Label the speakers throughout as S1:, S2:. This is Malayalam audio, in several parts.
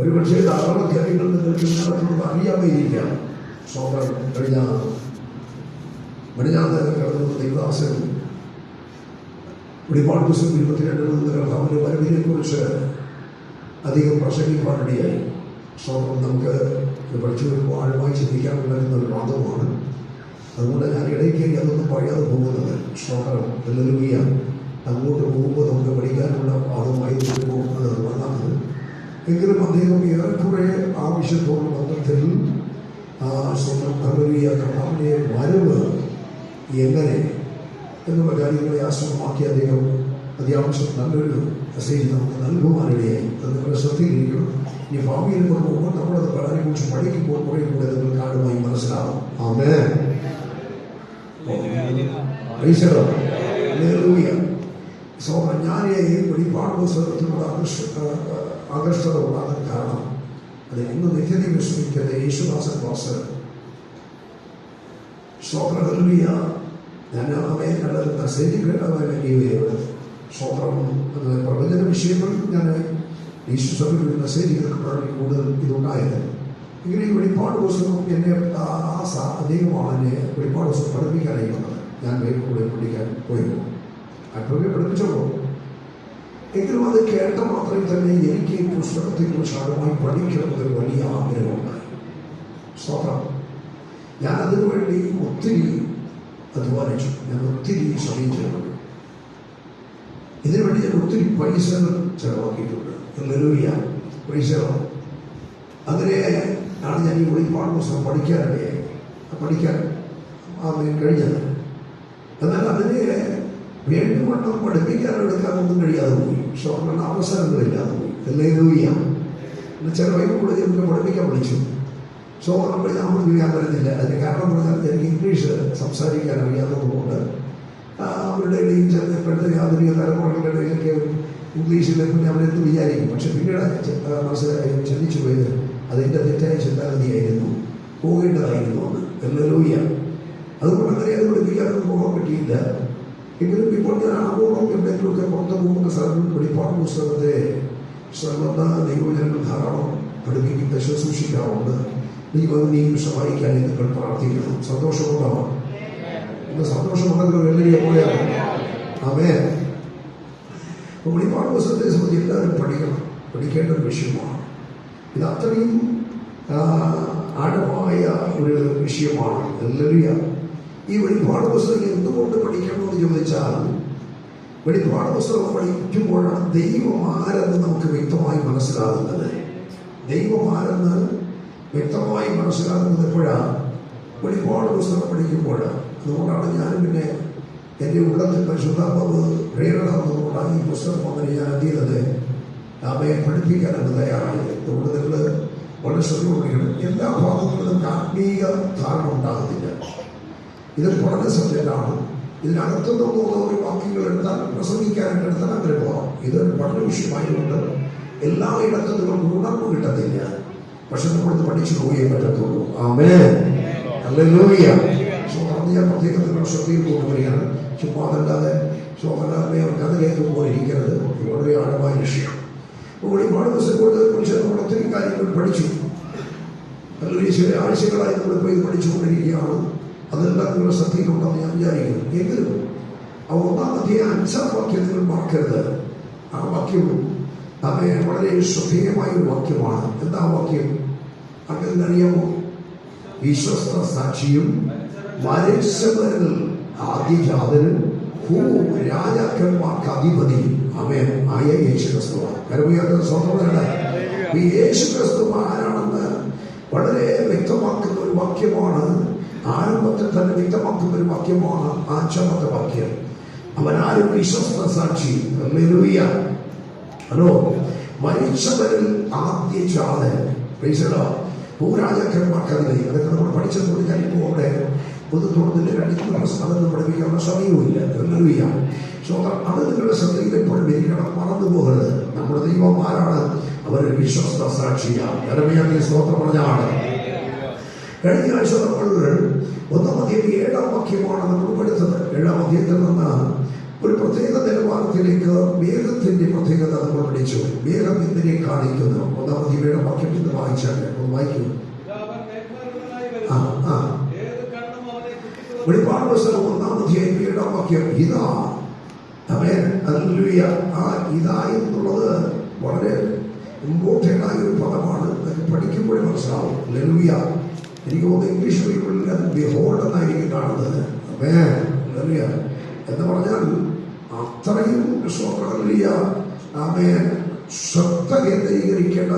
S1: ഒരുപക്ഷെ ധാരാളം കാര്യങ്ങൾ നിങ്ങൾക്ക് ഇതിനകത്തുള്ളത് അറിയാമെയിരിക്കാം. സ്വന്തം മിനിഞ്ഞാന്ന് കടന്നു ദൈവദാസൻ വെളിപ്പാട് പുസ്തകം 22 കർത്താവിൻ്റെ വരവിനെ കുറിച്ച് അധികം പ്രസംഗിക്കാനിടയായി. സ്വന്തം നമുക്ക് ഇത് പഠിച്ചു വരുമ്പോൾ ആഴമായി ചിന്തിക്കാൻ ഉണ്ടായിരുന്ന ഒരു വാദമാണ്. അതുകൊണ്ട് ഞാൻ ഇടയ്ക്ക് അതൊന്നും പറയാതെ പോകുന്നത് സ്വന്തം ഹല്ലേലൂയ അങ്ങോട്ട് പോകുമ്പോൾ നമുക്ക് പഠിക്കാനുള്ള വാദമായി പോകുന്നത് നന്നാണ്. എങ്കിലും അദ്ദേഹം ഏറെക്കുറെ ആവശ്യത്തോടുള്ള ബന്ധത്തിൽ സ്വന്തം ഹല്ലേലൂയ കർത്താവിൻ്റെ വരവ് എങ്ങനെ എന്നുള്ള കാര്യങ്ങളെ ആശ്രമമാക്കി അദ്ദേഹം അത്യാവശ്യം നല്ലൊരു മെസ്സേജ് നമുക്ക് നൽകുവാനിടയായി. അത് നിങ്ങളുടെ ശ്രദ്ധയിലിരിക്കണം. ഇനി ഭാവിയിൽ പോകുമ്പോൾ നമ്മളത് അതിനെക്കുറിച്ച് പഠിക്കുമ്പോൾ കുറേ കൂടെ നിങ്ങൾക്ക് ആഴമായി മനസ്സിലാവും. ആമേൻ. ഞാൻ ഈ വെളിപ്പാട് പുസ്തകത്തിലുള്ള ആകർഷത ഉണ്ടാകാൻ കാരണം അത് ഇന്ന് നിത്യതയിൽ വിശ്വസിക്കുന്ന യേശുദാസൻ പാസ്റ്റർ ഹല്ലേലൂയ ഞാൻ അവയെ കണ്ടത് മെസ്സേജ് കേട്ടവരുന്നത് സ്വന്തം പ്രവചന വിഷയങ്ങൾ ഞാൻ യേശുസഭയിൽ മെസ്സേജുകൾക്ക് കൂടുതൽ ഇതുണ്ടായത്. ഇങ്ങനെ ഈ വെളിപ്പാട് പുസ്തകം എന്നെ അദ്ദേഹമാണ് എന്നെ വെളിപ്പാട് പുസ്തകം പഠിപ്പിക്കാനായി വന്നത്. ഞാൻ കൂടെ പഠിക്കാൻ പോയിരുന്നു. അപ്പോഴേ പഠിപ്പിച്ചോളൂ. എങ്കിലും അത് കേട്ട മാത്രമേ തന്നെ എനിക്ക് ഈ പുസ്തകത്തെക്കുറിച്ച് ആഴമായി പഠിക്കണമെന്നൊരു വലിയ ആഗ്രഹമുണ്ടായി. സ്വന്തം ഞാൻ അതിനുവേണ്ടി ഒത്തിരി അധ്വാനിച്ചു. ഞാൻ ഒത്തിരി ശ്രമിച്ചിട്ടുണ്ട്. ഇതിനുവേണ്ടി ഞാൻ ഒത്തിരി പൈസകൾ ചെലവാക്കിയിട്ടുണ്ട്. ഹല്ലേലൂയ പൈസ. അങ്ങനെ ആണ് ഞാൻ ഈ വെളിപ്പാട് പുസ്തകം പഠിക്കാൻ കഴിഞ്ഞത്. എന്നാൽ അതിനെ വേണ്ടുവണ്ണം പഠിപ്പിക്കാനെടുക്കാനൊന്നും കഴിയാതെ പോയി. സ്വന്തം അവസരങ്ങളില്ലാതെ പോയി. ഹല്ലേലൂയ. ചില വൈകുമ്പോൾ നമുക്ക് പഠിപ്പിക്കാൻ വിളിച്ചു. നമ്മൾ ഞാൻ വരുന്നില്ല. അതിന് കാരണം പറഞ്ഞാൽ എനിക്ക് ഇംഗ്ലീഷ് സംസാരിക്കാൻ അറിയാത്തതുകൊണ്ട് അവരുടെ ഇടയിൽ ഇപ്പോഴത്തെ ആധുനിക തലമുറകളുടെ ഇടയിലൊക്കെ ഇംഗ്ലീഷിലേക്ക് അവരെന്ത് വിചാരിക്കും. പക്ഷെ പിന്നീട് മനസ്സിലായി ചിന്തിച്ചു പോയത് അതിൻ്റെ തെറ്റായ ചിന്താഗതിയായിരുന്നു, പോകേണ്ടതായിരുന്നു എന്ന്. ഹല്ലേലൂയ. അതുകൊണ്ട് അങ്ങനെ അത് പഠിപ്പിക്കാനൊന്നും പോകാൻ പറ്റിയില്ല. എങ്കിലും ഇപ്പോൾ ഞാൻ ആഗോളം എന്തെങ്കിലുമൊക്കെ പുറത്തു പോകുന്ന സ്ഥലങ്ങളിൽ വെളിപ്പാട് പുസ്തകത്തെ ദൈവജനങ്ങൾ ധാരാളം പഠിപ്പിക്കുന്ന ശുശ്രൂഷിക്കാറുണ്ട്. ദൈവം സഹായിക്കാൻ നിങ്ങൾ പ്രാർത്ഥിക്കണം. സന്തോഷമുണ്ടാവാം. ഇന്ന് സന്തോഷമുണ്ടെങ്കിൽ വെള്ളിയെ പോയാണ്. ആമേൻ. വെളിപ്പാട് പുസ്തകത്തെ സംബന്ധിച്ച് എല്ലാവരും പഠിക്കേണ്ട ഒരു വിഷയമാണ്. ഇത് അത്രയും ആഴമായ ഒരു വിഷയമാണ്. ഹല്ലേലൂയ. ഈ വെളിപ്പാട് പുസ്തകം എന്തുകൊണ്ട് പഠിക്കണമെന്ന് ചോദിച്ചാൽ വെളിപ്പാട് പുസ്തകം പഠിക്കുമ്പോഴാണ് ദൈവം ആരെന്ന് നമുക്ക് വ്യക്തമായി മനസ്സിലാകുന്നത്. ദൈവം ആരെന്ന് വ്യക്തമായി മനസ്സിലാക്കുന്നത് എപ്പോഴാണ്? വെളിപ്പാട് പുസ്തകം പഠിക്കുമ്പോഴാണ്. അതുകൊണ്ടാണ് ഞാനും പിന്നെ എൻ്റെ ഉള്ളത്തിൽ പരിശുദ്ധാത്മാവ് പ്രേരണ തന്നതുകൊണ്ടാണ് ഈ പുസ്തകം അങ്ങനെ ഞാൻ ചെയ്തത്. അവയെ പഠിപ്പിക്കാനാണ് തയ്യാറായത്. അതുകൊണ്ട് നിങ്ങൾ വളരെ ശ്രദ്ധയോടെയാണ്. എല്ലാ ഭാഗങ്ങളിലും ആത്മീയ ധാരണ ഉണ്ടാകുന്നില്ല. ഇത് പഠന സബ്ജക്റ്റാണ്. ഇതിനകത്തുനിന്ന് പോകുന്ന ഒരു വാക്യങ്ങൾ എടുത്താൽ പ്രസംഗിക്കാനായിട്ട് എടുത്താൽ അങ്ങനെ പോകാം. ഇതൊരു പഠന വിഷയമായതുകൊണ്ട് എല്ലായിടത്തും നിങ്ങൾക്ക് ഉണർവ് കിട്ടത്തില്ല. പക്ഷെ നമ്മളിത് പഠിച്ചു പോയേ പറ്റത്തുള്ളൂ. ആമേൻ. ഹല്ലേലൂയ. ഞാൻ പ്രത്യേകം നിങ്ങളുടെ ശ്രദ്ധയിൽ കൊണ്ടുവരികയാണ്. ചുമ്മാ അതല്ലാതെ ശോഭനാമയെ കഥ കേൾക്കുമ്പോൾ ഇരിക്കുന്നത് വളരെ ആഴമായ വിഷയം. വെളിപ്പാട് പുസ്തകത്തെക്കുറിച്ച് നമ്മൾ ഒത്തിരി കാര്യങ്ങൾ പഠിച്ചു. അല്ലെങ്കിൽ ചില ആഴ്ചകളായി നമ്മളിപ്പോൾ ഇത് പഠിച്ചുകൊണ്ടിരിക്കുകയാണ്. അതെല്ലാം നിങ്ങളുടെ ശ്രദ്ധയിലുണ്ടെന്ന് ഞാൻ വിചാരിക്കുന്നു. എങ്കിലും ആ 1-ാം അധ്യായം 5-ാം വാക്യം നിങ്ങൾ മറക്കരുത്. ആ വാക്യവും അവയെ വളരെ ശ്രദ്ധേയമായ ഒരു വാക്യമാണ്. എന്താ വാക്യം? അങ്ങനെ അറിയാമോ? വിശ്വസ്ത സാക്ഷിയും മരിച്ചവരിൽ ആദ്യജാതനും രാജാക്കന്മാർക്ക് അധിപതി ആമേൻ ആയ യേശുക്രിസ്തുവാണ്. കരുവയാത്ര സ്വന്തമല്ല. ഈ യേശുക്രിസ്തു ആരാണെന്ന് വളരെ വ്യക്തമാക്കുന്ന ഒരു വാക്യമാണ്. ആരംഭത്തിൽ തന്നെ വ്യക്തമാക്കുന്ന ഒരു വാക്യമാണ് 5-ാമത്തെ വാക്യം. അവനാരും വിശ്വസ്ത സാക്ഷി. ഹല്ലേലൂയ. ഹലോ. മരിച്ചവരിൽ ആദ്യജാതൻ. ഭൂരാജാക്കന്മാർക്ക് അധിപതി. അതൊക്കെ നമ്മൾ പഠിച്ചതുകൊണ്ട് ഞാനിപ്പോൾ അവിടെ പൊതുത്തോടത്തിൻ്റെ 2 ദിവസം അതൊന്നും പഠിപ്പിക്കാനുള്ള സമയവുമില്ല. ഹല്ലേലൂയ. അത് നിങ്ങളുടെ ശ്രദ്ധയിൽ എപ്പോഴും ഇരിക്കണം. മറന്നു പോകരുത്. നമ്മുടെ ദൈവം ആരാണ്? അവരൊരു വിശ്വസ്ത സാക്ഷിയാണ്. യെരമ്യാവിന്റെ സ്തോത്രം പറഞ്ഞാണ്. കഴിഞ്ഞ ആഴ്ച നമ്മൾ 1-ാം അധ്യായം 7-ാം വാക്യമാണ് നമ്മൾ പഠിച്ചത്. 7-ാം അധ്യായത്തിൽ നിന്ന് ഒരു പ്രത്യേക നിലവാരത്തിലേക്ക് മേഘത്തിന്റെ പ്രത്യേകത നമ്മൾ പഠിച്ചു. മേഘം എന്തിനെ കാണിക്കുന്നു? ഒന്നാമത് ഇവയുടെ വാക്യം എന്ന് വായിച്ചാൽ വായിക്കുന്നു. വെളിപ്പാട് പുസ്തകം 1-ാം അധ്യായം 7-ാം വാക്യം ഇതാ. ആമേൻ, ഹല്ലേലൂയ. ആ ഇതാ എന്നുള്ളത് വളരെ ഇമ്പോർട്ടൻ്റ് ആയ ഒരു പദമാണ്. അത് പഠിക്കുമ്പോഴേ മനസ്സിലാവും. ഹല്ലേലൂയ. എനിക്ക് തോന്നുന്നു ഇംഗ്ലീഷ് ബൈബിളിൽ അത് ബിഹോൾഡ് എന്നായിരിക്കും കാണുന്നത്. ആമേൻ, ഹല്ലേലൂയ. എന്ന് പറഞ്ഞാൽ അത്രയും ഹല്ലേലൂയ, ആമേൻ, ശ്രദ്ധ കേന്ദ്രീകരിക്കേണ്ട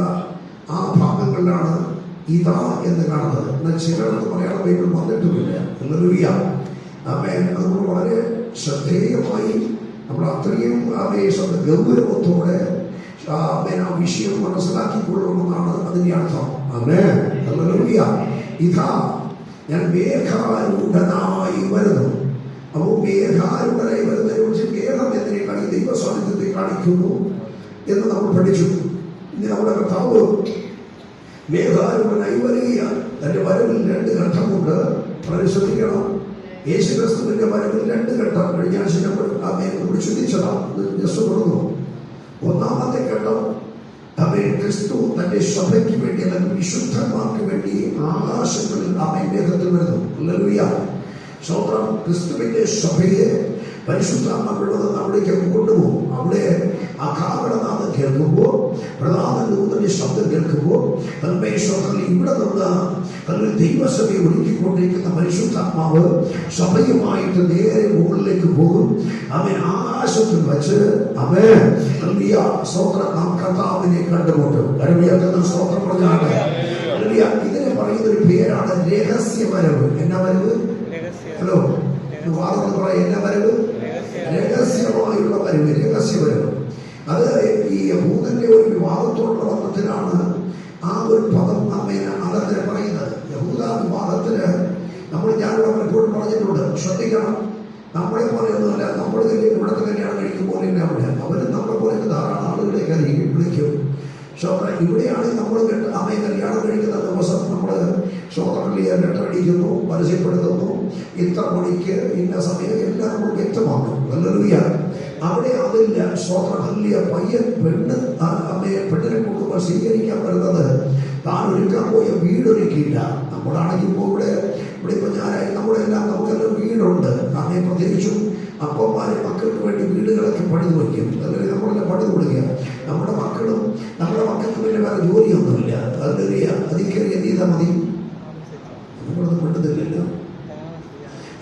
S1: ആ ഭാഗങ്ങളിലാണ് ഇതാ എന്ന് കാണുന്നത്. എന്നാൽ ചിലർക്ക് മലയാളം ബൈബിൾ വന്നിട്ടുമില്ല. ഹല്ലേലൂയ. ആമേൻ. അതുകൊണ്ട് വളരെ ശ്രദ്ധേയമായി നമ്മൾ അത്രയും ഗൗരവത്തോടെ ആമേൻ ആ വിഷയം മനസ്സിലാക്കിക്കൊള്ളണമെന്നാണ് അതിന്റെ അർത്ഥം. ആമേൻ, ഹല്ലേലൂയ. ഇതാ ഞാൻ മേഘാരൂഢനായി വരുന്നു. അപ്പോൾ മേഘാരൂഢനായി വരുന്നതിനെ കുറിച്ച് മേഘം എന്തിനെ കാണിക്കും? ദൈവ സാന്നിധ്യത്തെ കാണിക്കുന്നു എന്ന് നമ്മൾ പഠിച്ചു. ഇനി നമ്മുടെ കർത്താവ് മേഘാരൂഢനായി വരികയാണ്. തന്റെ വരവിൽ 2 ഘട്ടമുണ്ട്. വളരെ ശ്രദ്ധിക്കണം. യേശുക്രിസ്തുവിന്റെ വരവിൽ 2 ഘട്ടം കഴിഞ്ഞ ആഴ്ച നമ്മൾ നമ്മൾ ചിന്തിച്ചതാണ്. ജസ്റ്റ് കൊടുക്കുന്നു. ഒന്നാമത്തെ ഘട്ടം ക്രിസ്തു തന്റെ സഭയ്ക്ക് വേണ്ടി അല്ലെങ്കിൽ വിശുദ്ധന്മാർക്ക് വേണ്ടി ആകാശങ്ങളിൽ മേഘത്തിൽ വരുന്നു. ഹല്ലേലൂയ. സ്വന്തം ക്രിസ്തുവിന്റെ സഭയെ പരിശുദ്ധാത്മാവുള്ളത് അവിടേക്ക് കൊണ്ടുപോകും. അവിടെ ആ കാഹളനാദം കേൾക്കുമ്പോൾ, പ്രധാന ദൂതന്റെ ശബ്ദം കേൾക്കുമ്പോൾ ഇവിടെ നിന്ന് ദൈവസഭയെ ഒരുക്കിക്കൊണ്ടിരിക്കുന്ന പരിശുദ്ധാത്മാവ് സഭയുമായിട്ട് നേരെ മുകളിലേക്ക് പോകും. അവൻ ആകാശത്തിൽ വെച്ച് സ്തോത്രം നാം കർത്താവിനെ കണ്ടുമുട്ടും. സ്തോത്രം പറഞ്ഞാണ്. ഇതിനെ പറയുന്ന ഒരു പേരാണ് രഹസ്യവരവ്. എന്നാ വരവ്? ഹലോ, വാദം പറയാം. എന്നാ വരവ്? രഹസ്യമായുള്ള വരവ്, രഹസ്യവരവ്. അത് ഈ യഹൂദന്റെ ഒരു വിവാദത്തോടുള്ള ബന്ധത്തിലാണ് ആ ഒരു പദം അതങ്ങനെ പറയുന്നത്. യഹൂദ വിവാദത്തിന് ഞാനിവിടെ പലപ്പോഴും പറഞ്ഞിട്ടുണ്ട്. ശ്രദ്ധിക്കണം. നമ്മളെ പോലെയൊന്നുമല്ല. നമ്മൾ ഇവിടുത്തെ കല്യാണം കഴിക്കും പോലെ തന്നെ അവര് നമ്മളെ പോലെ ധാരാളം ആളുകളെ വിളിക്കും. ഇവിടെയാണെങ്കിൽ നമ്മൾ കല്യാണം കഴിക്കുന്ന ദിവസം നമ്മൾ ലെറ്റർ അടിക്കുന്നു, പരസ്യപ്പെടുത്തുന്നു. ഇത്ര മണിക്ക് ഇന്ന സമയം എല്ലാം നമ്മൾ വ്യക്തമാക്കും. ഹല്ലേലൂയ. അവിടെ അതില്ല. പയ്യൻ പെണ്ണിനെ കൊണ്ടുപോയി സ്വീകരിക്കാൻ വരുന്നത് താൻ ഒരുക്കാൻ പോയ വീടൊരുക്കിയില്ല. നമ്മളാണെങ്കിൽ ഇപ്പോൾ ഇവിടെ ഇപ്പൊ ഞാനായി നമ്മളെല്ലാം നമുക്കെല്ലാം വീടുണ്ട്. അങ്ങനെ പ്രത്യേകിച്ചും അപ്പന്മാരെ മക്കൾക്ക് വേണ്ടി വീടുകളൊക്കെ പണിത് വയ്ക്കും. അല്ലെങ്കിൽ നമ്മളെല്ലാം പണിത് കൊടുക്കുക. നമ്മുടെ മക്കൾക്ക് പിന്നെ വേറെ ജോലിയൊന്നുമില്ല. അതിക്കറിയ നീത മതി. നമ്മളൊന്നും പെട്ടതില്ലല്ലോ.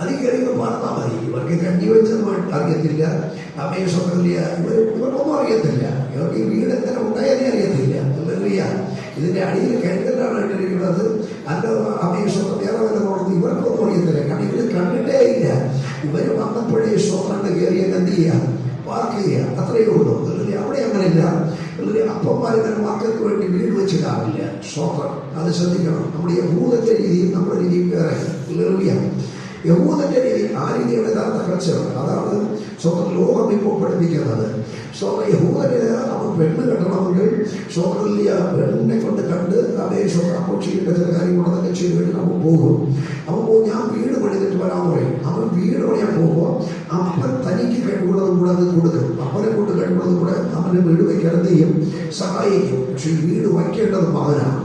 S1: അതിക്കറിയുമ്പോൾ പറഞ്ഞാൽ മതി. ഇവർക്ക് കഞ്ഞി വെച്ചൊന്നും അറിയത്തില്ല. അമേശ്വറില്ല. ഇവർക്കൊന്നും അറിയത്തില്ല. ഇവർക്ക് ഈ വീട് എങ്ങനെ ഉണ്ടായാലേ അറിയത്തില്ല. ഇതിന്റെ അടിയിൽ കരുതലാണ് ഇട്ടിരിക്കുന്നത്. അല്ല അമേശ്വർ വേറെ വല്ല നോക്കുന്നത് ഇവർക്കൊന്നും അറിയത്തില്ല. കാരണം ഇവർ കണ്ടിട്ടേ ഇല്ല. ഇവർ വന്നപ്പോഴേ ശ്രോത്രണ്ട് കയറിയ എന്ത് ചെയ്യുക? പാർക്ക് ചെയ്യുക. അത്രയേ ഉള്ളൂ. അവിടെ അങ്ങനെയില്ല. അപ്പന്മാരെ മക്കൾക്ക് വേണ്ടി വീട് വെച്ച് കാണില്ല. ശ്രോത്രം അത് ശ്രദ്ധിക്കണം. നമ്മുടെ യഹൂദന്റെ രീതിയും നമ്മുടെ രീതിയും വേറെ. യഹൂദന്റെ രീതി ആ രീതിയുടെ യഥാർത്ഥ കൾച്ചർ. അതാണ് സ്വന്തം ലോകം ഇപ്പോൾ പഠിപ്പിക്കുന്നത്. യഹൂദന് അവൻ പെണ്ണ് കെട്ടണമെങ്കിൽ പെണ്ണിനെ കൊണ്ട് കണ്ട് അവയെ ആഘോഷിക്കേണ്ട ചില കാര്യങ്ങളൊക്കെ ചെയ്ത് കഴിഞ്ഞാൽ അവൻ പോകും. ഞാൻ വീട് പണിതിട്ട് വരാൻ പറയും. അവൻ വീട് പണിയാൻ പോകുമ്പോൾ അപ്പൻ തനിക്ക് കഴിവുള്ളതും കൂടെ അത് കൊടുക്കും. അപ്പനെ കൊണ്ട് കഴിവുള്ളതും കൂടെ അവന്റെ വീട് വയ്ക്കാൻ എന്ത് ചെയ്യും? സഹായിക്കും. പക്ഷെ ഈ വീട് വയ്ക്കേണ്ടത് മകനാണ്.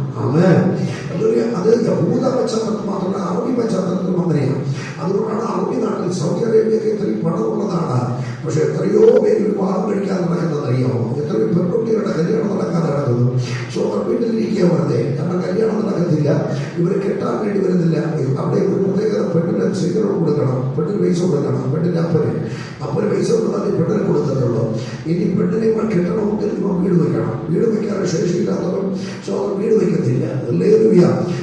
S1: അത് യഹൂദ പശ്ചാത്തലത്തിൽ മാത്രമല്ല, അറബി പശ്ചാത്തലത്തിലും അങ്ങനെയാണ്. അതുകൊണ്ടാണ് അറബി നാട്ടിൽ സൗദി അറേബ്യക്ക് ഇത്രയും പണമുള്ളതാണ്. പക്ഷെ എത്രയോ പേര് വിവാഹം കഴിക്കാൻ നടക്കുന്നത് അറിയാമോ? എത്രയോ പെൺകുട്ടികളുടെ കല്യാണം നടക്കാൻ നടക്കുന്നു. വീട്ടിലിരിക്കുക വെറുതെ. കാരണം കല്യാണം നടക്കത്തില്ല. ഇവർ കെട്ടാൻ വേണ്ടി വരുന്നില്ല. അവിടെ ഒരു പ്രത്യേകത പെണ്ണിന് സ്വീകരണം കൊടുക്കണം. പെണ്ണിന് പൈസ കൊടുക്കണം. പെണ്ണിന്റെ അപ്പന് പൈസ കൊടുത്താൽ പെണ്ണിനെ കൊടുത്തിട്ടുള്ളൂ. ഇനി പെണ്ണിനെ കെട്ടണമെങ്കിൽ ഇവ വീട് വയ്ക്കണം. വീട് വയ്ക്കാനുള്ള ശേഷിയില്ലാത്തവൻ വീട് വയ്ക്കത്തില്ല.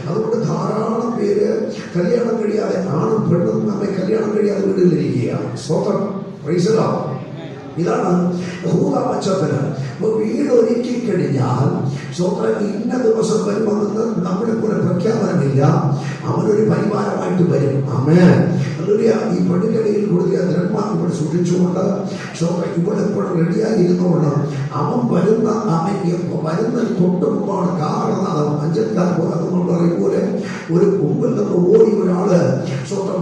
S1: അതുകൊണ്ട് ധാരാളം പേര് കല്യാണം കഴിയാതെ, ആണും പെണ്ണും നമ്മെ കല്യാണം കഴിയാതെ വീടുകളിലിരിക്കുകയാണ്. സ്വതം പ്രൈസലാവും. ഇതാണ് പശ്ചാത്തലം. വീട് ഒരുക്കി കഴിഞ്ഞാൽ ഇന്ന ദിവസം വരുമെന്ന് നമ്മളെ പോലെ പ്രഖ്യാപനമില്ല. അവനൊരു പരിവാരമായിട്ട് വരും. ആമേൻ. ഈ പെണ്ണിനിടയിൽ കൊടുക്കുക ധനന്മാർ ഇവിടെ സൂക്ഷിച്ചുകൊണ്ട് ഇവിടെ എപ്പോഴും റെഡിയായിരുന്നുകൊണ്ട് അവൻ വരുന്ന തൊട്ട് മുമ്പാണ് കാരണനാഥം അഞ്ചൽക്കാർ പോകുന്നുള്ള അറിയുപോലെ ഒരു മുമ്പിൽ നിന്ന് ഓടി ഒരാള്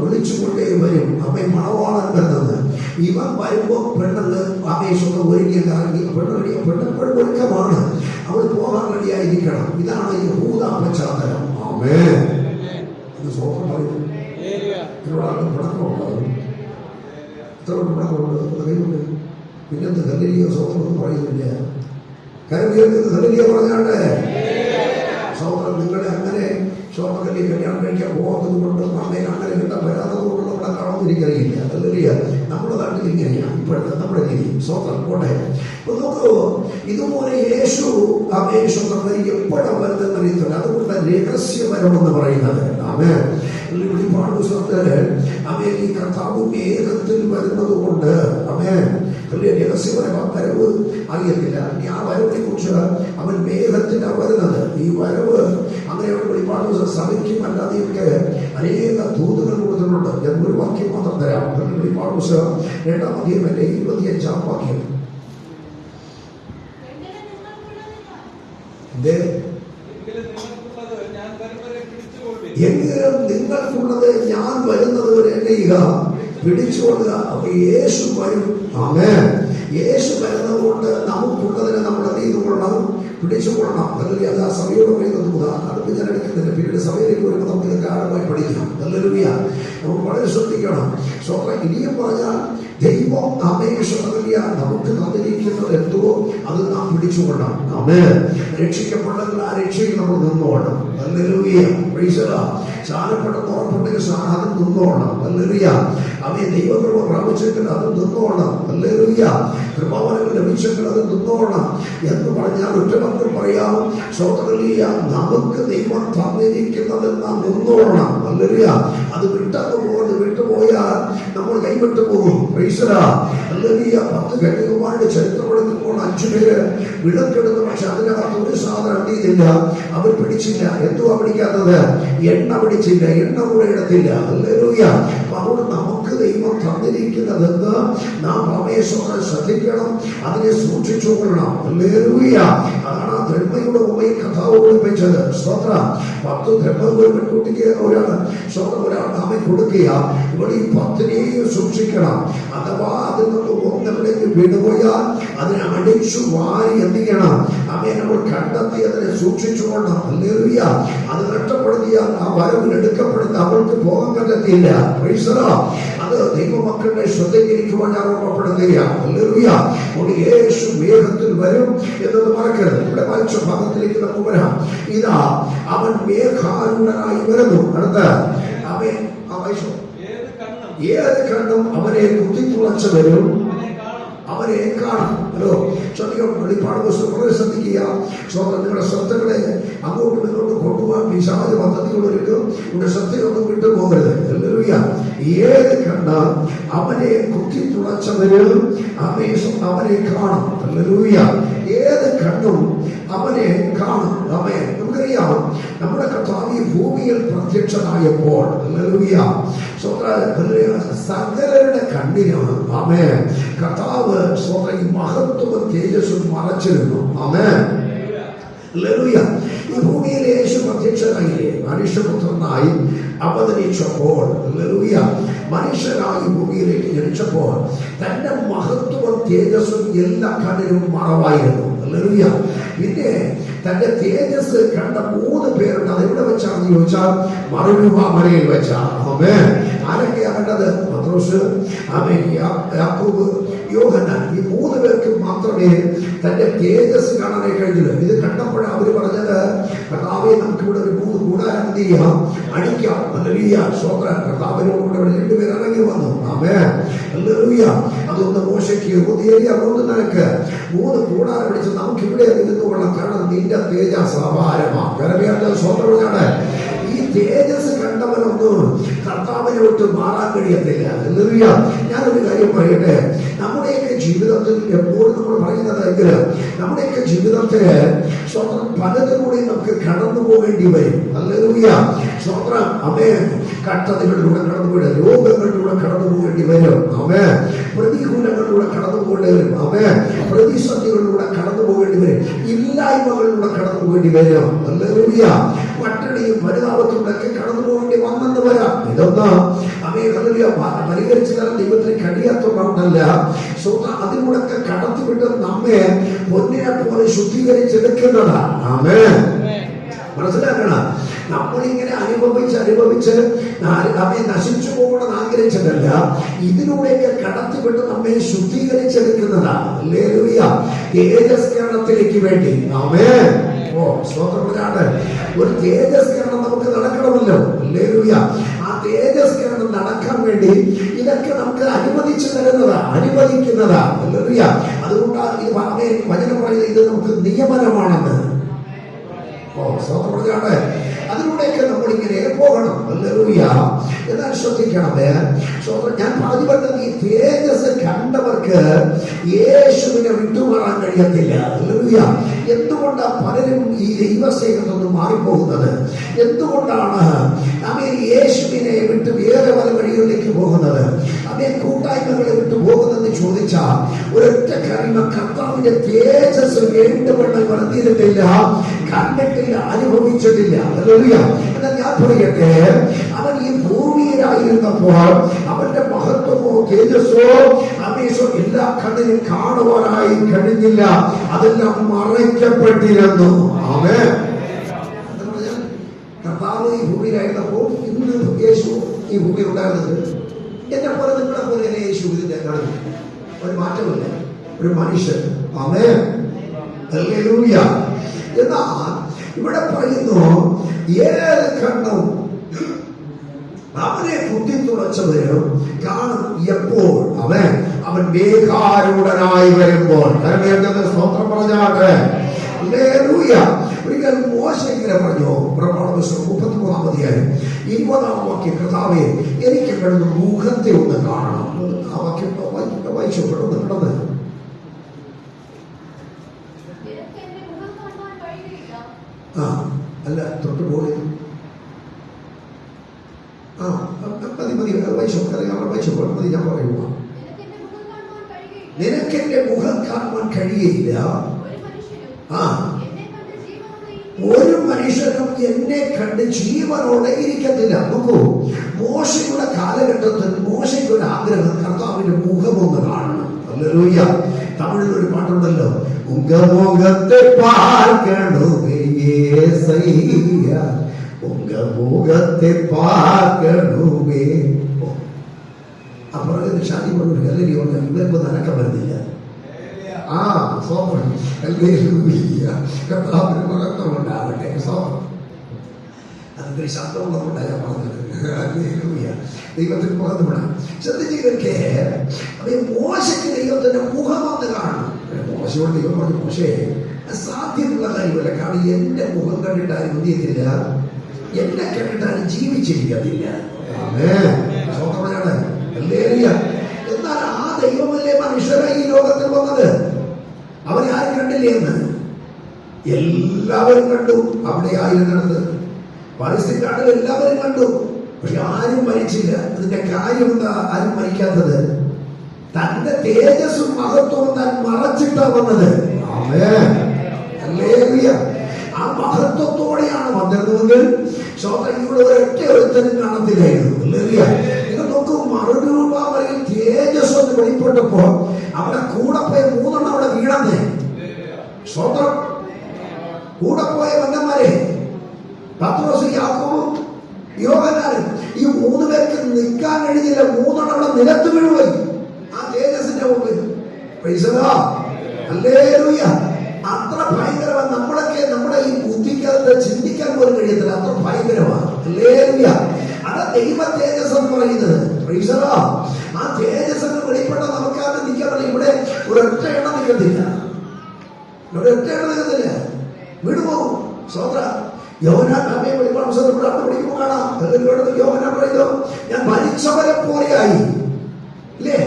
S1: വിളിച്ചുകൊണ്ടേ വരും. അമ്മ മണവാളൻ വരുന്നത് ഇവൻ വരുമ്പോ പെണ്ണെന്ന് ആവേശമൊക്കെ ഒരുങ്ങി ഇറങ്ങി പെണ്ണെപ്പോഴും ഒരുക്കമാണ്, അവൾ പോകാൻ റെഡിയായിരിക്കണം. ഇതാണ് യഹൂദ പശ്ചാത്തലം. ആമേൻ. ഇത് സ്വന്തം പറയുന്നു. എന്നോടാണ് പിണക്കമുണ്ടാകും. എത്ര പിണക്കമുണ്ട് കൈകൊണ്ട്. പിന്നെന്ത് ഹല്ലേലൂയ സ്വന്തം പറയുന്നില്ല. കരുവിയത് ഹല്ലേലൂയ പറഞ്ഞാണ്ട് സഹോദരൻ, നിങ്ങളെ അങ്ങനെ ശോഭകല്ലെ കല്യാണം കഴിക്കാൻ പോകുന്നത് കൊണ്ട് അമ്മയെ അങ്ങനെ കിട്ടാൻ വരാത്തത് കൊണ്ട് നമ്മളെ കാണുമെന്ന് എനിക്കറിയില്ല. ഹല്ലേലൂയ. നമ്മുടെ നാട്ടിൽ ഇങ്ങനെയാണ് ഇപ്പോഴത്തെ നമ്മുടെ രീതി. സ്വന്തം പോട്ടെ. നോക്കൂ, ഇതുപോലെ യേശു എപ്പോഴാണ് വരുന്നതെന്ന് അറിയത്തില്ല. അതുകൊണ്ട് രഹസ്യപരമെന്ന് പറയുന്നത്. ആമേൻ. ഒരുപാട് പുസ്തകത്തില് ഈ കർത്താവ് മേഘത്തിൽ വരുന്നത് കൊണ്ട് രഹസ്യപരമായ വരവ് അറിയത്തില്ല. ഇനി ആ വരവിനെ കുറിച്ച് അവൻ മേഘത്തിലാണ് വരുന്നത്. ഈ വരവ് അങ്ങനെയുള്ള ഒരുപാട് സഭയ്ക്കും അല്ലാതെയൊക്കെ അനേക ദൂതുകൾ കൊടുത്തിട്ടുണ്ട്. ഞാൻ ഒരു വാക്യം മാത്രം തരാം. ഒരുപാട് പുസ്തകം 2-ാം അധ്യായം 25-ാം വാക്യം. എങ്കിലും നിങ്ങൾക്കുള്ളത് ഞാൻ വരുന്നത് വരെ ചെയ്യുക, പിടിച്ചുകൊള്ളുക. അപ്പൊ യേശു വരും. ആമേൻ. യേശു വരുന്നത് കൊണ്ട് നമുക്കുള്ളതിനെ നമ്മൾ എന്ത് ചെയ്തുകൊള്ളണം? പിടിച്ചുകൊള്ളണം. അല്ലെങ്കിൽ അത് ആ സഭയോട് പറയുന്നത് ഉദാഹരണം ഞാൻ എടുക്കുന്നില്ല. പിന്നീട് സഭയിലേക്ക് വരുമ്പോൾ നമുക്ക് ഇതൊക്കെ ആഴമായി പഠിക്കണം. ഹല്ലേലൂയ. നമുക്ക് വളരെ ശ്രദ്ധിക്കണം. ഇനിയും പറഞ്ഞാൽ ദൈവം അപേക്ഷ നമുക്ക് തന്നിരിക്കുന്നത് എന്തോ അത് നാം പിടിച്ചുകൊള്ളണം. ആമേൻ. രക്ഷിക്കപ്പെട്ടെങ്കിൽ ആ രക്ഷയിൽ നമ്മൾ നിന്നോണം. ഹല്ലേലൂയ. Praise the lord. സ്നാനപ്പെട്ടെന്ന് ഉറപ്പുണ്ടെങ്കിൽ സ്നാനം നിന്നോണം. ഹല്ലേലൂയ. അവയെ ദൈവകൃപ പ്രാപിച്ചെങ്കിൽ അത് നിന്നോണം. ഹല്ലേലൂയ. കൃപാവരങ്ങൾ ലഭിച്ചെങ്കിൽ അത് നിന്നോണം എന്ന് പറഞ്ഞാൽ ഒറ്റ വാക്കിൽ പറയാം. ഹല്ലേലൂയ. നമുക്ക് ദൈവം തന്നിരിക്കുന്നത് നാം നിന്നോണം. ഹല്ലേലൂയ. അത് വിട്ടുപോയാൽ നമ്മൾ കൈവിട്ടു പോകും. Price the Lord. ഹല്ലേലൂയ. 10 കന്യകമാരുടെ ചരിത്രം എടുക്കുമ്പോൾ 5 പേര് വിളക്കെടുത്തു. പക്ഷെ അതിനകത്ത് ഒരു സാധനം ചെയ്തില്ല, അവർ പിടിച്ചില്ല. എന്തുവാ പിടിക്കാത്തത്? എണ്ണ പിടിച്ചില്ല, എണ്ണ കൂടെ എടുത്തില്ല. ഹല്ലേലൂയ. അപ്പോൾ നമുക്ക് ദൈവം തന്നിരിക്കുന്നതെന്ന് നാം ആവേശത്തോടെ ശ്രദ്ധിക്കണം, അതിനെ സൂക്ഷിച്ചു കൊള്ളണം. ഹല്ലേലൂയ. അതാണ് ആ ധർമ്മയുടെ ഉമ്മയിൽ കഥാവ് പഠിപ്പിച്ചത്. സ്തോത്രം. 10 ധർമ്മം ഒരു പെൺകുട്ടിക്ക് ഒരാൾ നാമെ കൊടുക്കുക. ഇവിടെ ഈ 10നെയും സൂക്ഷിക്കണം. അഥവാ അതിൽ നിന്ന് ഒന്നിലേക്ക് വീണുപോയാൽ അതിനെ അടിച്ചു വാരി എന്ത് ചെയ്യണം? അവയെ നമ്മൾ കണ്ടെത്തി അതിനെ സൂക്ഷിച്ചുകൊള്ളണം. ഹല്ലേലൂയ. അത് നഷ്ടപ്പെടുത്തിയാൽ ആ വരവിൽ എടുക്കപ്പെടുന്ന അവൾക്ക് പോകാൻ കണ്ടെത്തിയില്ല. Price the Lord. അത് ദൈവമക്കളുടെ ശ്രദ്ധയിലിരിക്കുവാൻ ഞാൻ ഓർമ്മപ്പെടുത്തുകയാണ്. ഹല്ലേലൂയ. യേശു മേഘത്തിൽ വരും എന്നത് മറക്കരുത്. ഇവിടെ വായിച്ച ഭാഗത്തിലേക്ക് നമുക്ക് വരാം. ഇതാ അവൻ മേഘാരൂഢനായി വരുന്നു. അടുത്ത അവൻ ഏത് കണ്ണും അവനെ കുത്തിത്തുളച്ചു വരും, അവരെ കാണും. ഹലോ, ശ്രദ്ധിക്കണം. വെളിപ്പാട് പുസ്തകം വളരെ ശ്രദ്ധിക്കുക. നിങ്ങളുടെ ശ്രദ്ധകളെ അങ്ങോട്ടും ഇങ്ങോട്ടും കൊണ്ടുപോകാൻ പിശാച് പദ്ധതികളൊരിക്കും. ഇവിടെ ശ്രദ്ധയൊന്നും വിട്ടുപോകരുത്. ഹല്ലേലൂയ. ഏത് കണ്ണ് അവനെ കുത്തിത്തുളച്ചവരും അവനെ കാണും. ഹല്ലേലൂയ. ഏത് കണ്ണും അവനെ കാണും. അവൻ നമുക്കറിയാം, നമ്മുടെ കർത്താവ് ഈ ഭൂമിയിൽ പ്രത്യക്ഷനായപ്പോൾ ഹല്ലേലൂയ സകലരുടെ കണ്ണിനാണ് ആമേൻ കർത്താവ് ഈ മഹത്വവും തേജസ്സും മറച്ചിരുന്നു. ആമേൻ. ഹല്ലേലൂയ. ഈ ഭൂമിയിൽ യേശു പ്രത്യക്ഷനായില്ലേ? മനുഷ്യപുത്രനായി അവതരിച്ചപ്പോൾ, ഹല്ലേലൂയ, മനുഷ്യനായി ഭൂമിയിലേക്ക് ജനിച്ചപ്പോൾ തന്റെ മഹത്വവും തേജസ്സും എല്ലാ കണ്ണിനും മറവായിരുന്നു. ഹല്ലേലൂയ. പിന്നെ തന്റെ തേജസ് കണ്ട 3 പേരുണ്ട്. അതെവിടെ വെച്ചാണെന്ന് ചോദിച്ചാൽ മറുരൂപമലയിൽ വെച്ചാണ്. ആമേൻ. ആരൊക്കെയാ കണ്ടത്? പത്രോസ്, ആമേൻ, യാക്കോബ്, യോഹന്നാൻ. ഈ 3 പേർക്ക് മാത്രമേ തന്റെ തേജസ് കാണാനേ കഴിഞ്ഞില്ല. ഇത് കണ്ടപ്പോഴാണ് അവര് പറഞ്ഞത്, കർത്താവേ, നമുക്കിവിടെ ഒരു 3 കൂടാരം എന്ത് ചെയ്യാം? അടിക്കാം. ഹല്ലേലൂയ. സ്വതന്ത്രൻ. കർത്താവിനോടുകൂടെ 2 പേർ ഇറങ്ങി വന്നു. ആമേൻ. ഹല്ലേലൂയ. അതൊന്ന് മോശയ്ക്ക്, അതൊന്ന് നിനക്ക് 3 കൂടാരം അടിച്ച് നമുക്ക് ഇവിടെ ഇരുന്നുകൊള്ളാം. കാരണം നിന്റെ തേജസ് അപാരമാണ്. കരമേറ്റ സ്വതന്ത്രനാണ്. ഈ തേജസ് കണ്ടവനൊന്നും കർത്താവിനെ വിട്ട് മാറാൻ കഴിയത്തില്ല. ഹല്ലേലൂയ. ഞാനൊരു കാര്യം പറയട്ടെ. നമ്മുടെയൊക്കെ ജീവിതത്തിൽ എപ്പോഴും നമ്മൾ പറയുന്നതെങ്കിൽ നമ്മുടെയൊക്കെ ജീവിതത്തില് സ്വന്തം പലതിലൂടെ നമുക്ക് കടന്നു പോകേണ്ടി വരും. ഹല്ലേലൂയ. സ്വന്തം ആമേൻ. കഷ്ടതകളിലൂടെ കടന്നുപോയി, രോഗങ്ങളിലൂടെ കടന്നു പോകേണ്ടി വരും. ആമേൻ. പ്രതികൂലങ്ങളിലൂടെ കടന്നു പോകേണ്ടി വരും. ആമേൻ. പ്രതിസന്ധികളിലൂടെ കടന്നു പോകേണ്ടി വരും. ഇല്ലായ്മകളിലൂടെ കടന്നു പോകേണ്ടി വരും. ഹല്ലേലൂയ. പട്ടിണിയും പരിതാപത്തിലൂടെ കടന്നു പോകേണ്ടി വന്നു വന്നെന്ന് വരാം. ഇതൊന്ന് പരിഹരിച്ചു തരാൻ ദൈവത്തിന് കഴിയാത്തതുകൊണ്ടല്ല. അതിലൂടെ കടത്തിവിട്ട് നമ്മെ പൊന്നിനെ പോലെ ശുദ്ധീകരിച്ചെടുക്കുന്നതാണ്. ആമേൻ. മനസ്സിലാക്കണം. നമ്മളിങ്ങനെ അനുഭവിച്ച് നമ്മെ നശിച്ചു പോകണമെന്ന് ആഗ്രഹിച്ചിട്ടല്ല, ഇതിലൂടെയൊക്കെ കടത്തിവിട്ട് നമ്മെ ശുദ്ധീകരിച്ചെടുക്കുന്നതാണ്. ഹല്ലേലൂയ. തേജസ്കരണത്തിലേക്ക് വേണ്ടി. ആമേൻ. സ്തോത്രമാണ്. ഒരു തേജസ്കരണം നമുക്ക് നടക്കണമല്ലോ. ഹല്ലേലൂയ. ആ തേജസ്കരണം നടക്കാൻ വേണ്ടി ഇതൊക്കെ നമുക്ക് അനുവദിച്ചു അനുവദിക്കുന്നതാ. ഹല്ലേലൂയ. അതുകൊണ്ടാണ് ഈ വചനം പറയുന്നത് ഇത് നമുക്ക് നിയമനമാണെന്ന്. സ്തോത്രമാണ്. അതിലൂടെയൊക്കെ നമ്മളിങ്ങനെ പോകണം. ഹല്ലേലൂയ. എന്നാൽ ശ്രദ്ധിക്കണമേ, ഞാൻ പറഞ്ഞു പറഞ്ഞത് ഈ തേജസ് കണ്ടവർക്ക് യേശുവിനെ വിട്ടുമാറാൻ കഴിയത്തില്ല. ഹല്ലേലൂയ. എന്തുകൊണ്ടാണ് പലരും ഈ ദൈവസ്നേഹത്തിൽ നിന്ന് മാറിപ്പോകുന്നത്? എന്തുകൊണ്ടാണ് യേശുവിനെ വിട്ട് വേറെ പല വഴികളിലേക്ക് പോകുന്നത്? കൂട്ടായ്മകളെ വിട്ടു പോകുന്നതെന്ന് ചോദിച്ചാൽ ഒരൊറ്റ കാര്യം, കർത്താവിന്റെ തേജസ് വേണ്ടവണ്ണം വളർത്തിയിട്ടില്ല, കണ്ടിട്ടില്ല, അനുഭവിച്ചിട്ടില്ല. എന്നാൽ ഞാൻ പറയട്ടെ, അവൻ ഈ ഭൂമിയിലായിരുന്നപ്പോൾ അവന്റെ മഹത്വമോ തേജസ്സോ എല്ലാ കണ്ണിനും കാണുവാനായി കഴിഞ്ഞില്ല. അതെല്ലാം മറയ്ക്കപ്പെട്ടിരുന്നു. ആമേൻ. കർത്താവ് ഈ ഭൂമിയിലായിരുന്നപ്പോൾ ഇന്ന് യേശു ഈ ഭൂമിയിൽ ഉണ്ടായിരുന്നത് എന്നെ പോലെ നിങ്ങളെ പോലെ തന്നെ യേശു ഇതിന്റെ കാണുന്നു. ഒരു മാറ്റമില്ല, ഒരു മനുഷ്യൻ. ആമേൻ. ഹല്ലേലൂയ. എന്നാൽ ഇവിടെ പറയുന്നു, ഏത് കണ്ണും അവനെ കുത്തിത്തുളച്ചവരും കാണും എപ്പോൾ അവൻ മേഘാരൂഢനായി വരുമ്പോൾ. സ്തോത്രം പറഞ്ഞാട്ടെ. ഹല്ലേലൂയ. ഒരിക്കൽ മോശെ ഇങ്ങനെ പറഞ്ഞു, പ്രമാണപുസ്തകം 33-ാം അധ്യായം 20-ാം വാക്യം, കർത്താവേ എനിക്ക് കിടന്ന് മുഖത്തെ ഒന്ന് കാണണം. ആ വാക്യം വായിച്ചു കിടന്ന് അല്ല തൊട്ടുപോലെ മതി ഞാൻ പറയുക. നിനക്കെന്റെ മുഖം കാണുവാൻ കഴിയില്ല. ഒരു മനുഷ്യനും എന്നെ കണ്ട് ജീവനോടെ ഇരിക്കത്തില്ല. നോക്കൂ, മോശയുടെ കാലഘട്ടത്തിൽ മോശയ്ക്ക് ഒരു ആഗ്രഹം, കർത്താവിന്റെ മുഖമൊന്ന് കാണണം. ഹല്ലേലൂയ. തമിഴിൽ ഒരു പാട്ടുണ്ടല്ലോ, ഉങ്കമുഖത്തെ പാർക്കണമേ യേസയ്യ, ഉങ്കമുഖത്തെ പാർക്കണമേ. അപ്പുറം ഷാദി പറഞ്ഞു, ഹല്ലേലൂയ, ഇവർക്കൊന്നും അനക്കം വരുന്നില്ല. കർത്താവിന് മഹത്വമുണ്ടാവട്ടെ. അതൊരു ശബ്ദമുള്ളതുകൊണ്ടാണ് ഞാൻ പറഞ്ഞത്. ദൈവത്തിന് മഹത്വമാണ്. ശ്രദ്ധിച്ചേ, മോശയ്ക്ക് ദൈവത്തിന്റെ മുഖമൊന്ന് കാണണം. മോശയോട് ദൈവം പറഞ്ഞു, മോശേ സാധ്യതയുള്ള കാര്യമല്ല, കാരണം എന്റെ മുഖം കണ്ടിട്ട് ആരും എന്ത് ചെയ്യത്തില്ല, എന്നെ കണ്ടിട്ട് ആരും ജീവിച്ചിരിക്കത്തില്ല. എന്നാൽ ആ ദൈവമല്ലേ മനുഷ്യരെ ഈ ലോകത്തിൽ വന്നത്? അവരെ ആരും കണ്ടില്ലേ എന്ന്? എല്ലാവരും കണ്ടു. അവിടെ ആയിരുന്നത് പലസ്തീൻകാരിൽ എല്ലാവരും കണ്ടു, പക്ഷെ ആരും മരിച്ചില്ല. അതിന്റെ കാര്യം എന്താ ആരും മരിക്കാത്തത്? തന്റെ തേജസ്സും മഹത്വവും താൻ മറച്ചിട്ടാ വന്നത്. ആ മഹത്വത്തോടെയാണ് വന്നിരുന്നതെങ്കിൽ ഇവിടെ ഒരൊറ്റ ഒരുത്തനും കാണത്തില്ലായിരുന്നു. നിങ്ങൾ നോക്കൂ, മറുരൂപയിൽ തേജസ് ഒന്ന് വെളിപ്പെട്ടപ്പോ അവിടെ കൂടെ പോയ 3 അവിടെ വീണന്നേ. സ്വന്തം കൂടെ പോയ ബന്ധന്മാരെ പത്രോസും യാക്കോബും യോഹന്നാനും, ഈ 3 പേർക്ക് നിൽക്കാൻ കഴിഞ്ഞില്ല. 3 അവിടെ നിലത്ത് വീഴുപോയി ആ തേജസ്സിന്റെ മുമ്പിൽ. ഹല്ലേലൂയ. അത്ര ഭയങ്കരമാണ്. നമ്മളൊക്കെ നമ്മുടെ ഈ ബുദ്ധിക്കകത്ത് ചിന്തിക്കാൻ പോലും കഴിയത്തില്ല, അത്ര ഭയങ്കരമാണ്. ഹല്ലേലൂയ. അതാ ദൈവ തേജസ് എന്ന് പറയുന്നത്. ആ തേജസ് വെളിപ്പെട്ട നമുക്കത് നിൽക്കാൻ പറ്റില്ല. ഇവിടെ ഒരൊറ്റ എണ്ണം നിൽക്കത്തില്ല, വിടുപോകും. സ്വത്ര യോഹന്നാൻ പഠിക്കുമ്പോൾ കാണാം, യോഹന്നാൻ പറയുന്നു, ഞാൻ മരിച്ചവരെ പോലെയായി. ഇല്ലേ?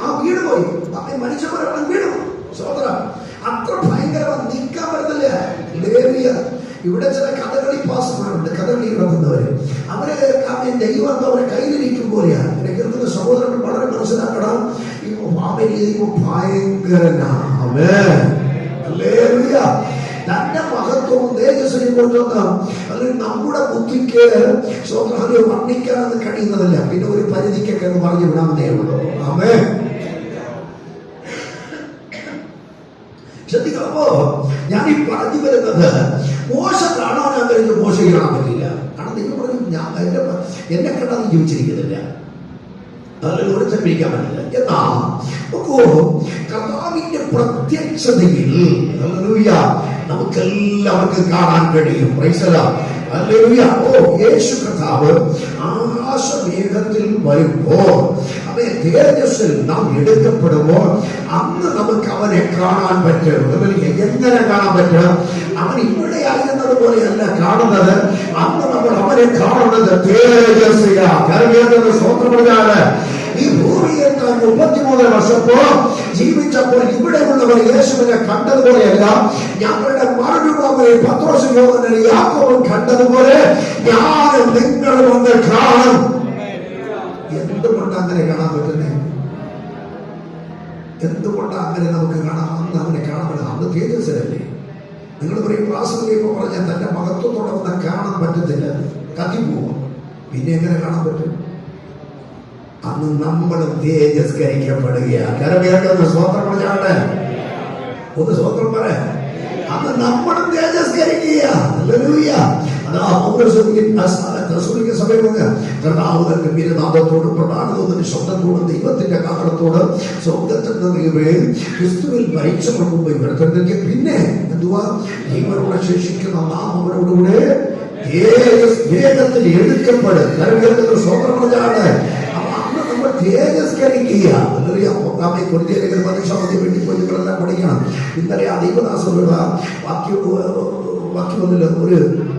S1: ആ വീട് പോയി, മരിച്ചവരെ വീടും. സ്വത്ര അത്ര ഭയങ്കരമാണ്, നിൽക്കാൻ പറ്റത്തില്ല. ഇവിടെ ചില കഥകളി പാസ്മാരുണ്ട്, കഥകളി നടത്തുന്നവര്. അവരെ ദൈവം അവരെ കയ്യിലിരിക്കും പോലെയാണ്. എന്നെ കേൾക്കുന്ന സഹോദരൻ വളരെ മനസ്സിലാക്കണം, ഭയങ്കരനാ. തന്റെ മഹത്വം മഹത്വവും തേജസ്സിനെ കൊണ്ടുവന്ന് അതിൽ നമ്മുടെ ബുദ്ധിക്ക് സ്വന്തം വർണ്ണിക്കാനത് കഴിയുന്നതല്ല. പിന്നെ ഒരു പരിധിക്കൊക്കെ എന്ന് പറഞ്ഞു വിടാമെന്നേ ഉള്ളൂ. ആമേൻ. ശ്രദ്ധിക്കുമ്പോ ഞാൻ ഈ പറഞ്ഞു വരുന്നത് മോശ കാണാൻ ആഗ്രഹിച്ച് മോശയ്ക്ക് കാണാൻ പറ്റില്ല. കാരണം നിങ്ങൾ പറഞ്ഞു ഞാൻ എന്നെ കണ്ടാൽ ജീവിച്ചിരിക്കുന്നില്ല, അതിൽ ഒളിച്ചപ്പിരിക്കാൻ പറ്റില്ല. എന്നാ കർത്താവിന്റെ പ്രത്യക്ഷതയിൽ നമുക്കെല്ലാവർക്കും കാണാൻ കഴിയും. യേശു കർത്താവ് ആകാശമേഘത്തിൽ വരുമ്പോൾ അവൻ തേജസ്സിൽ നാം എടുക്കപ്പെടുമ്പോൾ അന്ന് നമുക്ക് അവനെ കാണാൻ പറ്റും. എങ്ങനെ കാണാൻ പറ്റും? അവൻ ഇവിടെ ആയിരുന്നത് പോലെയല്ല കാണുന്നത്. അന്ന് നമ്മൾ അവനെ കാണുന്നത് തേജസ്സിലാണ്. സ്വന്തമാണ്. ഈ ഭൂമിയിൽ 33 വർഷത്തോളം ജീവിച്ചപ്പോൾ ഇവിടെ ഉള്ളവർ യേശുവിനെ കണ്ടതുപോലെയല്ല, ഞങ്ങളുടെ മറുരൂപങ്ങളെ പത്രോസും യോഹന്നാനും യാക്കോബും കണ്ടതുപോലെ ഞാനും നിങ്ങളും ഒന്ന് കാണും. എന്തുകൊണ്ട് അങ്ങനെ കാണാൻ പറ്റുന്നേ? എന്തുകൊണ്ട് അങ്ങനെ നമുക്ക് കാണാം? അന്ന് അവനെ കാണാൻ പറ്റുന്നത് അന്ന് തേജസ്സല്ലേ. നിങ്ങൾ പറയും ക്ലാസ്സിലേക്ക് പറഞ്ഞാൽ തന്റെ മഹത്വത്തോടെ വന്നാൽ കാണാൻ പറ്റത്തില്ല, കത്തിപ്പോവും. പിന്നെ എങ്ങനെ കാണാൻ പറ്റും? അന്ന് നമ്മൾ തേജസ്കരിക്കപ്പെടുകയാണ്. കരമേൽക്കുന്ന സ്വത്രം പറഞ്ഞാണ് ഒന്ന് സ്വത്രം പറയാം. അന്ന് നമ്മളും തേജസ്കരിക്കുക. ഗംഭീരനാഥത്തോടും പ്രധാനതോടും ശബ്ദത്തോടും ദൈവത്തിന്റെ കാരണത്തോട് സ്വർഗത്തിൽ നിന്ന് ക്രിസ്തുവിൽ മരിച്ചപ്പോൾ ഇവർക്ക് പിന്നെ എന്തുവാ ജീവനോടെ ശേഷിക്കുന്ന നാം അവരോടുകൂടെ വേഗത്തിൽ എടുക്കപ്പെടും. കരമേൽക്കുന്ന സ്വത്രം പറഞ്ഞാണ്. തേജസ്കരിക്കുക. വേണ്ടി പോയി നിങ്ങളെല്ലാം പഠിക്കണം. ഇന്നലെ ആ ദൈവദാസരുടെ വാക്യമൊന്നുമില്ല, ഒരു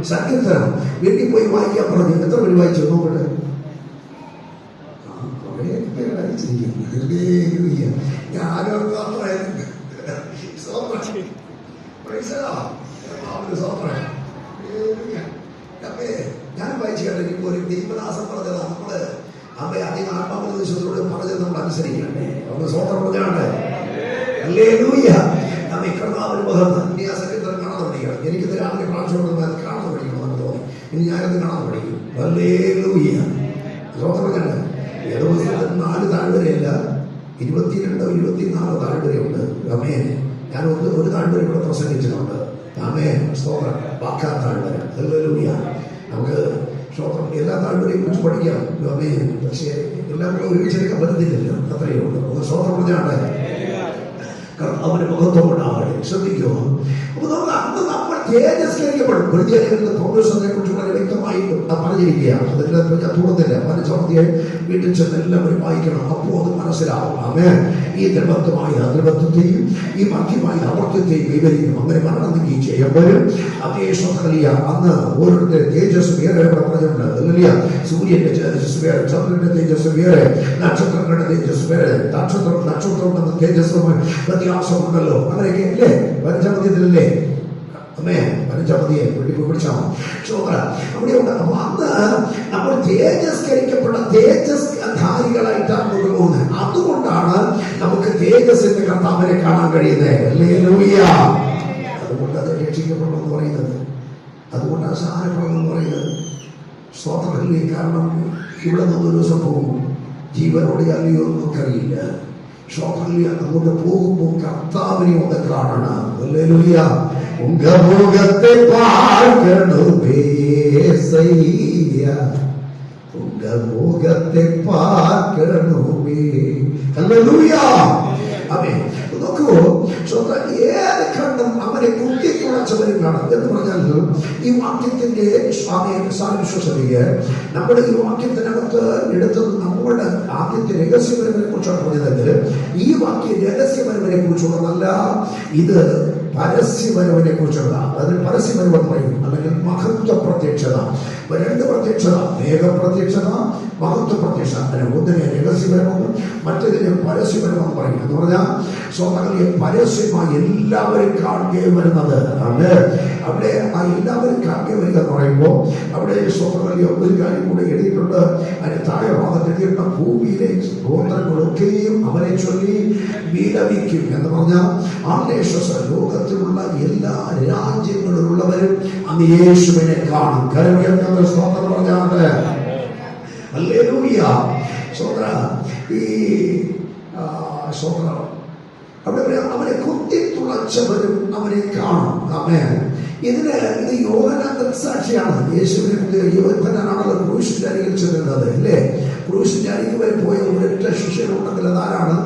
S1: സങ്കീർത്തനം വീട്ടിൽ പോയി വായിക്കാൻ പറഞ്ഞു. എത്ര പേര് വായിച്ചു നോക്കട്ടെ? ഞാൻ വായിച്ചു കേട്ടോ. ഒരു ദൈവദാസൻ പറഞ്ഞതാ. നമ്മള് അമ്മ അധികം ആത്മാവിന്റെ വിശ്വത്തോട് പറഞ്ഞത് നമ്മൾ അനുസരിക്കണ്ടേ? ഒന്ന് സ്വന്തം പറഞ്ഞാണ്ട് സങ്കീർത്തനം കാണാൻ പഠിക്കണം. എനിക്കിത് രാവിലെ പ്രാവശ്യം കാണാൻ പഠിക്കണം എന്ന് തോന്നി. ഇനി ഞാനത് കാണാൻ പഠിക്കും. സ്വന്തം പറഞ്ഞാണ്ട് ഏത് പുസ്തകത്തിൽ 4 താഴ്വരയല്ല, 22 24 താഴ്വരയുണ്ട്. അമ്മേ ഞാൻ ഒരു താഴ്വര ഇവിടെ പ്രസംഗിച്ചിട്ടുണ്ട്. അമ്മേ സ്തോത്രം. വാക്കാ താഴ്വര. നമുക്ക് ശ്രോത്രം എല്ലാ താഴ്വരയും കുറിച്ച് പഠിക്കാം. പക്ഷേ എല്ലാവർക്കും ഒരുമിച്ചെടുക്കാൻ പറ്റത്തില്ലല്ലോ. അത്രയേ ഉള്ളൂ. ഒന്ന് ശ്രോത്രം പറഞ്ഞാണ് അവന്റെ മുഖത്വം കൊണ്ടാവട്ടെ. ശ്രദ്ധിക്കുമോ? അപ്പൊ അന്ന് നമ്മൾ തേജസ്കരിക്കപ്പെടും. പൗലോസിനെ കുറിച്ച് വളരെ വ്യക്തമായി പറഞ്ഞിരിക്കുകയാണ്. അതിന്റെ തുടർന്നില്ല. പരസ്പരത്തെ വീട്ടിൽ ചെന്ന് എല്ലാവരും വായിക്കണം. അപ്പോൾ അത് മനസ്സിലാവും. ആമേൻ. ഈ ദ്രവത്വത്തെയും ഈ മധ്യമായ അമർത്യത്തെയും വിവരിക്കും. അങ്ങനെ മരണം നീക്കി ചെയ്യപ്പെടും. അതേ സ്വതലിയ അന്ന് ഓരോരുത്തരുടെ തേജസ് വേറെ പറഞ്ഞിട്ടുണ്ട്. അതല്ല, സൂര്യന്റെ തേജസ് വേറെ, ചന്ദ്രന്റെ തേജസ് വേറെ, നക്ഷത്രങ്ങളുടെ തേജസ് വേറെ. നക്ഷത്രം തേജസ് വ്യത്യാസമുണ്ടല്ലോ. അങ്ങനെയൊക്കെ അല്ലേ? പഞ്ചമതിയത്തിലല്ലേ? അമ്മേ പഞ്ചമതിയെ പിടിച്ചാൽ അവിടെ ഉണ്ട്. അപ്പൊ അന്ന് നമ്മൾ തേജസ്കരിക്കപ്പെട്ട തേജസ്ധാരികളായിട്ടാണ് പോകുന്നത്. അതുകൊണ്ടാണ് നമുക്ക് തേജസ്സിന്റെ കർത്താവിനെ കാണാൻ കഴിയുന്നത്. ഹല്ലേലൂയ. അതുകൊണ്ട് അത് രക്ഷിക്കപ്പെടണമെന്ന് പറയുന്നത്, അതുകൊണ്ടാണ് സഹായപ്പെടണമെന്ന് പറയുന്നത്. സ്തോത്രം. കാരണം ഇവിടെ നിന്ന് ഒരു ദിവസം പോകും, ജീവനോടെ അല്ലയോ നമുക്കറിയില്ല. ഷോപ്പറിൽ അങ്ങോട്ട് പോകുമ്പോൾ കർത്താവിനെ ഒന്ന് കാണണം. ഹല്ലേലൂയ. ഉംഗമുഖത്തെ പാർക്കണമേ സയ്യ, ഉംഗമുഖത്തെ പാർക്കണമേ. ഹല്ലേലൂയ. ആമേൻ. നോക്കൂ, ഏത് ഖണ്ഡം അവനെ കുത്തിക്കുളച്ചവരും കാണാം എന്ന് പറഞ്ഞാൽ ഈ വാക്യത്തിന്റെ വിശ്വസതയെ നമ്മുടെ ഈ വാക്യത്തിനകത്ത് എടുത്തത് നമ്മുടെ ആദ്യത്തെ രഹസ്യപരമനെ കുറിച്ചാണ് പറഞ്ഞതെങ്കിൽ ഈ വാക്യം രഹസ്യപരമനെ കുറിച്ചുള്ളതല്ല, ഇത് പരസ്യപരമനെ കുറിച്ചുള്ള. അതിൽ പരസ്യപരം എന്ന് പറയും, അല്ലെങ്കിൽ മഹത്വ പ്രത്യക്ഷത. 2 പ്രത്യക്ഷത, മേഘപ്രത്യക്ഷത, മഹത്വ പ്രത്യക്ഷത. ഒന്നിനെ രഹസ്യപരമെന്ന് മറ്റേതിനെ പരസ്യപരമെന്ന് പറയും. എന്ന് പറഞ്ഞാൽ സ്വന്തം പരസ്യമായി എല്ലാവരും കാണുകയും വരുന്നത്. അവിടെ ആ എല്ലാവരും കാണുകയും വരിക എന്ന് പറയുമ്പോൾ അവിടെ സ്വന്തം ഒരു കാര്യം കൂടെ എഴുതിയിട്ടുണ്ട്. അതിന് താഴെ ഭാഗത്ത് എഴുതിയിട്ടുണ്ട്, ഭൂമിയിലെ ഗോത്രങ്ങളൊക്കെയും അവനെ ചൊല്ലി വിലപിക്കും എന്ന് പറഞ്ഞാൽ ലോകത്തിലുള്ള എല്ലാ രാജ്യങ്ങളിലുള്ളവരും അന്ന് യേശുവിനെ കാണും. കരമുയർത്തുന്ന സ്തോത്രം പറഞ്ഞാണ്. ഹല്ലേലൂയ. ഈ അവിടെ അവനെ കുത്തി തുളച്ചവരും അവനെ കാണും. ആമേൻ. ഇത് യോഹന്നാൻ ദൃക്സാക്ഷിയാണ്. യേശുവിനെ യോഹന്നാനാണല്ലോ ക്രൂശിന്റെ അരികിൽ ചെല്ലുന്നത്, അല്ലേ? ക്രൂശിന്റെ അരികിൽ വരെ പോയ ഒരൊറ്റ ശിഷ്യനുണ്ടെങ്കിൽ അതാരാണ്?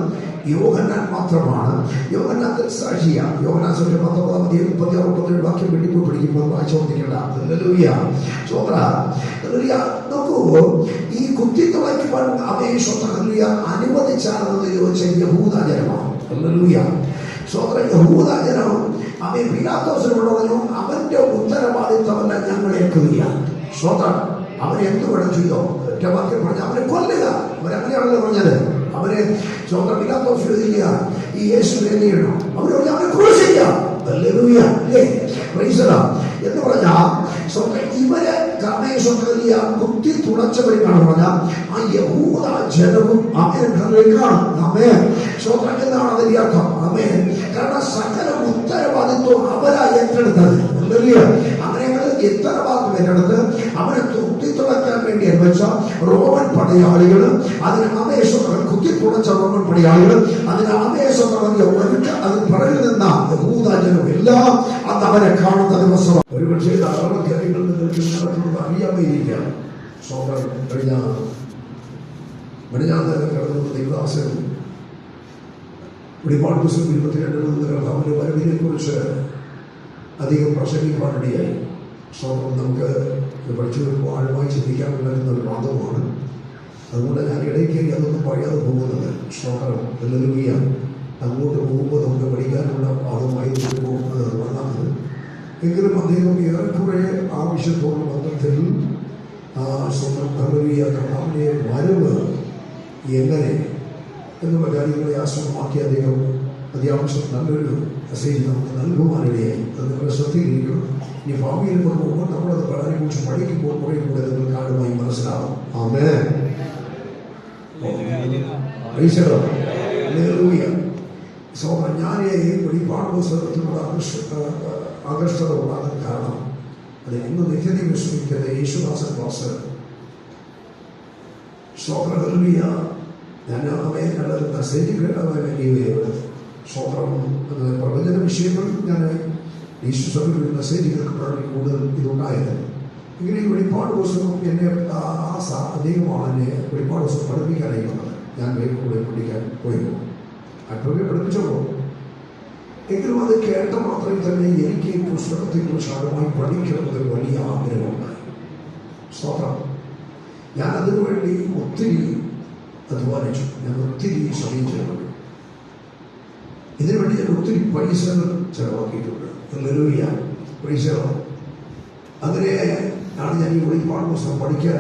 S1: യോഹന്നാൻ മാത്രമാണ്. യോഹന്നാൻ ദൃക്സാക്ഷിയാണ്. യോഹന്നാൻ 19:36-37 വാക്യം വെട്ടിപ്പോയി പഠിക്കുമ്പോൾ വായിച്ചോണ്ടിരിക്കണ്ട. ഹല്ലേലൂയ. നോക്കൂ, ഈ കുത്തിത്തുളയ്ക്കുവാൻ അവയെ അനുവദിച്ചാണെന്ന് ചോദിച്ച യഹൂദജനമാണ്. ഹല്ലേലൂയ. യഹൂദജനം അവൻ പീലാത്തോസിനോട് പറഞ്ഞു, അവന്റെ ഉത്തരവാദിത്വമല്ല ഞങ്ങളെ ഏൽക്കുക. അവനെ എന്ത് വേണം ചെയ്തോ? ഒറ്റ വാക്യം പറഞ്ഞ അവനെ കൊല്ലുക. അവരങ്ങനെയാണല്ലോ പറഞ്ഞത്. അവരെ പീലാത്തോസ് എഴുതില്ല, ഈ യേശുവിനെ എന്ത് ചെയ്യണം? അവനെ ക്രൂശിക്കുക. ഹല്ലേലൂയ. എന്ന് പറഞ്ഞാൽ ഇവരെ കുത്തി തുളച്ചവരെയാണ് പറഞ്ഞാൽ ആ യഹൂദ ജനവും അവരെ കാണും. എന്താണ് അതിന്റെ അർത്ഥം? കാരണം സകല ഉത്തരവാദിത്വം അവരാ ഏറ്റെടുത്തത്. അങ്ങനെ ഉത്തരവാദിത്വം ഏറ്റെടുത്ത് അവനെ കുത്തിത്തുളയ്ക്കാൻ വേണ്ടി വെച്ച റോമൻ പടയാളികൾ, അതിന് ആവേശം കുത്തിത്തുളച്ച റോമൻ പടയാളികൾ, അതിന് ആവേശം അതിന് പിറകിൽ നിന്ന യഹൂദജനം എല്ലാം അന്ന് അവരെ കാണുന്ന ദിവസം. ഒരുപക്ഷെ ധാരാളം കാര്യങ്ങൾ നിങ്ങൾക്ക് അറിയാമെന്നിരിക്കാം. കഴിഞ്ഞ കിടന്നത് ദൈവദാസൻ വെളിപ്പാട് പുസ്തകം 22 അവന്റെ വരവിനെ കുറിച്ച് അധികം പ്രസംഗിക്കാനിടയായി. നമുക്ക് പഠിച്ചു വരുമ്പോൾ ആഴമായി ചിന്തിക്കാനുണ്ടായിരുന്ന ഒരു വാദമാണ്. അതുകൊണ്ട് ഞാൻ ഇടയ്ക്ക് അതൊന്നും പറയാതെ പോകുന്നത്. ഹല്ലേലൂയ. അങ്ങോട്ട് പോകുമ്പോൾ നമുക്ക് പഠിക്കാനുള്ള വാദമായി പോകുന്നത് നന്നാണ്. എങ്കിലും അദ്ദേഹം ഏറെക്കുറെ ആവശ്യത്തോടുള്ള ബന്ധത്തിൽ കർത്താവിന്റെ വരവ് എങ്ങനെ എന്നുള്ള കാര്യങ്ങളെ ആശ്രമമാക്കി അദ്ദേഹം അത്യാവശ്യം നല്ലൊരു മെസ്സേജ് നമുക്ക് നൽകുവാനിടയായി. അത് നിങ്ങളുടെ ശ്രദ്ധയിലിരിക്കണം. ഇനി ഭാവിയിൽ കൊണ്ടുപോകുമ്പോൾ നമ്മളത് അതിനെക്കുറിച്ച് പഠിക്കുമ്പോൾ കുറേ കൂടെ നിങ്ങൾക്ക് ആഴമായി മനസ്സിലാവും. ആമേൻ. ഞാൻ വെളിപ്പാട് പുസ്തകത്തിലുള്ള ആകർഷത ഉണ്ടാകാൻ കാരണം അത് ഇന്ന് നിത്യത വിശ്രമിക്കുന്ന യേശുദാസൻ പാസ്റ്റർ ഞാൻ അവയെ നല്ലൊരു മെസ്സേജ് പ്രവചന വിഷയങ്ങൾ ഞാൻ യേശുസഭയുടെ മെസ്സേജുകൾക്ക് കൂടുതൽ ഇതുണ്ടായത്. ഇങ്ങനെ ഈ വെളിപ്പാട് പുസ്തകം എന്നെ അദ്ദേഹമാണ് എന്നെ വെളിപ്പാട് പുസ്തകം പഠിപ്പിക്കാനായി വന്നത്. ഞാൻ വേഗം കൂടെ പഠിക്കാൻ പോയിരുന്നു. അപ്പോഴേ പഠിപ്പിച്ചോളൂ. എങ്കിലും അത് കേട്ട മാത്രമേ തന്നെ എനിക്ക് ഈ പുസ്തകത്തെക്കുറിച്ച് ആഴമായി പഠിക്കണമെന്നൊരു വലിയ ആഗ്രഹമുണ്ടായി. ഞാൻ അതിനുവേണ്ടി ഒത്തിരി അധ്വാനിച്ചു. ഞാൻ ഒത്തിരി ശ്രമിച്ചിട്ടുണ്ട്. ഇതിനുവേണ്ടി ഞാൻ ഒത്തിരി പൈസകൾ ചെലവാക്കിയിട്ടുണ്ട്. ഹല്ലേലൂയ. അങ്ങനെ ആണ് ഞാൻ ഈ വെളിപ്പാട് പുസ്തകം പഠിക്കാൻ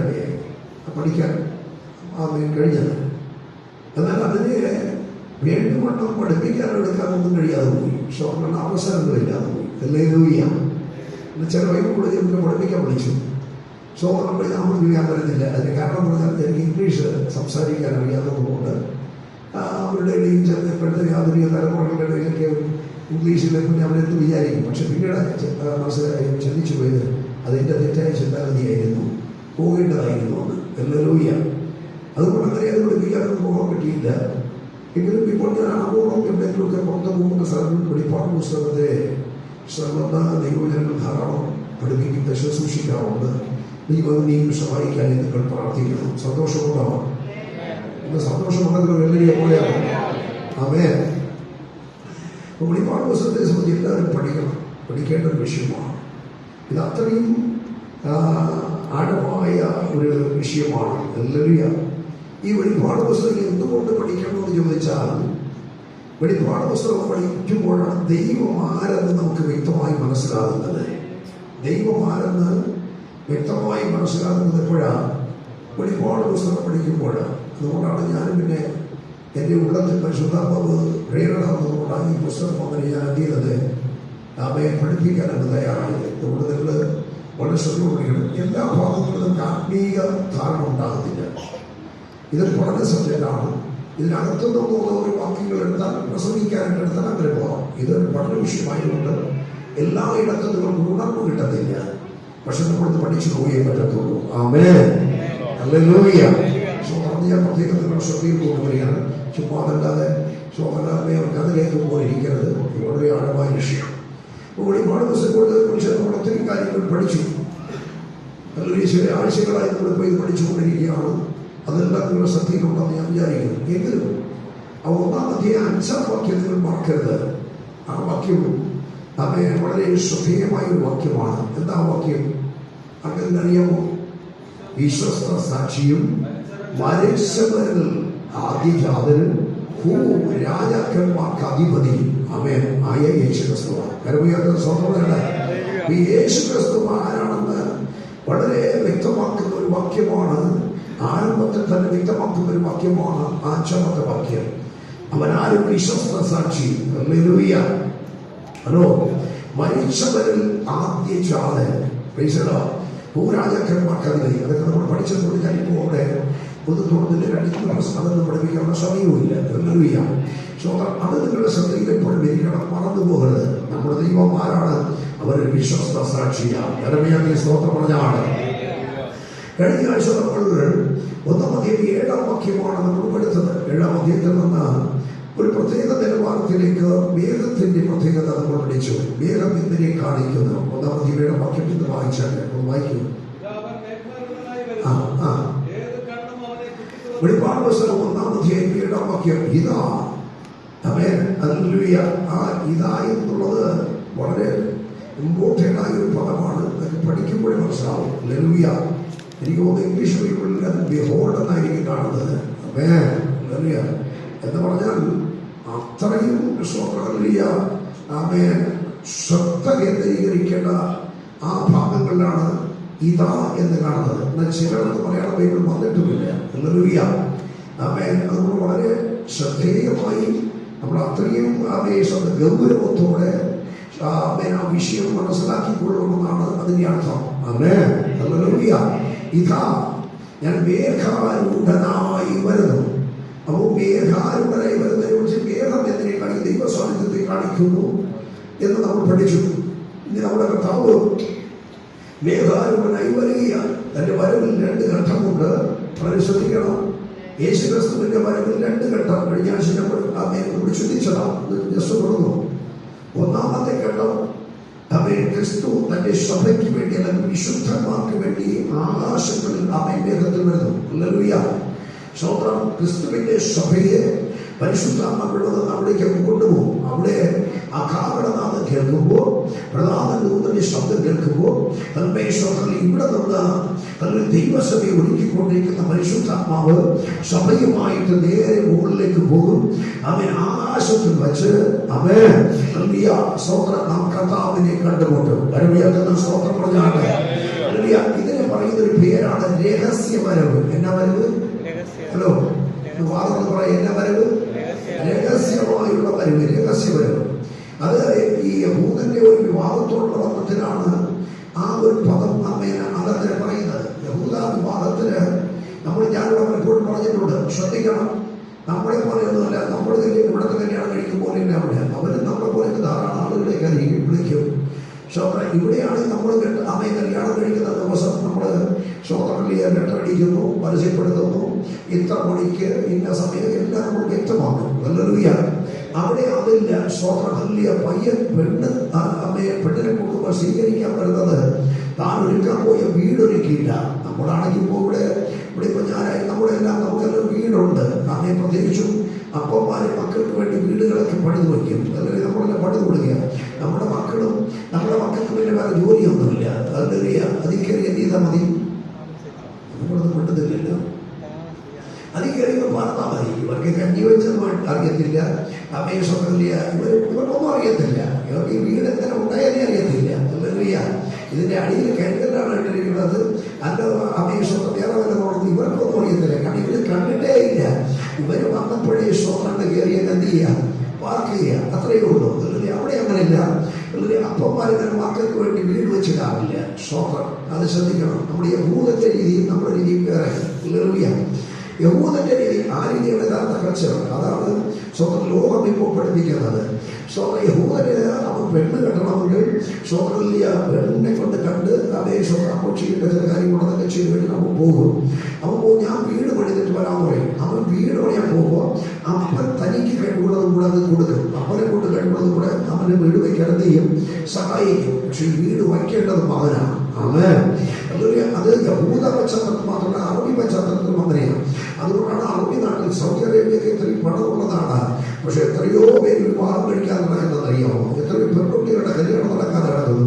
S1: കഴിഞ്ഞത്. എന്നാൽ അതിനെ വേണ്ടുവണ്ണം പഠിപ്പിക്കാനെടുക്കാനൊന്നും കഴിയാതെ പോയി. അവസരങ്ങളില്ലാതെ പോയി. ഹല്ലേലൂയ. ചില വൈകി കൂടെ നമുക്ക് പഠിപ്പിക്കാൻ വിളിച്ചു. നമ്മൾ ചെയ്യാൻ പറ്റുന്നില്ല. അതിന് കാരണം എന്ന് പറഞ്ഞാൽ എനിക്ക് ഇംഗ്ലീഷ് സംസാരിക്കാൻ അറിയാത്തതുകൊണ്ട് അവരുടെ ഇടയിൽ ചെന്ന് ഇപ്പോഴത്തെ ആധുനിക തലമുറകളുടെ ഇടയിലൊക്കെ ഇംഗ്ലീഷിലേക്ക് അവരെന്ത് വിചാരിക്കും. പക്ഷെ പിന്നീട് മനസ്സിലായി ചിന്തിച്ചു പോയത് അതിൻ്റെ തെറ്റായ ചിന്താഗതിയായിരുന്നു, പോകേണ്ടതായിരുന്നു. ഹല്ലേലൂയ. അതുകൊണ്ട് അങ്ങനെ അത് പഠിപ്പിക്കാനൊന്നും പോകാൻ പറ്റിയില്ല. എങ്കിലും ഇപ്പോൾ ഞാൻ ആഗോളം എന്തെങ്കിലുമൊക്കെ പുറത്ത് പോകുന്ന സ്ഥലങ്ങളിൽ വെളിപ്പാട് പുസ്തകത്തെ ദൈവജനങ്ങൾ ധാരാളം പഠിപ്പിക്കുന്ന ശുശ്രൂഷിക്കാറുണ്ട്. ദൈവം സഹായിക്കാൻ നിങ്ങൾ പ്രാർത്ഥിക്കണം. സന്തോഷമുണ്ടാവാം. ഇന്ന് സന്തോഷമുണ്ടെങ്കിൽ വെള്ളിയെ പോയാണ്. ആമേൻ. വെളിപ്പാട് പുസ്തകത്തെ സംബന്ധിച്ച് എല്ലാവരും പഠിക്കേണ്ട ഒരു വിഷയമാണ്. ഇത് അത്രയും ആഴമായ ഒരു വിഷയമാണ്. ഹല്ലേലൂയ. ഈ വെളിപ്പാട് പുസ്തകം എന്തുകൊണ്ട് പഠിക്കണമെന്ന് ചോദിച്ചാൽ, വെളിപ്പാട് പുസ്തകം പഠിക്കുമ്പോഴാണ് ദൈവം ആരെന്ന് നമുക്ക് വ്യക്തമായി മനസ്സിലാകുന്നത്. ദൈവം ആരെന്ന് വ്യക്തമായി മനസ്സിലാകുന്നത് എപ്പോഴാണ്? വെളിപ്പാട് പുസ്തകം പഠിക്കുമ്പോഴാണ്. അതുകൊണ്ടാണ് ഞാനും പിന്നെ എൻ്റെ ഉള്ളത്തിൽ പരിശുദ്ധാത്മാവ് പ്രേരണ തന്നതുകൊണ്ടാണ് ഈ പുസ്തകം അങ്ങനെ ഞാൻ എന്ത് ചെയ്യുന്നത് അവയെ പഠിപ്പിക്കാനാണ് തയ്യാറായത്. അതുകൊണ്ട് നിങ്ങൾ വളരെ ശ്രദ്ധയോടെയാണ്. എല്ലാ ഭാഗങ്ങളിലും ആത്മീയ ധാരണ ഉണ്ടാകത്തില്ല. ഇതൊരു പഠന സബ്ജക്റ്റാണ്. ഇതിനകത്തു നിന്നുള്ള ഒരു വാക്യങ്ങൾ എടുത്താൽ പ്രസംഗിക്കാനായിട്ട് എടുത്താൽ അങ്ങനെ പോകാം. ഇതൊരു പഠന വിഷയമായതുകൊണ്ട് എല്ലായിടത്തും നിങ്ങൾക്ക് ഉണർവ് കിട്ടത്തില്ല. പക്ഷെ നമ്മളിത് പഠിച്ചു പോയേ പറ്റത്തുള്ളൂ. ആമേൻ, ഹല്ലേലൂയ. ഞാൻ പ്രത്യേകം നിങ്ങളുടെ ശ്രദ്ധയിൽ കൊണ്ടുവരികയാണ്. ചുമ്മാ അതല്ലാതെ കഥ കേൾക്കുമ്പോൾ ഇരിക്കരുത്. വളരെ ആഴമായ വിഷയം. വെളിപ്പാട് പുസ്തകത്തെക്കുറിച്ച് നമ്മൾ ഒത്തിരി കാര്യങ്ങൾ പഠിച്ചു. അല്ലെങ്കിൽ ചില ആഴ്ചകളായി നമ്മളിപ്പോൾ ഇത് പഠിച്ചുകൊണ്ടിരിക്കുകയാണ്. അതെല്ലാം നിങ്ങളുടെ ശ്രദ്ധയിലുണ്ടെന്ന് ഞാൻ വിചാരിക്കുന്നു. എങ്കിലും ആ 1-ാം അധ്യായം 5-ാം വാക്യം നിങ്ങൾ മറക്കരുത്. ആ വാക്യം വളരെ ശ്രദ്ധേയമായ ഒരു വാക്യമാണ്. എന്താ വാക്യം? അങ്ങനെ അറിയാമോ? വിശ്വസ്ത സാക്ഷിയും മരിച്ചവരിൽ ആദ്യജാതനും രാജാക്കന്മാർക്ക് അധിപതി ആമേൻ ആയ യേശുക്രിസ്തുവാണ്. കരുണയുടെ സ്വന്തമാണ്. ഈ യേശുക്രിസ്തു ആരാണെന്ന് വളരെ വ്യക്തമാക്കുന്ന ഒരു വാക്യമാണ്. ആരംഭത്തിൽ തന്നെ വ്യക്തമാക്കുന്ന ഒരു വാക്യമാണ് 5-ാമത്തെ വാക്യം. അവനാരും വിശ്വസ്ത സാക്ഷി. ഹല്ലേലൂയ. ഹലോ, മരിച്ചവരിൽ ആദ്യജാതൻ ഭൂരാജാക്കന്മാർക്ക് അധിപതി. അതൊക്കെ നമ്മൾ പഠിച്ചതുകൊണ്ട് ഞാനിപ്പോൾ അവിടെ പൊതുത്തോടത്തിൻ്റെ അതൊന്നും പഠിപ്പിക്കാനുള്ള സമയവുമില്ല. ഹല്ലേലൂയ. അത് നിങ്ങളുടെ ശ്രദ്ധയിൽ എപ്പോഴും വരികണം, മറന്നു പോകരുത്. നമ്മുടെ ദൈവം ആരാണ്? അവർ വിശ്വസ്ത സാക്ഷിയാണ്. യെരമ്യാവിന്റെ സ്തോത്രം പറഞ്ഞാണ്. കഴിഞ്ഞ ആഴ്ച നമ്മൾ 1-ാം അധ്യായം 7-ാം വാക്യമാണ് നമ്മൾ പഠിച്ചത്. 7-ാം അധ്യായത്തിൽ നിന്ന് ഒരു പ്രത്യേക നിലവാരത്തിലേക്ക് മേഘത്തിന്റെ പ്രത്യേകത നമ്മൾ പഠിച്ചു. മേഘം എന്തിനെ കാണിക്കുന്നു? 1-ാം അധ്യായം 7-ാം വാക്യം ഇന്ന് വായിച്ചാൽ വായിക്കൂ. വെളിപ്പാട് പുസ്തകം 1-ാം അധ്യായം 7-ാം വാക്യം ഇതാ. ആമേൻ, ഹല്ലേലൂയ. ആ ഇതാ എന്നുള്ളത് വളരെ ഇമ്പോർട്ടൻ്റ് ആയ ഒരു പദമാണ്. അതൊക്കെ പഠിക്കുമ്പോഴേ മനസ്സിലാവും. ഹല്ലേലൂയ. എനിക്ക് തോന്നുന്നു ഇംഗ്ലീഷ് ബൈബിളിൽ അത് ബിഹോൾഡ് എന്നായിരിക്കും കാണുന്നത്. ആമേൻ, ഹല്ലേലൂയ. എന്ന് പറഞ്ഞാൽ അത്രയും ഹല്ലേലൂയ ആമേൻ ശ്രദ്ധ കേന്ദ്രീകരിക്കേണ്ട ആ ഭാഗങ്ങളിലാണ് ഇതാ എന്ന് കാണുന്നത്. എന്നാൽ ചിലർക്ക് മലയാള ബൈബിൾ വന്നിട്ടുമില്ല. ഹല്ലേലൂയ. ആമേൻ. അത് നമ്മൾ വളരെ ശ്രദ്ധേയമായി നമ്മൾ അത്രയും ഗൗരവത്തോടെ ആ വിഷയം മനസ്സിലാക്കിക്കൊള്ളണമെന്നാണ് അതിന്റെ അർത്ഥം. ആമേൻ, ഹല്ലേലൂയ. ഇതാ ഞാൻ മേഘാരൂഢനായി വരുന്നു. അപ്പോൾ മേഘാരൂഢനായി വരുന്നതിനെ കുറിച്ച് മേഘം എന്തിനെ കാണിക്കും? ദൈവ സാന്നിധ്യത്തെ കാണിക്കുന്നു എന്ന് നമ്മൾ പഠിച്ചു. ഇനി നമ്മുടെ കർത്താവ് മേഘാരൂഢനായി വരികയാണ്. തന്റെ വരവിൽ 2 ഘട്ടമുണ്ട്. വളരെ ശ്രദ്ധിക്കണം. യേശുക്രിസ്തുവിന്റെ വരവിൽ 2 ഘട്ടം കഴിഞ്ഞ ആഴ്ച നമ്മൾ നമ്മൾ ചിന്തിച്ചതാണ്. ജസ്റ്റ് തുടർന്നു. 1-ാമത്തെ ഘട്ടം ക്രിസ്തു തന്റെ സഭയ്ക്ക് വേണ്ടി അല്ലെങ്കിൽ വിശുദ്ധന്മാർക്ക് വേണ്ടി ആകാശങ്ങളിൽ മേഘത്തിൽ വരുന്നു. ഹല്ലേലൂയ. സ്തോത്രം. ക്രിസ്തുവിന്റെ സഭയെ പരിശുദ്ധാത്മാവുള്ളത് അവിടേക്ക് കൊണ്ടുപോകും. അവിടെ ആ കാഹളനാദം കേൾക്കുമ്പോൾ, പ്രധാന ദൂതന്റെ ശബ്ദം കേൾക്കുമ്പോൾ ഇവിടെ നിന്ന് ദൈവസഭയെ ഒരുക്കിക്കൊണ്ടിരിക്കുന്ന പരിശുദ്ധാത്മാവ് സഭയുമായിട്ട് നേരെ മുകളിലേക്ക് പോകും. അവൻ ആകാശത്തിൽ വെച്ച് സ്തോത്രം നാം കർത്താവിനെ കണ്ടുമുട്ടും. കരുണയാക്കുന്ന സ്തോത്രം പറഞ്ഞാണ്. ഇതിനെ പറയുന്ന ഒരു പേരാണ് രഹസ്യവരവ്. എന്നാ വരവ്? ഹലോ, വാദം പറയാം. എന്നാ വരവ്? രഹസ്യമായുള്ള വരവ്, രഹസ്യവരവ്. അത് ഈ യഹൂദന്റെ ഒരു വിവാദത്തോടുള്ള ബന്ധത്തിലാണ് ആ ഒരു പദം അതങ്ങനെ പറയുന്നത്. യഹൂദ വിവാദത്തിന് ഞാനിവിടെ പലപ്പോഴും പറഞ്ഞിട്ടുണ്ട്. ശ്രദ്ധിക്കണം. നമ്മളെ പോലെയൊന്നുമല്ല. നമ്മൾ ഇവിടുത്തെ കല്യാണം കഴിക്കുമ്പോൾ അവിടെ അവരും നമ്മളെ പോലെ ധാരാളം ആളുകളെ വിളിക്കും. ഇവിടെയാണെങ്കിൽ നമ്മൾ കല്യാണം കഴിക്കുന്ന ദിവസം നമ്മൾ ലെറ്ററടിക്കുന്നു, പരസ്യപ്പെടുത്തുന്നു. ഇത്ര മണിക്ക് ഇന്ന സമയം എല്ലാം നമ്മൾ വ്യക്തമാക്കും. ഹല്ലേലൂയ. അവിടെ അതില്ല. ഹല്ലേലൂയ. പയ്യൻ പെണ്ണിനെ കൊണ്ടുപോയി സ്വീകരിക്കാൻ വരുന്നത് താൻ ഒരുക്കാൻ പോയ വീടൊരുക്കിയില്ല. നമ്മളാണെങ്കിൽ ഇപ്പോൾ ഇവിടെ ഇപ്പൊ ഞാനായി നമ്മളെല്ലാം നമുക്കെല്ലാം വീടുണ്ട്. പ്രത്യേകിച്ചും അപ്പന്മാരെ മക്കൾക്ക് വേണ്ടി വീടുകളൊക്കെ പണിത് വയ്ക്കും. അല്ലെങ്കിൽ നമ്മളെല്ലാം പണിത് കൊടുക്കുക. നമ്മുടെ മക്കൾക്ക് പിന്നെ വേറെ ജോലിയൊന്നുമില്ല. ഹല്ലേലൂയ. അതിൽ കയറി എന്ത് ചെയ്താൽ മതി? നമ്മളൊന്നും പെട്ടതില്ലല്ലോ. അതിൽ കയറിയപ്പോൾ പറഞ്ഞാൽ മതി. ഇവർക്ക് കഞ്ഞി വെച്ചതുമായിട്ട് അറിയത്തില്ല. അമേശ്വരല്ല. ഇവർക്കൊന്നും അറിയത്തില്ല. ഇവർക്ക് ഈ വീട് എങ്ങനെ ഉണ്ടായാലേ അറിയത്തില്ല. ഹല്ലേലൂയ. ഇതിന്റെ അടിയിൽ കരികല്ലാണ് ഇട്ടിരിക്കുന്നത്. അല്ല അമേശ്വരം വേറെ വല്ല തുറന്ന് ഇവർക്കൊന്നും അറിയത്തില്ല. കാരണം ഇവർ കണ്ടിട്ടേ ഇല്ല. ഇവർ വന്നപ്പോഴേ ഷോറിന്റെ കയറിയ എന്ത് ചെയ്യുക? പാർക്ക് ചെയ്യുക. അത്രയേ ഉള്ളൂ. അവിടെ അങ്ങനെയില്ല. അപ്പന്മാരിങ്ങനെ മക്കൾക്ക് വേണ്ടി വീട് വെച്ചിടാറില്ല. ഷോർ അത് ശ്രദ്ധിക്കണം. നമ്മുടെ യഹൂദത്തെ രീതിയും നമ്മുടെ രീതിയും വേറെ. ഹല്ലേലൂയ. യഹൂദന്റെ രീതി, ആ രീതിയുടെ യഥാർത്ഥ കൾച്ചർ. അതാണ് സ്വന്തം ലോകം ഇപ്പോൾ പഠിപ്പിക്കുന്നത്. യഹൂദന് അവൻ പെണ്ണ് കെട്ടണമെങ്കിൽ പെണ്ണിനെ കൊണ്ട് കണ്ട് അതേ ആഘോഷിക്കേണ്ട ചില കാര്യങ്ങളൊക്കെ ചെയ്ത് കഴിഞ്ഞാൽ അവൻ പോകും. ഞാൻ വീട് പണിതിട്ട് വരാൻ പറയും. അവൻ വീട് പണിയാൻ പോകുമ്പോൾ അപ്പൻ തനിക്ക് കഴിവുള്ളതും കൂടെ അത് കൊടുക്കും. അപ്പനെ കൊണ്ട് കഴിവുള്ളതും കൂടെ അവന് വീട് വയ്ക്കാൻ എന്ത് ചെയ്യും? സഹായിക്കും. പക്ഷെ ഈ വീട് വയ്ക്കേണ്ടത് മകനാണ്. അത് യഹൂദ പശ്ചാത്തലത്തിൽ മാത്രമല്ല, അറബി പശ്ചാത്തലത്തിലും അങ്ങനെയാണ്. അതുകൊണ്ടാണ് അറബി നാട്ടിൽ, സൗദി അറേബ്യക്ക് ഇത്രയും പണമുള്ളതാണ്. പക്ഷെ എത്രയോ പേര് വിവാഹം കഴിക്കാൻ നടക്കുന്നതറിയാമോ? എത്രയോ പെൺകുട്ടികളുടെ കല്യാണം നടക്കാതെ നടക്കുന്നു.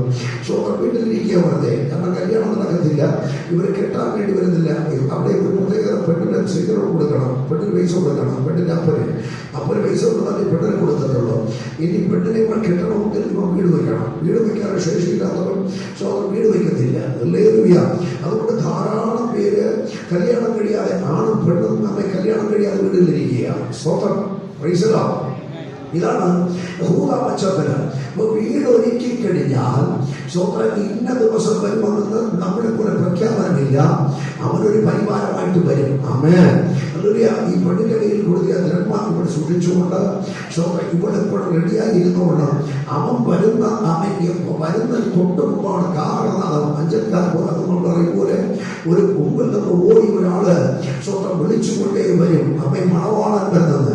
S1: വീട്ടിലിരിക്കുക വെറുതെ. കാരണം കല്യാണം നടക്കത്തില്ല, ഇവരെ കെട്ടാൻ വേണ്ടി വരുന്നില്ല. അവിടെ ഒരു പ്രത്യേകത, പെണ്ണിന് സ്വീകരണം കൊടുക്കണം, പെണ്ണിന് പൈസ കൊടുക്കണം. പെണ്ണിൻ്റെ അപ്പന് പൈസ കൊടുത്താൽ പെണ്ണിനെ കൊടുക്കത്തുള്ളൂ. ഇനി പെണ്ണിനെ കെട്ടണമെങ്കിൽ ഇവ വീട് വയ്ക്കണം. വീട് വയ്ക്കാൻ ശേഷിയില്ലാത്തവർ വീട് വയ്ക്കത്തില്ല. അതുകൊണ്ട് ധാരാളം പേര് കല്യാണം കഴിയാതെ, ആണും പെണ്ണും നമ്മെ കല്യാണം കഴിയാതെ വീട്ടിലിരിക്കുകയാണ്. സ്വതം പൈസലോ. ഇതാണ് യഹൂദ പശ്ചാത്തലം. വീട് ഒരുക്കി കഴിഞ്ഞാൽ ഇന്ന ദിവസം വരുമെന്ന് നമ്മളെ പോലെ പ്രഖ്യാപനമില്ല. അവനൊരു പരിവാരമായിട്ട് വരും. ആമേൻ. ഈ പെണ്ണിന്റെ കയ്യിൽ കൊടുത്തിയ ധനന്മാർ ഇവിടെ സൂക്ഷിച്ചുകൊണ്ട് ഇവിടെ എപ്പോഴും റെഡിയായിരുന്നുകൊണ്ട് അവൻ വരുന്ന തൊട്ട് മുമ്പാണ് കാരണനാഥം അഞ്ചൽക്കാർ പോലെ ഒരു മുമ്പിൽ നിന്ന് ഓടി ഒരാള് വിളിച്ചുകൊണ്ടേ വരും. അവൻ മണവാളൻ വരുന്നത്.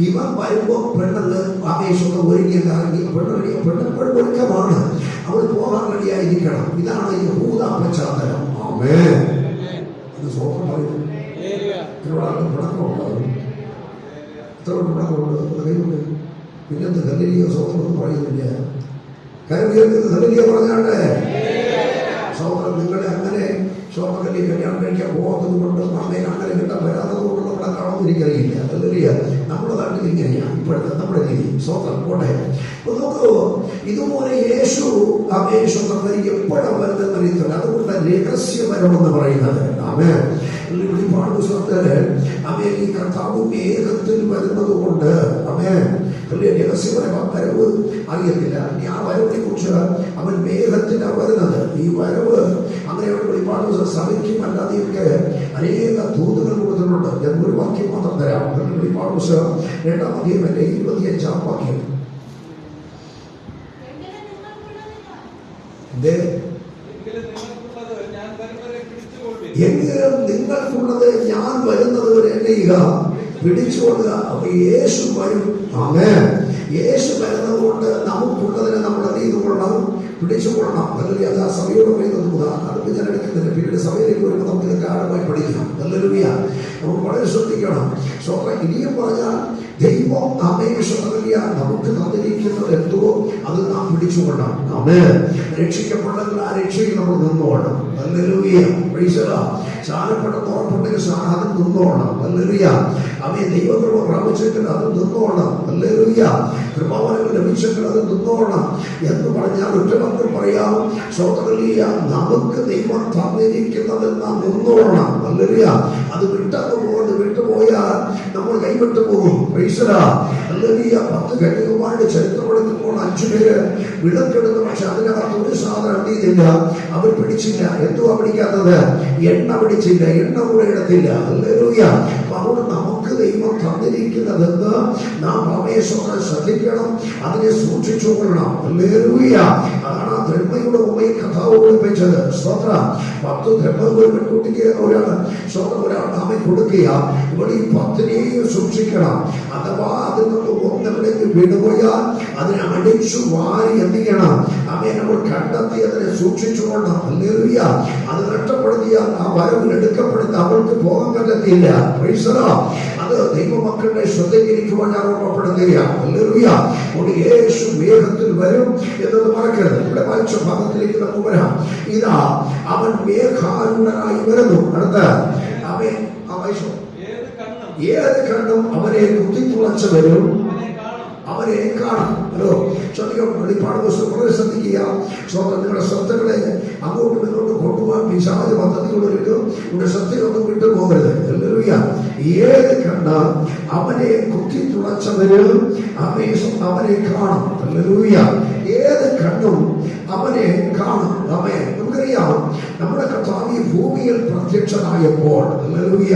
S1: ഇവൻ വരുമ്പോൾ പെണ്ണെന്ന് ആവേശമൊക്കെ ഒരുങ്ങിയിറങ്ങി പെണ്ണെപ്പോഴും ഒരുക്കമാണ്. അവൾ പോകാൻ റെഡിയായിരിക്കണം. ഇതാണ് യഹൂദ പശ്ചാത്തലം. ആമേൻ. ഇത് സ്വന്തം പറയുന്നു. പിണക്കമുണ്ടാകും. എത്ര പിണക്കമുണ്ട് കൈകൊണ്ട്. പിന്നെന്ത് ഹല്ലേലൂയ സ്വന്തം പറയുന്നില്ല. ഹല്ലേലൂയ പറഞ്ഞാട്ടെ. സഹോദരൻ, നിങ്ങളെ അങ്ങനെ ശോഭകല്യ കല്യാണം കഴിക്കാൻ പോകുന്നത് കൊണ്ട് അമ്മയെ അങ്ങനെ കിട്ടാൻ വരാത്തത് കൊണ്ട് നമ്മളെ കാണുമെന്ന് എനിക്കറിയില്ല. ഹല്ലേലൂയ. നമ്മുടെ നാട്ടിൽ ഇങ്ങനെയാണ് ഇപ്പോഴത്തെ നമ്മുടെ രീതി. സ്വന്തം പോട്ടെ. അപ്പൊ നോക്കൂ, ഇതുപോലെ യേശു എപ്പോഴാണ് വരുന്നതെന്ന് അറിയത്തില്ല. അതുകൊണ്ട് രഹസ്യവരമെന്ന് പറയുന്നത്. ആമേൻ. വെളിപ്പാട് പുസ്തകത്തില് ഈ കർത്താവ് മേഘത്തിൽ വരുന്നത് കൊണ്ട് രഹസ്യപര വരവ് അറിയത്തില്ല. ഇനി ആ വരവിനെ കുറിച്ച് അവൻ മേഘത്തിലാണ് വരുന്നത്. ഈ വരവ് അങ്ങനെയുള്ള വെളിപ്പാട് സഭയ്ക്കും അല്ലാതെയൊക്കെ അനേക ദൂതുകൾ കൊടുത്തിട്ടുണ്ട്. ഞാൻ ഒരു വാക്യം മാത്രം തരാം. വെളിപ്പാട് പുസ്തകം 2-ാം അധ്യായം 25-ാം വാക്യം. എങ്കിലും നിങ്ങൾക്കുള്ളത് ഞാൻ വരുന്നത് വരെ എന്നെ പിടിച്ചുകൊള്ളുക. അപ്പൊ യേശു വരും. ആമേൻ. യേശു വരുന്നത് കൊണ്ട് നമുക്കുള്ളതിനെ നമ്മൾ എന്ത് ചെയ്തുകൊള്ളണം? പിടിച്ചുകൊള്ളണം. അല്ലെങ്കിൽ അത് ആ സഭയോട് പറയുന്നത് അടുത്ത് ഞാൻ എടുക്കുന്നില്ല. പിന്നീട് സഭയിലേക്ക് വരുമ്പോൾ നമുക്ക് ഇതൊക്കെ ആഴമായി പഠിക്കണം. ഹല്ലേലൂയ. നമുക്ക് വളരെ ശ്രദ്ധിക്കണം. ഇനിയും പറഞ്ഞാൽ ദൈവം നമുക്ക് തന്നിരിക്കുന്നത് എന്തോ അത് നാം പിടിച്ചുകൊള്ളണം. ആമേൻ. രക്ഷിക്കപ്പെട്ടെങ്കിൽ ആ രക്ഷയിൽ നമ്മൾ നിന്നോണം. ഹല്ലേലൂയ. Praise the lord. സ്നാനപ്പെട്ടെന്ന് ഉറപ്പുണ്ടെങ്കിൽ സ്നാനം നിന്നോണം. ഹല്ലേലൂയ. അവയെ ദൈവകൃപ പ്രാപിച്ചെങ്കിൽ അത് നിന്നോണം. ഹല്ലേലൂയ. കൃപാവരങ്ങൾ ലഭിച്ചെങ്കിൽ അത് നിന്നോണം എന്ന് പറഞ്ഞാൽ ഒറ്റവാക്കിൽ പറയാം. ഹല്ലേലൂയ. നമുക്ക് ദൈവം തന്നിരിക്കുന്നത് നാം നിന്നോണം. ഹല്ലേലൂയ. അത് വിട്ടുപോയാൽ നമ്മൾ കൈവിട്ടു പോകും. Price the Lord. ഹല്ലേലൂയ. 10 കന്യകമാരുടെ ചരിത്രമെടുക്കുമ്പോൾ 5 പേര് വിളക്കെടുത്തു. പക്ഷെ അതിനകത്ത് ഒരു സാധനം അടിയില്ല. അവർ പിടിച്ചില്ല. എന്തുവാ പിടിക്കാത്തത്? എണ്ണ പിടിച്ചില്ല. എണ്ണ കൂടെ ഇടത്തില്ല. ഹല്ലേലൂയ. അതുകൊണ്ട് നമുക്ക് ദൈവം തന്നിരിക്കുന്നതെന്ന് നാം പരമേശ്വരനെ ശ്രദ്ധിക്കണം. അതിനെ സൂക്ഷിച്ചുകൊള്ളണം. ഹല്ലേലൂയ. അതാണ് ധർമ്മയുടെ ഉമ്മയിൽ കഥാവ് പഠിപ്പിച്ചത്. സ്തോത്രം. 10 ധർമ്മം ഒരു പെൺകുട്ടിക്ക് ഒരാൾ നാമെ കൊടുക്കുക. ഇവിടെ ഈ 10നെയും സൂക്ഷിക്കണം. അഥവാ അതിൽ നിന്ന് ഒന്നെവിടേക്ക് വിടുപോയാൽ അതിനെ അടിച്ചു വാരി എന്തിക്കണം? അവയെ നമ്മൾ കണ്ടെത്തി അതിനെ സൂക്ഷിച്ചുകൊള്ളണം. ഹല്ലേലൂയ. അത് നഷ്ടപ്പെടുത്തിയാൽ ആ വരവിൽ എടുക്കപ്പെടുന്ന അവൾക്ക് പോകാൻ പറ്റത്തില്ല. Price the Lord. അത് ദൈവമക്കളുടെ ശ്രദ്ധയിലിരിക്കുവാൻ ഞാൻ ഓർമ്മപ്പെടുത്തുകയാണ്. ഹല്ലേലൂയ. യേശു മേഘത്തിൽ വരും എന്നത് മറക്കരുത്. ഇവിടെ വായിച്ച ഭാഗത്തിലേക്ക് നമുക്ക് വരാം. ഇതാ അവൻ മേഘാരൂഢനായി വരുന്നു. അടുത്ത അവൻ ഏത് കണ്ണും അവനെ കുത്തിത്തുളച്ചവരും അവരെ കാണും. ഹലോ, ശ്രദ്ധിക്കണം. വെളിപ്പാട് പുസ്തകം വളരെ ശ്രദ്ധിക്കുക. നിങ്ങളുടെ ശ്രദ്ധകളെ അങ്ങോട്ടും ഇങ്ങോട്ടും കൊണ്ടുപോകാൻ പിശാച് പദ്ധതികളൊരിക്കും. ഇവിടെ ശ്രദ്ധയൊന്നും വിട്ടുപോകരുത്. ഹല്ലേലൂയ. ഏത് കണ്ട അവനെ കുത്തിത്തുളച്ചവരും അവനെ കാണും. ഹല്ലേലൂയ. ഏത് കണ്ണും അവനെ കാണും. ആമേൻ. നമുക്കറിയാം, നമ്മുടെ കർത്താവ് ഈ ഭൂമിയിൽ പ്രത്യക്ഷനായപ്പോൾ ഹല്ലേലൂയ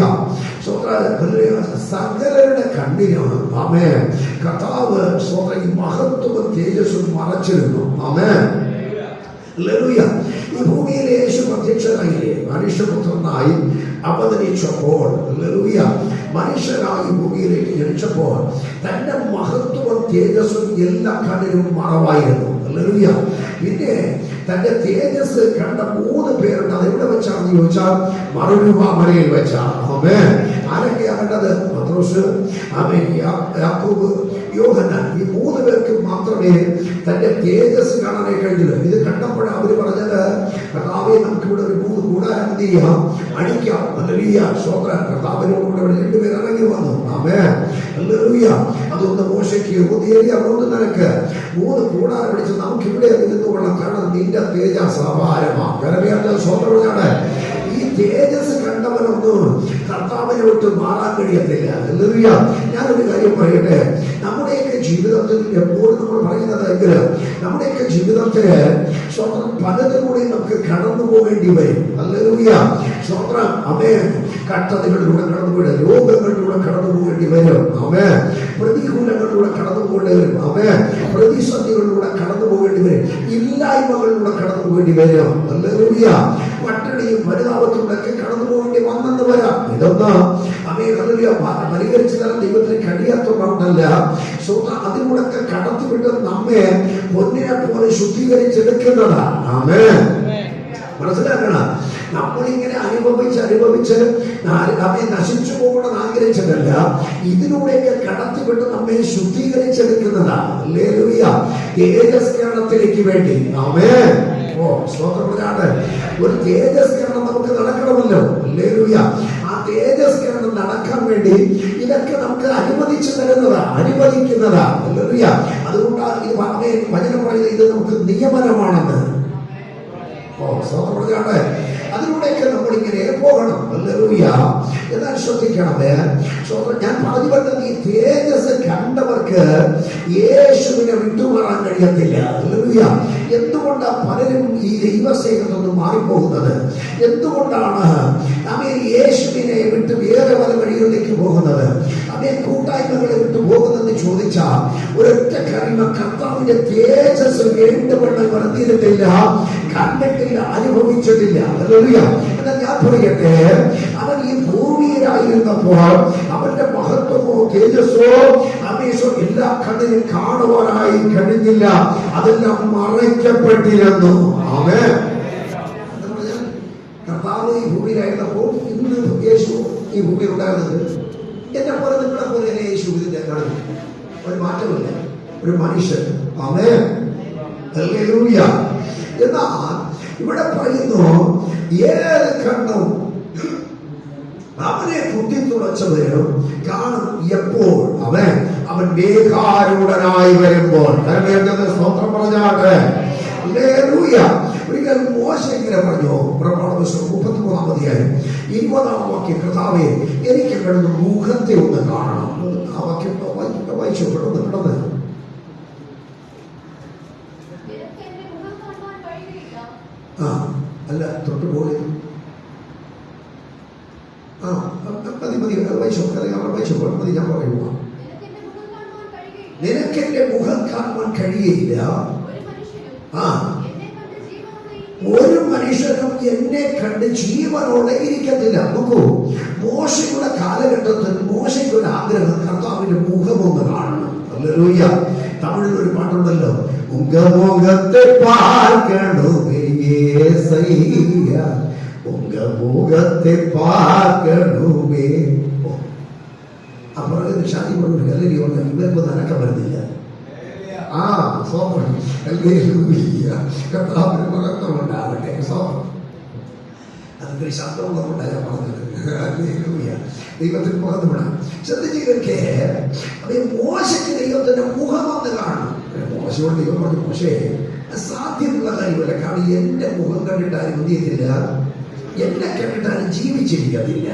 S1: സകലരുടെ കണ്ണിനാണ് ആമേൻ കർത്താവ് സ്വന്തം മഹത്വവും തേജസ്സും മറച്ചിരുന്നു. ആമേൻ. ഹല്ലേലൂയ. ഈ ഭൂമിയിലെ യേശു പ്രത്യക്ഷനായില്ലേ, മനുഷ്യപുത്രനായി അവതരിച്ചപ്പോൾ, ഹല്ലേലൂയ, മനുഷ്യനായി ഭൂമിയിലേക്ക് ജനിച്ചപ്പോൾ തന്റെ മഹത്വവും തേജസ്സും എല്ലാ കണ്ണിനും മറവായിരുന്നു. ഹല്ലേലൂയ. പിന്നെ തന്റെ തേജസ് കണ്ട 3 പേരുണ്ട്. അത് എവിടെ വെച്ചാണെന്ന് ചോദിച്ചാൽ മറുരൂപ മലയിൽ വെച്ചാണ്. ആമേൻ. ആരൊക്കെയാ കണ്ടത്? പത്രോസ്, ആമേൻ, യാക്കോബ്, യോഹന്നാൻ. ഈ 3 പേർക്ക് മാത്രമേ തന്റെ തേജസ് കാണാനായി കഴിഞ്ഞുള്ളൂ. ഇത് കണ്ടപ്പോഴാണ് അവര് പറഞ്ഞത്, കർത്താവേ, നമുക്കിവിടെ ഒരു 3 കൂടാരം എന്ത് ചെയ്യാം, അടിക്കാം. ഹല്ലേലൂയ. സ്തോത്രം. കർത്താവിനോടുകൂടെ ഇവിടെ 2 പേർ ഇറങ്ങി വന്നു. ആമേൻ. ഹല്ലേലൂയ. അതൊന്ന് മോശയ്ക്ക്, ഒന്ന് ഏലിയ, ഒന്ന് നിനക്ക് 3 കൂടാരം അടിച്ച് നമുക്ക് ഇവിടെ ഇരുന്നു കൊള്ളാം. കാരണം നിന്റെ തേജസ് അപാരമാണ്. കരമേറ്റ സ്തോത്രമാണ്. ഈ തേജസ് കണ്ടവനൊന്നും കർത്താവിനെ വിട്ട് മാറാൻ കഴിയത്തില്ല. ഹല്ലേലൂയ. ഞാനൊരു കാര്യം പറയട്ടെ, നമ്മുടെയൊക്കെ ജീവിതത്തിൽ എപ്പോഴും നമ്മൾ പറയുന്നതെങ്കിൽ നമ്മുടെയൊക്കെ ജീവിതത്തില് സ്വന്തം പലതിലൂടെയും നമുക്ക് കടന്നു പോകേണ്ടി വരും. ഹല്ലേലൂയ. സ്വന്തം ആമേൻ. കഷ്ടതകളിലൂടെ കടന്നുപോയി, രോഗങ്ങളിലൂടെ കടന്നു പോകേണ്ടി വരും. ആമേൻ. പ്രതികൂലങ്ങളിലൂടെ കടന്നു പോകേണ്ടി വരും. ആമേൻ. പ്രതിസന്ധികളിലൂടെ കടന്നു പോകേണ്ടി വരും. ഇല്ലായ്മകളിലൂടെ കടന്നു പോകേണ്ടി വരും. ഹല്ലേലൂയ. പട്ടിണിയും പരിതാപത്തിലൂടെയൊക്കെ കടന്നു പോകേണ്ടി വന്നെന്ന് വരാം. ഇതൊന്ന് ആമേൻ. ഹല്ലേലൂയ. പരിഹരിച്ചു തരാൻ ദൈവത്തിന് കഴിയാത്തതുകൊണ്ടല്ല, അതിലൂടെയൊക്കെ കടത്തിവിട്ട് നമ്മെ പൊന്നിനെ പോലെ ശുദ്ധീകരിച്ചെടുക്കുന്നതാണ്. ആമേൻ. മനസ്സിലാക്കണം. നമ്മളിങ്ങനെ അനുഭവിച്ച് നമ്മെ നശിച്ചു പോകണമെന്ന് ആഗ്രഹിച്ചിട്ടല്ല, ഇതിലൂടെയൊക്കെ കടത്തിവിട്ട് നമ്മെ ശുദ്ധീകരിച്ചെടുക്കുന്നതാണ്. ഹല്ലേലൂയ. തേജസ്കരണത്തിലേക്ക് വേണ്ടി. ആമേൻ. ഓ സ്തോത്രമാണ്. ഒരു തേജസ്കരണം നമുക്ക് നടക്കണമല്ലോ. ഹല്ലേലൂയ. ആ തേജസ്കരണം നടക്കാൻ വേണ്ടി ഇതൊക്കെ നമുക്ക് അനുവദിച്ചു തരുന്നതാ, അനുവദിക്കുന്നതാ. ഹല്ലേലൂയ. അതുകൊണ്ടാണ് ഇത് വചനം പറയുന്നത്, ഇത് നമുക്ക് നിയമനമാണെന്ന്. ഓ സ്തോത്രമാണ്. അതിലൂടെയൊക്കെ നമ്മളിങ്ങനെ പോകണം. ഹല്ലേലൂയ. എന്നാൽ ശ്രദ്ധിക്കണമേ, ഞാൻ പറഞ്ഞു വരുന്നത്, ഈ തേജസ് കണ്ടവർക്ക് യേശുവിനെ വിട്ടുമാറാൻ കഴിയത്തില്ല. ഹല്ലേലൂയ. എന്തുകൊണ്ടാണ് പലരും ഈ ദൈവസ്നേഹത്തൊന്ന് മാറിപ്പോകുന്നത്? എന്തുകൊണ്ടാണ് ആമേൻ യേശുവിനെ വിട്ട് വേറെ പല വഴികളിലേക്ക് പോകുന്നത്? ആമേൻ. കൂട്ടായ്മകളെ വിട്ടു പോകുന്നതെന്ന് ചോദിച്ചാൽ ഒരൊറ്റ കാര്യം, കർത്താവിന്റെ തേജസ് വേണ്ടവണ്ണം വളർത്തിയിട്ടില്ല, കണ്ടിട്ടില്ല, അനുഭവിച്ചിട്ടില്ല. ഹല്ലേലൂയ. എന്നാൽ ഞാൻ പറയട്ടെ, അവൻ ഈ ഭൂമിയിലായിരുന്നപ്പോൾ അവന്റെ മഹത്വമോ തേജസ്സോ ആമേശോ എല്ലാ കണ്ണിനും കാണുവാനായി കഴിഞ്ഞില്ല. അതെല്ലാം മറയ്ക്കപ്പെട്ടിരുന്നു. ആമേൻ. കർത്താവ് ഈ ഭൂമിയിലായിരുന്നപ്പോൾ ഇന്ന് യേശു ഈ ഭൂമിയിൽ ഉണ്ടാകുന്നത് എന്നെ പോലെ നിങ്ങളെ പോലെ തന്നെ യേശു ഇതിന്റെ കാണുന്നു. ഒരു മാറ്റമില്ല, ഒരു മനുഷ്യൻ. ആമേൻ. ഹല്ലേലൂയ. എന്നാൽ ഇവിടെ പറയുന്നു, ഏത് കണ്ണും അവനെ കുത്തിത്തുളച്ചവരും കാണും എപ്പോൾ അവൻ മേഘാരൂഢനായി വരുമ്പോൾ. സ്തോത്രം പറഞ്ഞാട്ടെ. ഹല്ലേലൂയ. ഒരിക്കൽ മോശ ഇങ്ങനെ പറഞ്ഞു, പ്രമാണപുസ്തകം 33-ാം അധ്യായം 20-ാം വാക്യം, കർത്താവേ, എനിക്ക് കിടന്ന് മുഖത്തെ ഒന്ന് കാണണം. ആ വാക്യം വായിച്ചു കിടന്ന് കിടന്ന് അല്ല തൊട്ട് പോയി. മതി മതി ഞാൻ പറയുക, നിനക്കെന്റെ മുഖം കാണുവാൻ കഴിയില്ല. ഒരു മനുഷ്യനും എന്നെ കണ്ട് ജീവനോടെ ഇരിക്കത്തില്ല. നോക്കൂ, മോശയുടെ കാലഘട്ടത്തിൽ മോശയ്ക്കൊരു ആഗ്രഹം, കർത്താവിന്റെ മുഖമൊന്ന് കാണണം. ഹല്ലേലൂയ. തമിഴിൽ ഒരു പാട്ടുണ്ടല്ലോ, മുഖത്തെ പാർക്കണമേ യേസയ്യ, മുഖത്തെ പാർക്കണമേ. അപ്പുറം ഷാദി പറഞ്ഞു, ഹല്ലേലൂയ, ഇവർക്കൊന്നും അനക്കം വരുന്നില്ല. കർത്താവിന് മഹത്വം ഉണ്ടാവട്ടെ. അതൊരു ശബ്ദമുള്ളതുകൊണ്ടാണ് ഞാൻ പറഞ്ഞത്. ദൈവത്തിന് മഹത്വമാണ്. ശ്രദ്ധിച്ചൊക്കെ മോശയ്ക്ക് ദൈവത്തിന്റെ മുഖമൊന്ന് കാണും. മോശയോട് ദൈവം പറഞ്ഞു, മോശേ, സാധ്യതയുള്ള കാര്യമല്ല. കാരണം എന്റെ മുഖം കണ്ടിട്ടാലും എന്ത് ചെയ്തില്ല, എന്നെ കണ്ടിട്ടാലും ജീവിച്ചിരിക്കത്തില്ല.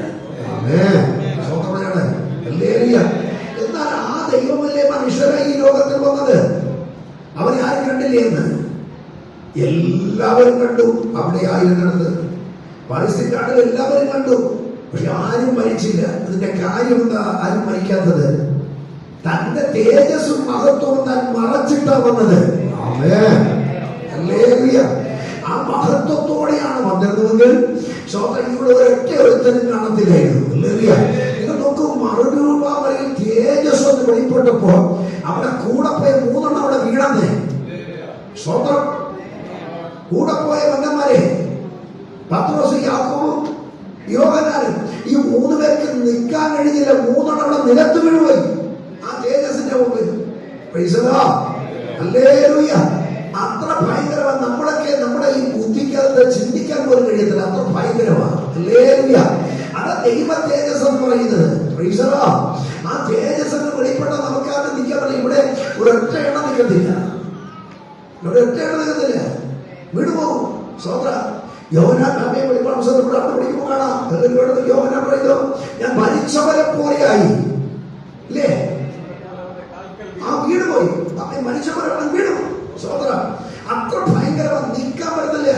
S1: എന്നാൽ ആ ദൈവമല്ലേ മനുഷ്യരായി ഈ ലോകത്തിൽ വന്നത്? അവനെ ആരും കണ്ടില്ലേ എന്ന്? എല്ലാവരും കണ്ടു. അവിടെ ആയിരുന്നത് പരസ്യക്കാട്ടിൽ എല്ലാവരും കണ്ടു. പക്ഷെ ആരും മരിച്ചില്ല. അതിന്റെ കാര്യം എന്താ ആരും മരിക്കാത്തത്? തന്റെ തേജസ്സും മഹത്വവും താൻ മറച്ചിട്ടാ വന്നത്. ആ മഹത്വത്തോടെയാണ് വന്നിരുന്നതെങ്കിൽ ഇവിടെ ഒരൊറ്റ ഒരുത്തനും കാണത്തില്ലായിരുന്നു. നിങ്ങൾ നോക്കൂ, മറുരൂപാവലിൽ തേജസ് ഒന്ന് വെളിപ്പെട്ടപ്പോ അവിടെ കൂടെ പോയ 3 അവിടെ വീണന്നേ. സ്വന്തം കൂടെ പോയ വന്നന്മാരെ പത്രോസ്, യാക്കോബും യോഹന്നാനും, ഈ 3 പേർക്ക് നിൽക്കാൻ കഴിഞ്ഞില്ല. 3 അവിടെ നിലത്ത് വീഴുപോയി ആ തേജസ്സിന്റെ മുമ്പിൽ. അത്ര ഭയങ്കരമാണ്. നമ്മളൊക്കെ നമ്മുടെ ഈ ബുദ്ധിക്കകത്ത് ചിന്തിക്കാൻ പോലും കഴിയത്തില്ല, അത്ര ഭയങ്കരമാണ്. അതാ ദൈവ തേജസ് എന്ന് പറയുന്നത്. ആ തേജസ് വെളിപ്പെട്ട നമുക്കത് നിൽക്കാൻ പറ്റില്ല. ഇവിടെ ഒരൊറ്റ എണ്ണം നിൽക്കത്തില്ല, വിടുപോകും. യോഹന്നാൻ വെളിപ്പാട് പുസ്തകത്തിൽ പഠിക്കുമ്പോൾ കാണാം, യോഹന്നാൻ പറയുന്നു, ഞാൻ മരിച്ചവരെ പോലെയായി. ഇല്ലേ? ആ വീട് പോയി, മരിച്ചവരെ വീടും. അത്ര ഭയങ്കരമാണ്, നിൽക്കാൻ പറ്റത്തില്ല.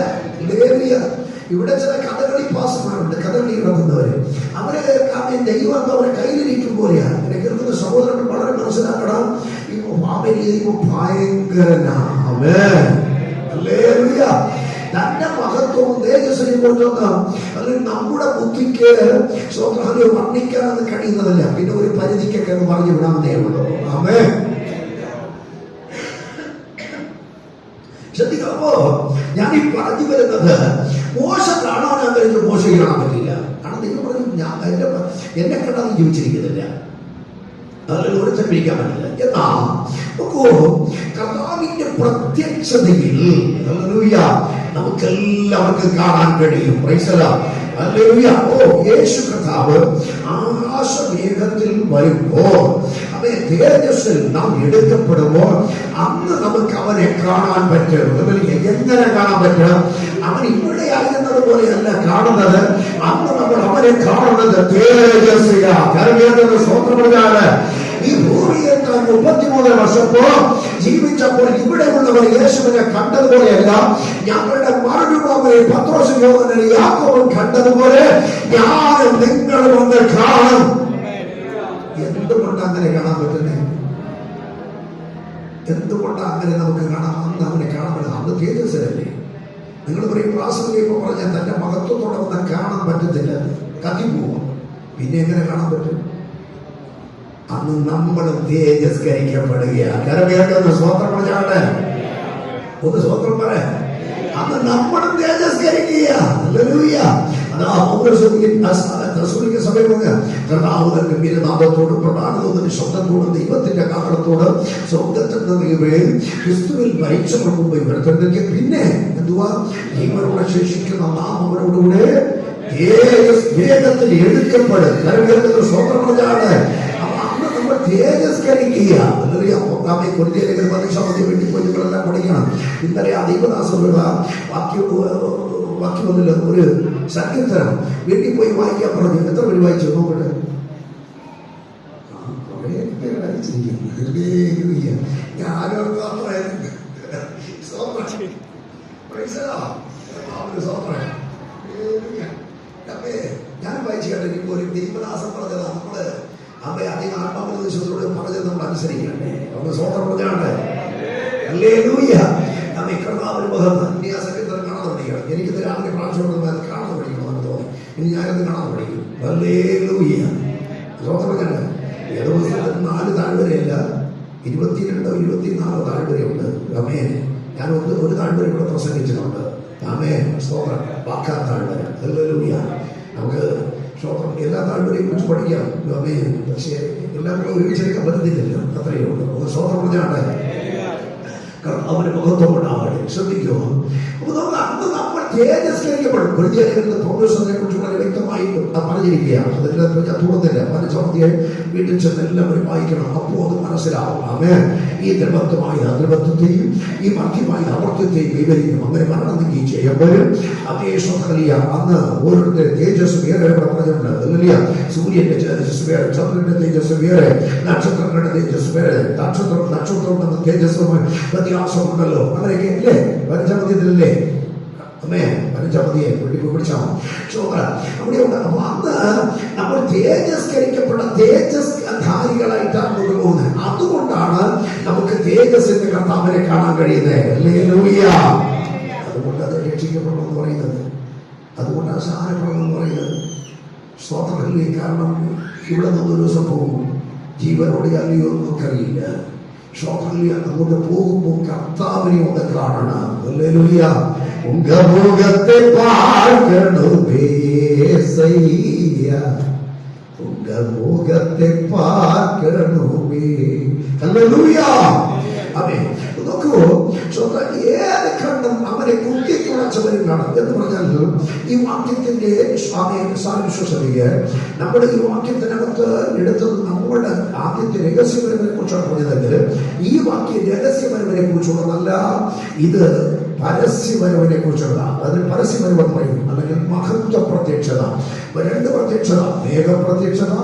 S1: ഇവിടെ ചില കഥകളി പാസ്മാരുണ്ട്, കഥകളി നടത്തുന്നവര്. അവരെ ദൈവം അവരെ കയ്യിലിരിക്കും പോലെയാണ്. എന്നെ കേൾക്കുന്ന സഹോദരൻ വളരെ മനസ്സിലാക്കണം, ഭയങ്കരനാണ്. തന്റെ മഹത്വവും തേജസ്സിനെ കൊണ്ടുവന്ന് അല്ലെങ്കിൽ നമ്മുടെ ബുദ്ധിക്ക് വർണ്ണിക്കാനൊന്നും കഴിയുന്നതല്ല. പിന്നെ ഒരു പരിധിക്കൊക്കെ എന്ന് പറഞ്ഞു വിടാമെന്നേ ഉള്ളൂ. ആമേൻ. ശ്രദ്ധിക്കുമ്പോ ഞാൻ ഈ പറഞ്ഞു വരുന്നത്, മോശ കാണാൻ കഴിഞ്ഞു, മോശം കാണാൻ പറ്റില്ല. കാരണം നിങ്ങൾ പറഞ്ഞു, ഞാൻ എന്നെ കണ്ടാൽ ജീവിച്ചിരിക്കുന്നില്ല, അതിൽ ഒരുത്തം പിടിക്കാൻ പറ്റില്ല. എന്നാ കർത്താവിന്റെ പ്രത്യക്ഷതയിൽ നമുക്കെല്ലാവർക്കും കാണാൻ കഴിയും. യേശു കർത്താവ് ആകാശമേഘത്തിൽ വരുമ്പോൾ, അവനെ തേജസ്സിൽ നാം എടുക്കപ്പെടുമ്പോൾ, അന്ന് നമുക്ക് അവനെ കാണാൻ പറ്റും. എങ്ങനെ കാണാൻ പറ്റും? അവൻ ഇവിടെ ആയിരുന്നത് പോലെയല്ല കാണുന്നത്. അന്ന് നമ്മൾ അവനെ കാണുന്നത് തേജസ്സിലാണ്. സ്വന്തമാണ്. ഈ ഭൂമിയിൽ 33 വർഷത്തോളം ജീവിച്ചപ്പോൾ ഇവിടെയുള്ളവർ യേശുവിനെ കണ്ടതുപോലെയല്ല, ഞങ്ങളുടെ മറുരൂപങ്ങളെ പത്രോസും യോഹന്നാനും യാക്കോബും കണ്ടതുപോലെ ഞാനും നിങ്ങളും ഒന്ന് കാണും. എന്തുകൊണ്ട് അങ്ങനെ കാണാൻ പറ്റുന്നേ? എന്തുകൊണ്ട് അങ്ങനെ നമുക്ക് കാണാം? അന്ന് അവനെ കാണാൻ പറ്റുന്നത് അന്ന് തേജസ്സല്ലേ. നിങ്ങൾ പറയും പ്രാസംഗികപ്പോൾ പറഞ്ഞാൽ തന്റെ മഹത്വത്തോടെ വന്നാൽ കാണാൻ പറ്റത്തില്ല, കത്തിപ്പോവും. പിന്നെ എങ്ങനെ കാണാൻ പറ്റും? അന്ന് നമ്മളും തേജസ്കരിക്കപ്പെടുകയാണ്. കരമേൽക്കുന്ന സ്വന്തം പറഞ്ഞാട്ടെ, ഒന്ന് സ്വന്തം പറ. അന്ന് നമ്മളും തേജസ്കരിക്കുക. ഗംഭീരനാഥത്തോടും പ്രധാനതോടും ശബ്ദത്തോടും ദൈവത്തിന്റെ കാരണത്തോട് സ്വർഗത്തിൽ ക്രിസ്തുവിൽ മരിച്ചവർ മുമ്പ് ഇവർക്ക് പിന്നെ എന്തുവാ ജീവനോടെ ശേഷിക്കുന്ന നാം അവരോടുകൂടെ വേഗത്തിൽ എടുക്കപ്പെടും. കരമേൽക്കുന്ന സ്വന്തം പറഞ്ഞാണ്. തേജസ്കരിക്കുക. വീട്ടിൽ പോയി നിങ്ങളെല്ലാം പഠിക്കണം. ഇന്നലെ ആ ദൈവദാസമുള്ള വാക്യമൊന്നുമില്ല, ഒരു സങ്കീർത്തനം വീട്ടിൽ പോയി വായിക്കാൻ പറഞ്ഞു. എത്ര പേര് വായിച്ചു നോക്കട്ടെ? ഞാൻ വായിച്ചു കേട്ടോ. ഒരു ദൈവദാസം പറഞ്ഞതാ. നമ്മള് അതെ അധികം ആത്മാവിശ്വാസത്തോട് പറഞ്ഞത് നമ്മൾ അനുസരിക്കണ്ടേ? ഒന്ന് സ്വന്തം പറഞ്ഞാണ്ട് സങ്കീർത്തനം കാണാതെ പഠിക്കണം. എനിക്കിത് രാവിലെ പ്രാവശ്യം കാണാതെ പഠിക്കണമെന്ന് തോന്നി. ഇനി ഞാനത് കാണാതെ പഠിക്കും. സ്വന്തം പറഞ്ഞാണ്ട് ഏതോ പുസ്തകത്തിൽ 4 താഴ്വരയല്ല, 22 24 താഴ്വരയുണ്ട്. അമേൻ. ഞാൻ ഒരു താഴ്വര ഇവിടെ പ്രസംഗിച്ചിട്ടുണ്ട്. അമേൻ. സ്തോത്രം. വാക്കാ താഴ്വര. നമുക്ക് സ്തോത്രം എല്ലാ താഴ്വരയും കുറിച്ച് പഠിക്കാം. അമേൻ. പക്ഷേ എല്ലാം കൂടെ ഒരുമിച്ചെടുക്കാൻ പറ്റത്തില്ലല്ലോ. അത്രയേ ഉള്ളൂ. സ്തോത്രം പറഞ്ഞാണ്ട് അവന് മഹത്വം ഉണ്ടാവട്ടെ. ശ്രദ്ധിക്കുമോ? അപ്പൊ അന്ന് നമ്മൾ തേജസ്കരിക്കപ്പെടും. പൗലോസിനെ കുറിച്ച് വളരെ വ്യക്തമായി പറഞ്ഞിരിക്കുകയാണ്. അതെല്ലാം ഞാൻ തുടർന്നില്ല. മനസ്സമർത്തിയെ വീട്ടിൽ ചെന്ന് എല്ലാവരും വായിക്കണം. അപ്പോൾ അത് മനസ്സിലാവും. ആമേൻ. ഈ ദ്രവത്വമായ ദ്രവത്വത്തെയും ഈ മധ്യമായ അമർത്യത്തെയും വിവരിക്കും. അങ്ങനെ മരണം നീക്കി ചെയ്യുമ്പോഴും അതേ സ്വതലിയ അന്ന് ഓരോരുത്തരുടെ തേജസ് വേറെ പറഞ്ഞിട്ടുണ്ട്. അതല്ല സൂര്യന്റെ തേജസ് വേറെ, ചന്ദ്രന്റെ തേജസ് വേറെ, നക്ഷത്രങ്ങളുടെ തേജസ് വേറെ. നക്ഷത്രം തേജസ്സും വ്യത്യാസമുണ്ടല്ലോ. അങ്ങനെയൊക്കെ അല്ലേ? പരിചമത്തിലല്ലേ അമ്മേ പഞ്ചമതിയെ പിടിച്ചാൽ അവിടെയുണ്ട്. അപ്പൊ അന്ന് നമ്മൾ തേജസ്കരിക്കപ്പെട്ട തേജസ്ധാരികളായിട്ടാണ് നമുക്ക് പോകുന്നത്. അതുകൊണ്ടാണ് നമുക്ക് തേജസ്സിന്റെ കർത്താവിനെ കാണാൻ കഴിയുന്നത്. ഹല്ലേലൂയ. അതുകൊണ്ട് അത് രക്ഷിക്കപ്പെടണമെന്ന് പറയുന്നത്, അതുകൊണ്ടാണ് സാരപ്പെടണമെന്ന് പറയുന്നത്. സ്തോത്രമല്ലേ. കാരണം ഇവിടെ നിന്നൊരു ദിവസം പോകും, ജീവനോടെ അല്ലയോ നമുക്കറിയില്ല. സ്തോത്രമല്ലേ. അങ്ങോട്ട് പോകുമ്പോൾ കർത്താവിനെ ഒന്ന് കാണണം. ഹല്ലേലൂയ. ഉംഗമുഖത്തെ പാർക്കണമേ സയ്യ, ഉംഗമുഖത്തെ പാർക്കണമേ. ഹല്ലേലൂയ. ആമേൻ. നോക്കൂ, ഏത് കണ്ടും അവനെ കുത്തിത്തുളച്ചവരും കാണാം എന്ന് പറഞ്ഞാൽ ഈ വാക്യത്തിന്റെ സാരവിശ്വസതയെ നമ്മുടെ ഈ വാക്യത്തിനകത്ത് എടുത്തത് നമ്മുടെ ആദ്യത്തെ രഹസ്യപരമനെ കുറിച്ചാണ് പറഞ്ഞതെങ്കിൽ ഈ വാക്യം രഹസ്യപരമനെ കുറിച്ചുള്ളതല്ല, ഇത് പരസ്യപരമനെ കുറിച്ചുള്ള. അതിന് പരസ്യപരം എന്ന് പറയും, അല്ലെങ്കിൽ മഹത്വ പ്രത്യക്ഷത. രണ്ട് പ്രത്യക്ഷത, മേഘപ്രത്യക്ഷത,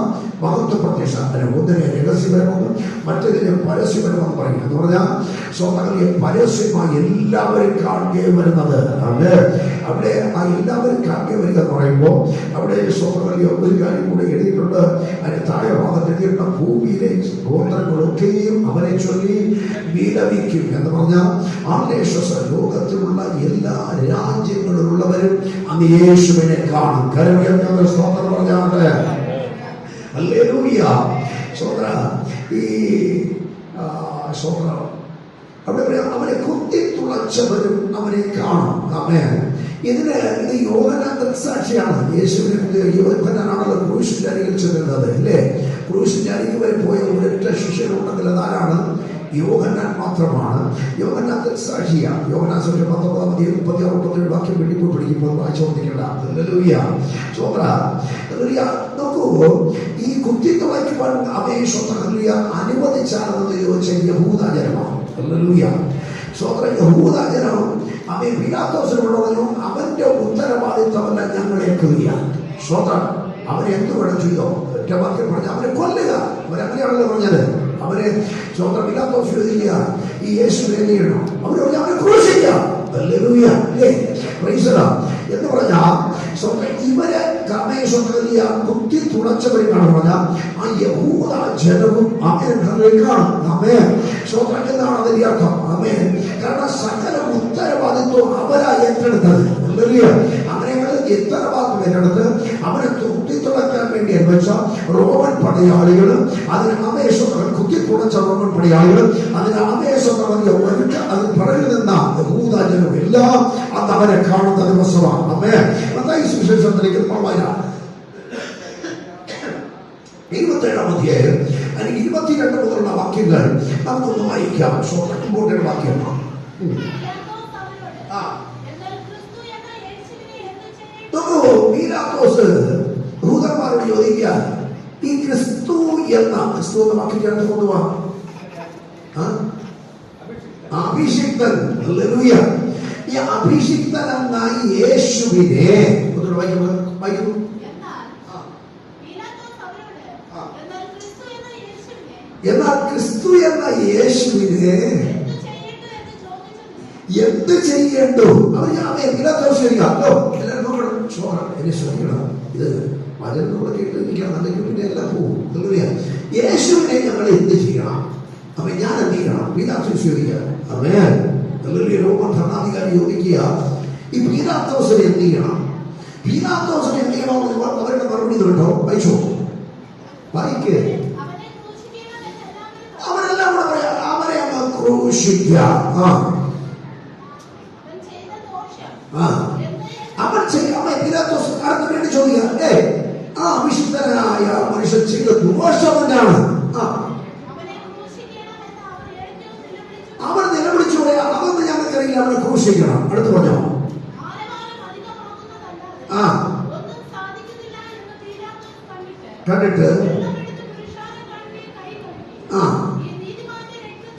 S1: മഹത്വ പ്രത്യക്ഷത. അതിന് ഒന്നിനെ രഹസ്യപരമെന്നും മറ്റേതിനെ പരസ്യപരമെന്ന് പറയും. എന്ന് പറഞ്ഞാൽ സ്വന്തങ്ങളെ പരസ്യമായി എല്ലാവരും കാണുകയും വരുന്നത്. അവിടെ ആ എല്ലാവരും കാണുകയും വരിക എന്ന് പറയുമ്പോൾ അവിടെ സ്വന്തങ്ങളെ ഒരു കാര്യം കൂടെ എഴുതിയിട്ടുണ്ട്. അതിന് താഴെ ഭാഗത്ത് എഴുതിയിട്ടുള്ള ഭൂമിയിലെ ഗോത്രങ്ങളൊക്കെയും അവനെ ചൊല്ലി വിലപിക്കും എന്ന് പറഞ്ഞാൽ ലോകത്തിലുള്ള എല്ലാ രാജ്യങ്ങളിലുള്ളവരും അന്ന് യേശുവിനെ കാണും. കരമുയർത്തുന്ന സ്തോത്രം പറഞ്ഞാണ്ട് ഹല്ലേലൂയ. സോദര ഈ സോദര അവിടെ അവനെ കുത്തിത്തുളച്ചവരും അവനെ കാണും. ആമേൻ. ഇത് യോഹന്നാൻ ദൃക്സാക്ഷിയാണ്. യേശുവിനെ യോഹന്നാനാണല്ലോ ക്രൂശിന്റെ അരികിൽ ചെല്ലുന്നത്, അല്ലേ? ക്രൂശിന്റെ അരികിൽ വരെ പോയ ഒരൊറ്റ ശിഷ്യനുണ്ടെങ്കിൽ അതാരാണ്? യോഹന്നാൻ മാത്രമാണ്. യോഹന്നാൻ ദൃക്സാക്ഷിയാണ്. യോഹന്നാൻ 19:36 വാക്യം വെട്ടിപ്പോയി പഠിക്കുമ്പോൾ വായിച്ചുകൊണ്ടിരിക്കേണ്ട. ഹല്ലേലൂയ. സോദര നോക്കൂ, ഈ കുത്തിത്തുളയ്ക്കുവാൻ അനുവദിച്ചാണെന്ന് ചോദിച്ച യഹൂദജനമാണ്. ഹല്ലേലൂയ. സോദര യഹൂദജനം അവൻ പീലാത്തോസിനോട് പറഞ്ഞു, അവന്റെ ഉത്തരവാദിത്വമല്ല ഞങ്ങളെ ഏൽക്കുക. സോദര അവരെ എന്ത് വേണം ചെയ്തോ? ഒറ്റ വാക്യം പറഞ്ഞ അവരെ കൊല്ലുക. അവരങ്ങനെയാണല്ലോ പറഞ്ഞത്. അവരെ സ്വന്തം പീലാത്തോസ് ചോദിക്കുക, ഈ യേശുവിനെ എന്ത് ചെയ്യണം? അവരെ അവരെ ക്രൂശിക്കാം. ഹല്ലേലൂയ. എന്ന് പറഞ്ഞാൽ ഇവരെ കുത്തി തുളച്ചവരെന്നാണ് പറഞ്ഞാൽ ആ യഹൂദ ജനവും അവരെ കാണും. എന്താണ് അതിന്റെ അർത്ഥം? കാരണം സകല ഉത്തരവാദിത്വം അവരാ ഏറ്റെടുത്തത്. അങ്ങനെ ഉത്തരവാദിത്വം ഏറ്റെടുത്ത് അവരെ കുത്തിത്തുളയ്ക്കാൻ വേണ്ടി വെച്ച റോമൻ പടയാളികൾ, അതിന് ആവേശം കുത്തിത്തുളച്ച റോമൻ പടയാളികൾ, അതിന് ആവേശം നടത്തിയ ഒരുക്ക അതിന് പിറകിൽ നിന്ന യഹൂദജനം എല്ലാം അത് അവരെ കാണുന്ന ദിവസമാണ്. മത്തായി സുവിശേഷത്തിലേക്ക് 27-ാം അധ്യായം 22 മുതലുള്ള വാക്യങ്ങൾ നമുക്കൊന്ന് വായിക്കാം. ഇമ്പോർട്ടന്റ് വാക്യമാണ്. പീലാത്തോസ് യഹൂദന്മാരോട് ചോദിക്കുക, ഈ ക്രിസ്തു എന്ന വാക്യത്തിനകത്ത് കൊണ്ടുപോവാ അഭിഷിക്തൻ. ഹല്ലേലൂയ. ഈ അഭിഷിക്തനായ യേശുവിനെ വായിക്കുന്നു. എന്നാൽ ക്രിസ്തു എന്ന യേശുവിനെ എന്ത് ചെയ്യേണ്ടു? എല്ലാവരും ശ്രദ്ധിക്കണം. ഇത് വചനത്തോടെ കേട്ടിരിക്കണം, അല്ലെങ്കിൽ പിന്നെ എല്ലാം പോകും. യേശുവിനെ ഞങ്ങൾ എന്ത് ചെയ്യണം? അപ്പൊ ഞാൻ എന്ത് ചെയ്യണം? പീലാത്തോസ് ചോദിക്കുക. റോമൻ ഭരണാധികാരി ചോദിക്കുക, ഈ പീലാത്തോസിനെ എന്ത് ചെയ്യണം? പീലാത്തോസിനെ എന്ത് ചെയ്യണമെന്ന് അവരുടെ മറുപടി കേട്ടോ. വായിച്ചോ, വായിക്ക്. അവരെല്ലാം കൂടെ പറയാം, അവരെ അങ്ങ് ക്രൂശിക്കാം. അവൻ പീലാത്തോസ് ആർക്ക് വേണ്ടി ചോദിക്കുക? ആ അഭിഷിക്തനായ മനുഷ്യൻ ചെയ്ത ദോഷം തന്നെയാണ്. അവർ നിലവിളിച്ചു പറയാ, അതൊന്നും ഞങ്ങൾക്കറിയില്ല, അവനെ ക്രൂശിക്കണം. അടുത്ത് പറഞ്ഞോ. കണ്ടിട്ട്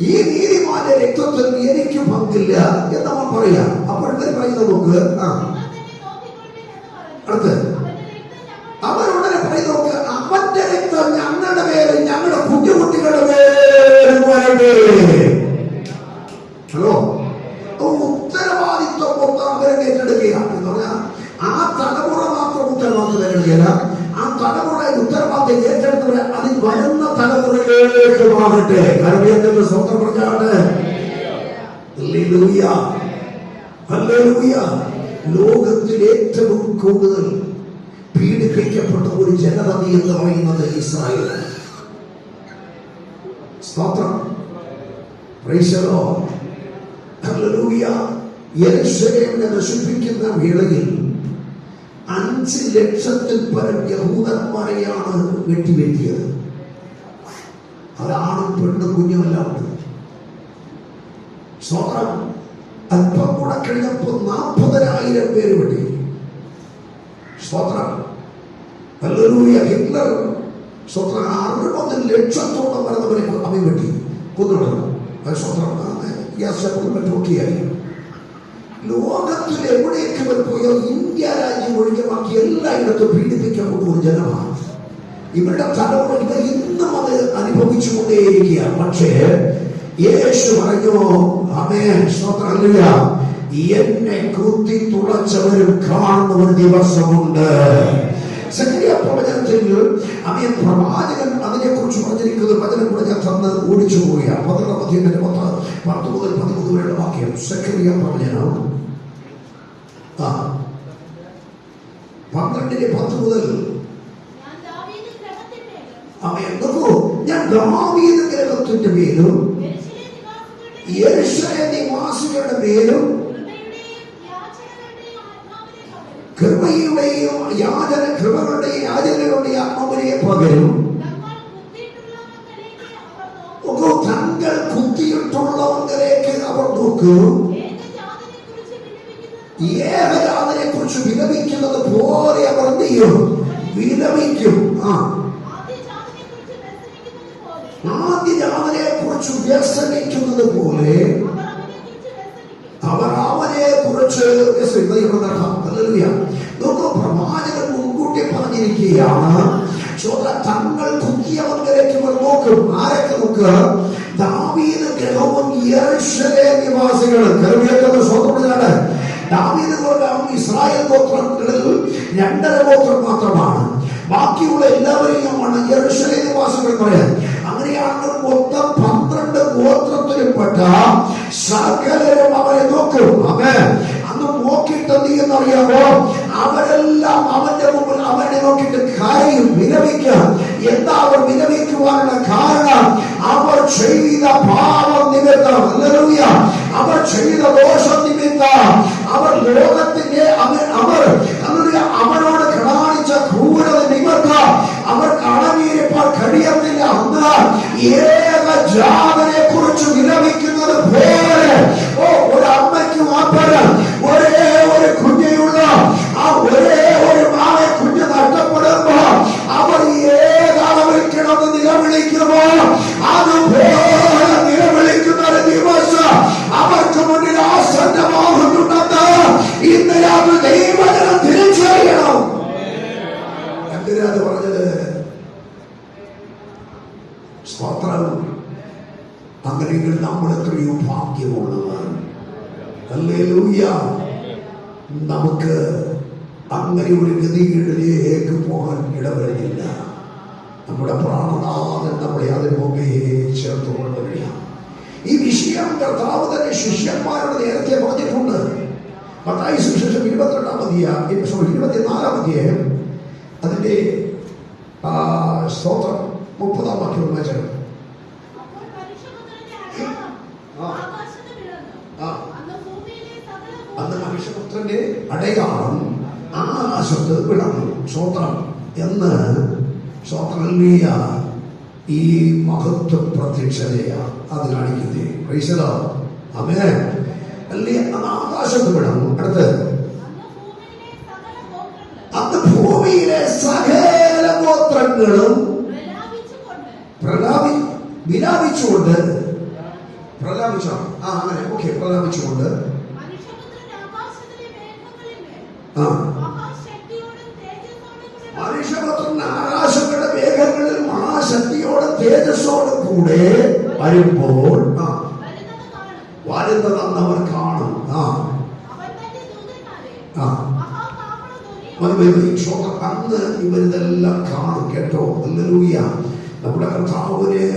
S1: ഈ നീതിമാന്റെ രക്തത്തിൽ എനിക്ക് പങ്കില്ല എന്നവൻ പറയാ. അപ്പോഴത്തെ പറയുന്നത് നോക്ക്. അടുത്ത് അവരുടനെ പറയുന്നത് നോക്ക്, അവന്റെ രക്തം ഞങ്ങളുടെ പേര്, ഞങ്ങളുടെ കുഞ്ഞുകുട്ടികളുടെ പേര് വരട്ടെ. ഹലോ, ഉത്തരവാദിത്വം മൊത്തം അവരെ ഏറ്റെടുക്കുക. എന്നേക്കുമാകട്ടെ. കരമേൽക്കുന്ന സ്വന്തം പറഞ്ഞാണ്. Hallelujah, hallelujah. ലോകത്തിൽ ഏറ്റവും കൂടുതൽ പീഡിപ്പിക്കപ്പെട്ട ഒരു ജനത എന്ന് പറയുന്നത് ഇസ്രായേൽ. സ്തോത്രം, പ്രൈസ് ദി ലോർഡ്, ഹല്ലേലൂയ. യെരൂശലേമിനെ നശിപ്പിക്കുന്ന വേളയിൽ 5 ലക്ഷത്തിൽ പരം യഹൂദന്മാരെയാണ് വെട്ടിവെട്ടിയത്. അതാണും പെണ്ണും കുഞ്ഞുമെല്ലാം ഉണ്ട്. സ്തോത്രം. അല്പം കൂടെ കഴിഞ്ഞപ്പോൾ 40,000 പേര് വെട്ടി. സ്തോത്രം, ഹല്ലേലൂയ. ഹിറ്റ്ലർ സ്തോത്രം 60 ലക്ഷത്തോളം വരുന്നവരെ അവൻ വെട്ടി കൊന്നുകളഞ്ഞു. സ്തോത്രം, മറ്റൊക്കെയായി. ലോകത്തിൽ എവിടേക്ക് ഇവർ പോയോ, ഇന്ത്യ രാജ്യം ഒഴികെ ബാക്കി എല്ലായിടത്തും പീഡിപ്പിക്കപ്പെട്ട ഒരു ജനമാണ്. ഇവരുടെ തലമുറ ഇവർ ഇന്നും അത് അനുഭവിച്ചുകൊണ്ടേയിരിക്കുകയാണ്. പക്ഷേ യേശു പറഞ്ഞു, ആമേൻ, സ്തോത്രം, ഹല്ലേലൂയ, എന്നെ കുത്തി തുളച്ചവരും കാണുന്ന ഒരു ദിവസമുണ്ട്. സെഖരിയ പ്രവചനത്തിൽ ആമേൻ പ്രവാചകൻ അതിനെക്കുറിച്ച് പറഞ്ഞിരിക്കുന്ന വചനം കൂടെ ഞാൻ തന്ന് ഓടിച്ചു പോവുകയാണ്. 10 മുതൽ 13 വരെയുള്ള വാക്യം. സെഖരിയ പ്രവചനം 12:10 മുതൽ. ആമേൻ. നോക്കൂ, ഞാൻ ദാവീദ് ഗൃഹത്തിന്റെ മേലും യെരൂശലേം നിവാസികളുടെ മേലും കൃപയുടെയും കൃപകളുടെയും യാചനകളുടെയും ആത്മാവിനെ പകരും. തങ്ങൾ കുത്തിയിട്ടുള്ളവങ്കിലേക്ക് അവർ നോക്കും. ഏകജാതനെ കുറിച്ച് വിലപിക്കുന്നത് പോലെ അവർ എന്ത് ചെയ്യും? വിലപിക്കും. ആദ്യജാതനെ കുറിച്ച് വ്യസനിക്കുന്നത് പോലെ അവർ അവനെ കുറിച്ച് നോക്കൂ. പ്രവാചകൻ മുൻകൂട്ടി പറഞ്ഞിരിക്കുകയാണ്, തങ്ങൾ കുത്തിയവങ്കിലേക്ക് ഇവർ നോക്കും. ആരൊക്കെ നോക്കുക? ദാവീദ് ഗൃഹവും യെരൂശലേം നിവാസികളും. കരുവേൽക്കുന്ന സ്വന്തമാണ്. ദാവീദ് ഗോത്രം ഇസ്രായേൽ ഗോത്രങ്ങളിൽ 2.5 ഗോത്രം മാത്രമാണ്. ബാക്കിയുള്ള എല്ലാവരെയുമാണ് യെരൂശലേം നിവാസികൾ പറയാൻ. അങ്ങനെയാണെങ്കിൽ മൊത്തം 12 ഗോത്രത്തിൽപ്പെട്ട സകലരും അവരെ നോക്കും. ആമേൻ. അന്ന് നോക്കിയിട്ട് എന്ത് ചെയ്യുന്നറിയാമോ? അവരെല്ലാം അവന്റെ മുമ്പിൽ അവരെ നോക്കിയിട്ട് കരയും, വിലപിക്കും. എന്താ അവർ വിലപിക്കുവാനുള്ള കാരണം? അവർ ചെയ്ത പാപം നിമിത്തം, ഹല്ലേലൂയ, അവർ ചെയ്ത ദോഷം നിമിത്തം, അവർ ലോകത്തിന്റെ അവരോട് കാണിച്ച ക്രൂരത നിമിത്തം അവർക്ക് അടങ്ങിയിരിക്കാൻ കഴിയത്തില്ല. അന്ന് ഏകജാതനെ കുറിച്ച് വിലപിക്കുന്നത് പോലെ ഒരു അമ്മയ്ക്ക് വാപ്പന് ഒരേ ഒരു കുഞ്ഞിനുള്ള ആ ഒരേ ഒരു മാവെ കുഞ്ഞ് നഷ്ടപ്പെടുമ്പോ അവർ ഏതളവിൽ കിടന്ന് നിലവിളിക്കുമോ അതുപോലെ നിലവിളിക്കുന്ന ഒരു ദിവസം അവർക്ക് മുന്നിൽ ആസന്നമാകുന്നുണ്ടെന്ന് ഇന്ന് രാത്രി ദൈവജനം തിരിച്ചറിയണം. എന്തിനാ അത് പറഞ്ഞത്? സ്തോത്രം. അങ്ങനെയെങ്കിൽ നമ്മൾ എത്രയോ ഭാഗ്യമുള്ളവർ. ഹല്ലേലൂയ. നമുക്ക് അങ്ങനെ ഒരു ഗതികേടിലേക്ക് പോകാൻ ഇടവരുന്നില്ല. നമ്മുടെ പ്രാണനാഥൻ നമ്മളെ അതിന് മുമ്പേ ചേർത്തുകൊള്ളുകയാണ്. ഈ വിഷയം കർത്താവ് തന്നെ ശിഷ്യന്മാരോട് നേരത്തെ പറഞ്ഞിട്ടുണ്ട്. മത്തായി സുവിശേഷം 24-ാം അധ്യായം അതിന്റെ സ്തോത്രം 30-ാം വാക്യം വായിച്ചാൽ അന്ന് മനുഷ്യപുത്രന്റെ അടയാളം ആകാശത്ത് വിളങ്ങും. സ്തോത്രം എന്ന് സ്തോത്രമല്ലിയ ഈ മഹത്വ പ്രത്യക്ഷതയാണ് അത് കാണിക്കുന്നത്. Praise the lord. ആമേൻ. അല്ലേ, അത് ആകാശത്ത് വിളങ്ങും. അടുത്ത് അന്ന് ഭൂമിയിലെ സകല ഗോത്രങ്ങളും വിലാപിച്ചുകൊണ്ട് അങ്ങനെ പ്രലാപിച്ചുകൊണ്ട് മനുഷ്യപുത്രൻ ആകാശങ്ങളുടെ മേഘങ്ങളിൽ മഹാശക്തിയോടും തേജസ്സോടും കൂടെ വരുമ്പോൾ വരുന്നതെന്ന് അവർ കാണും. അന്ന് ഇവരിതെല്ലാം കാണും. കേട്ടോ, ഹല്ലേലൂയ. നമ്മുടെ കർത്താവിനെ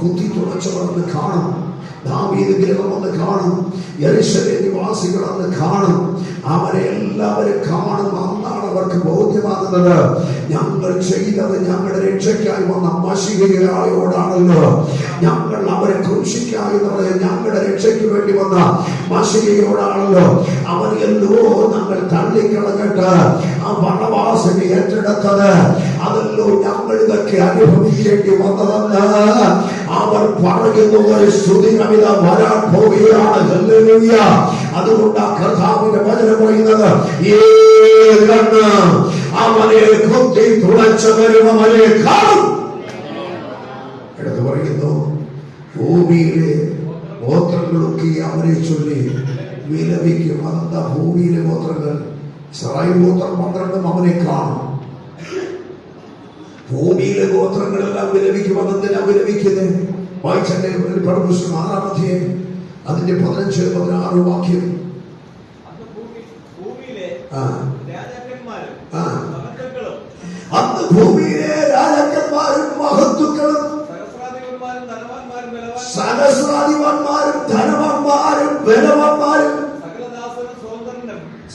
S1: കുത്തി തുളച്ചവരെന്ന് കാണും. ദാവീദ് ഗൃഹമെന്ന് കാണും. യെരൂശലേം നിവാസികളെന്ന് കാണും. അവരെ എല്ലാവരും കാണും. അന്നാണ് അവർക്ക് ബോധ്യമാകുന്നത്, ഞങ്ങൾ ചെയ്തത് ഞങ്ങളുടെ രക്ഷയ്ക്കായി വന്ന മശിഹയോടാണല്ലോ. ഞങ്ങൾ അവരെ ക്രൂശിക്കായി എന്ന് പറഞ്ഞാൽ ഞങ്ങളുടെ രക്ഷയ്ക്ക് വേണ്ടി വന്ന മശിഹയോടാണല്ലോ. അവരെല്ലോ ഞങ്ങൾ തള്ളിക്കളഞ്ഞിട്ട് ആ വനവാസിനെ ഏറ്റെടുത്തത്. അതല്ലോ ഞങ്ങൾ ഇതൊക്കെ അനുഭവിക്കേണ്ടി വന്നതെന്ന് അവർ പറയുന്നു. ഒരു സ്തുതി കവിത വരാൻ പോവുകയാണ്. ഹല്ലേലൂയ. അതുകൊണ്ട് ആ കർത്താവിന്റെ വചനം പറയുന്നത്, ഏതാണ് അവനെ കുത്തി തുളച്ചവരും അവനെ കാണും. എടുത്തു പറയുന്നു, ഭൂമിയിലെ ഗോത്രങ്ങളൊക്കെ അവരെ ചൊല്ലി വിലപിക്കും. അതെന്താ ഭൂമിയിലെ ഗോത്രങ്ങൾ? ഇസ്രായേൽ ഗോത്രം 12 അവനെ കാണും. ഭൂമിയിലെ ഗോത്രങ്ങളെല്ലാം വിലപിക്കും. അതെന്തിനാ വിലപിക്കുന്നത്? വായിച്ചെന്റെ പുസ്തകം 6-ാം അധ്യായം അതിന്റെ 15-16 വാക്യം. അന്ന് ഭൂമിയിലെ രാജാക്കന്മാരും മഹത്തുക്കളും സഹസ്രാധിപന്മാരും ധനവാന്മാരും ബലവാന്മാരും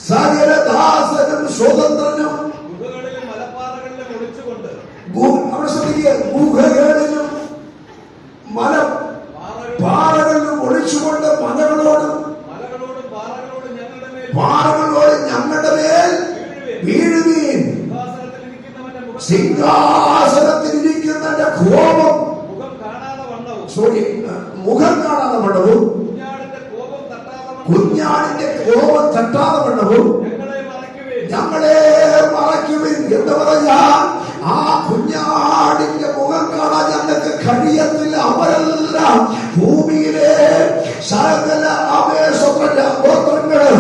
S1: സകലദാസനും സ്വതന്ത്രനും ഗുഹകളിലും പാറകളിലും ഒളിച്ചുകൊണ്ട് പാറകളോട് ഞങ്ങളുടെ മേൽ വീഴുവീൻ. സിംഹാസനത്തിലിരിക്കുന്നവന്റെ കോപം മുഖം കാണാതെ വണ്ണവും കുഞ്ഞാടിന്റെ കോപം തട്ടാതെ വണ്ണവും ഞങ്ങളെ മറയ്ക്കുവിൻ എന്ന് പറഞ്ഞാൽ ആ കുഞ്ഞാടിന്റെ മുഖം കാണാൻ ഞങ്ങൾക്ക് കഴിയത്തില്ല. അവരെല്ലാം ഭൂമിയിലെ സകല ഗോത്രങ്ങള്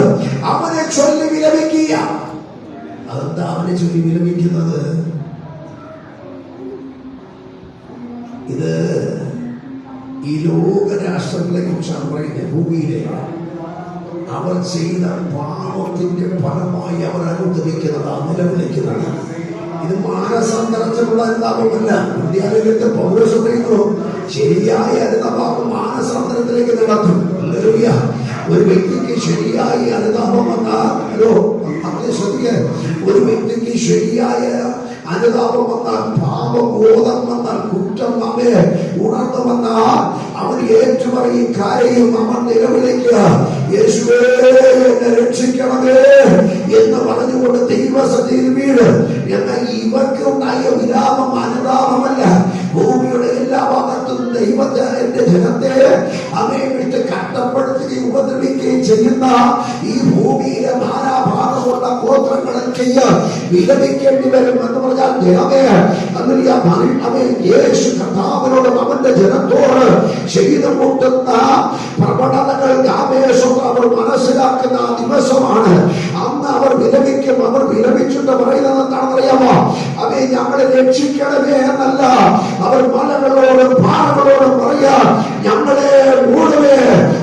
S1: അവനെ ചൊല്ലി വിലപിക്കുക. അതെന്താ അവനെ ചൊല്ലി വിലപിക്കുന്നത്? ഇത് ഈ ലോകരാഷ്ട്രങ്ങളെ കുറിച്ചാണ് പറയുന്നത്. ഭൂമിയിലെ അവർ ചെയ്ത പാപത്തിന്റെ ഫലമായി അവർ അനുഭവിക്കുന്നതാണ്, നിലവിളിക്കുന്നത്. ഇത് മാനസാന്തരത്തിനുള്ള അനുതാപമല്ല. വിദ്യാലയത്തെ പൗലോസ് പറയുന്നു, ശരിയായ അനുതാപം മാനസാന്തരത്തിലേക്ക് നടത്തും. ഹല്ലേലൂയ. ഒരു വ്യക്തിക്ക് ശരിയായ അനുതാപം വന്നാലോ, അങ്ങനെ ശ്രദ്ധിക്കാൻ, ഒരു വ്യക്തിക്ക് ശരിയായ അനുതാപം വന്നാൽ, പാപബോധം വന്നാൽ, കുറ്റം അവനെ ഉണർന്നു വന്നാൽ അവൻ ഏറ്റുപറയും, കരയും, അവൻ നിലവിളിക്കുക, യേശുവേ എന്നെ രക്ഷിക്കണമേ എന്ന് പറഞ്ഞുകൊണ്ട് ദൈവസന്നിധിയിൽ വീട്. എന്നാൽ ഇവർക്ക് ഉണ്ടായ വിലാപം അനുതാപമല്ല. ഭൂമിയുടെ എല്ലാ ഭാഗത്തും ദൈവത്തെ എന്റെ ജനത്തെ അവയെ വിട്ട് കഷ്ടപ്പെടുത്തുകയും ഉപദ്രവിക്കുകയും ചെയ്യുന്ന ഈ ഭൂമിയിലെ നാനാഭാഗമുള്ള ഗോത്രങ്ങളൊക്കെ വിലപിക്കേണ്ടി വരും എന്ന് പറഞ്ഞാൽ ജനമേ, അവൻ യേശു കർത്താവിനോടും അവന്റെ ജനത്തോട് ചെയ്തു കൂട്ടുന്ന പ്രവണതകൾ അവർ മനസ്സിലാക്കുന്ന ദിവസമാണ്. അന്ന് അവർ വിലപിക്കും. അവർ വിലപിച്ചിട്ട് പറയുന്നത് എന്താണെന്നറിയാമോ? അവയെ ഞങ്ങളെ രക്ഷിക്കണമേ എന്നല്ല, അവർ മലകളോടും പാറകളോടും പറയാം, ഞങ്ങളെ മൂടവേ,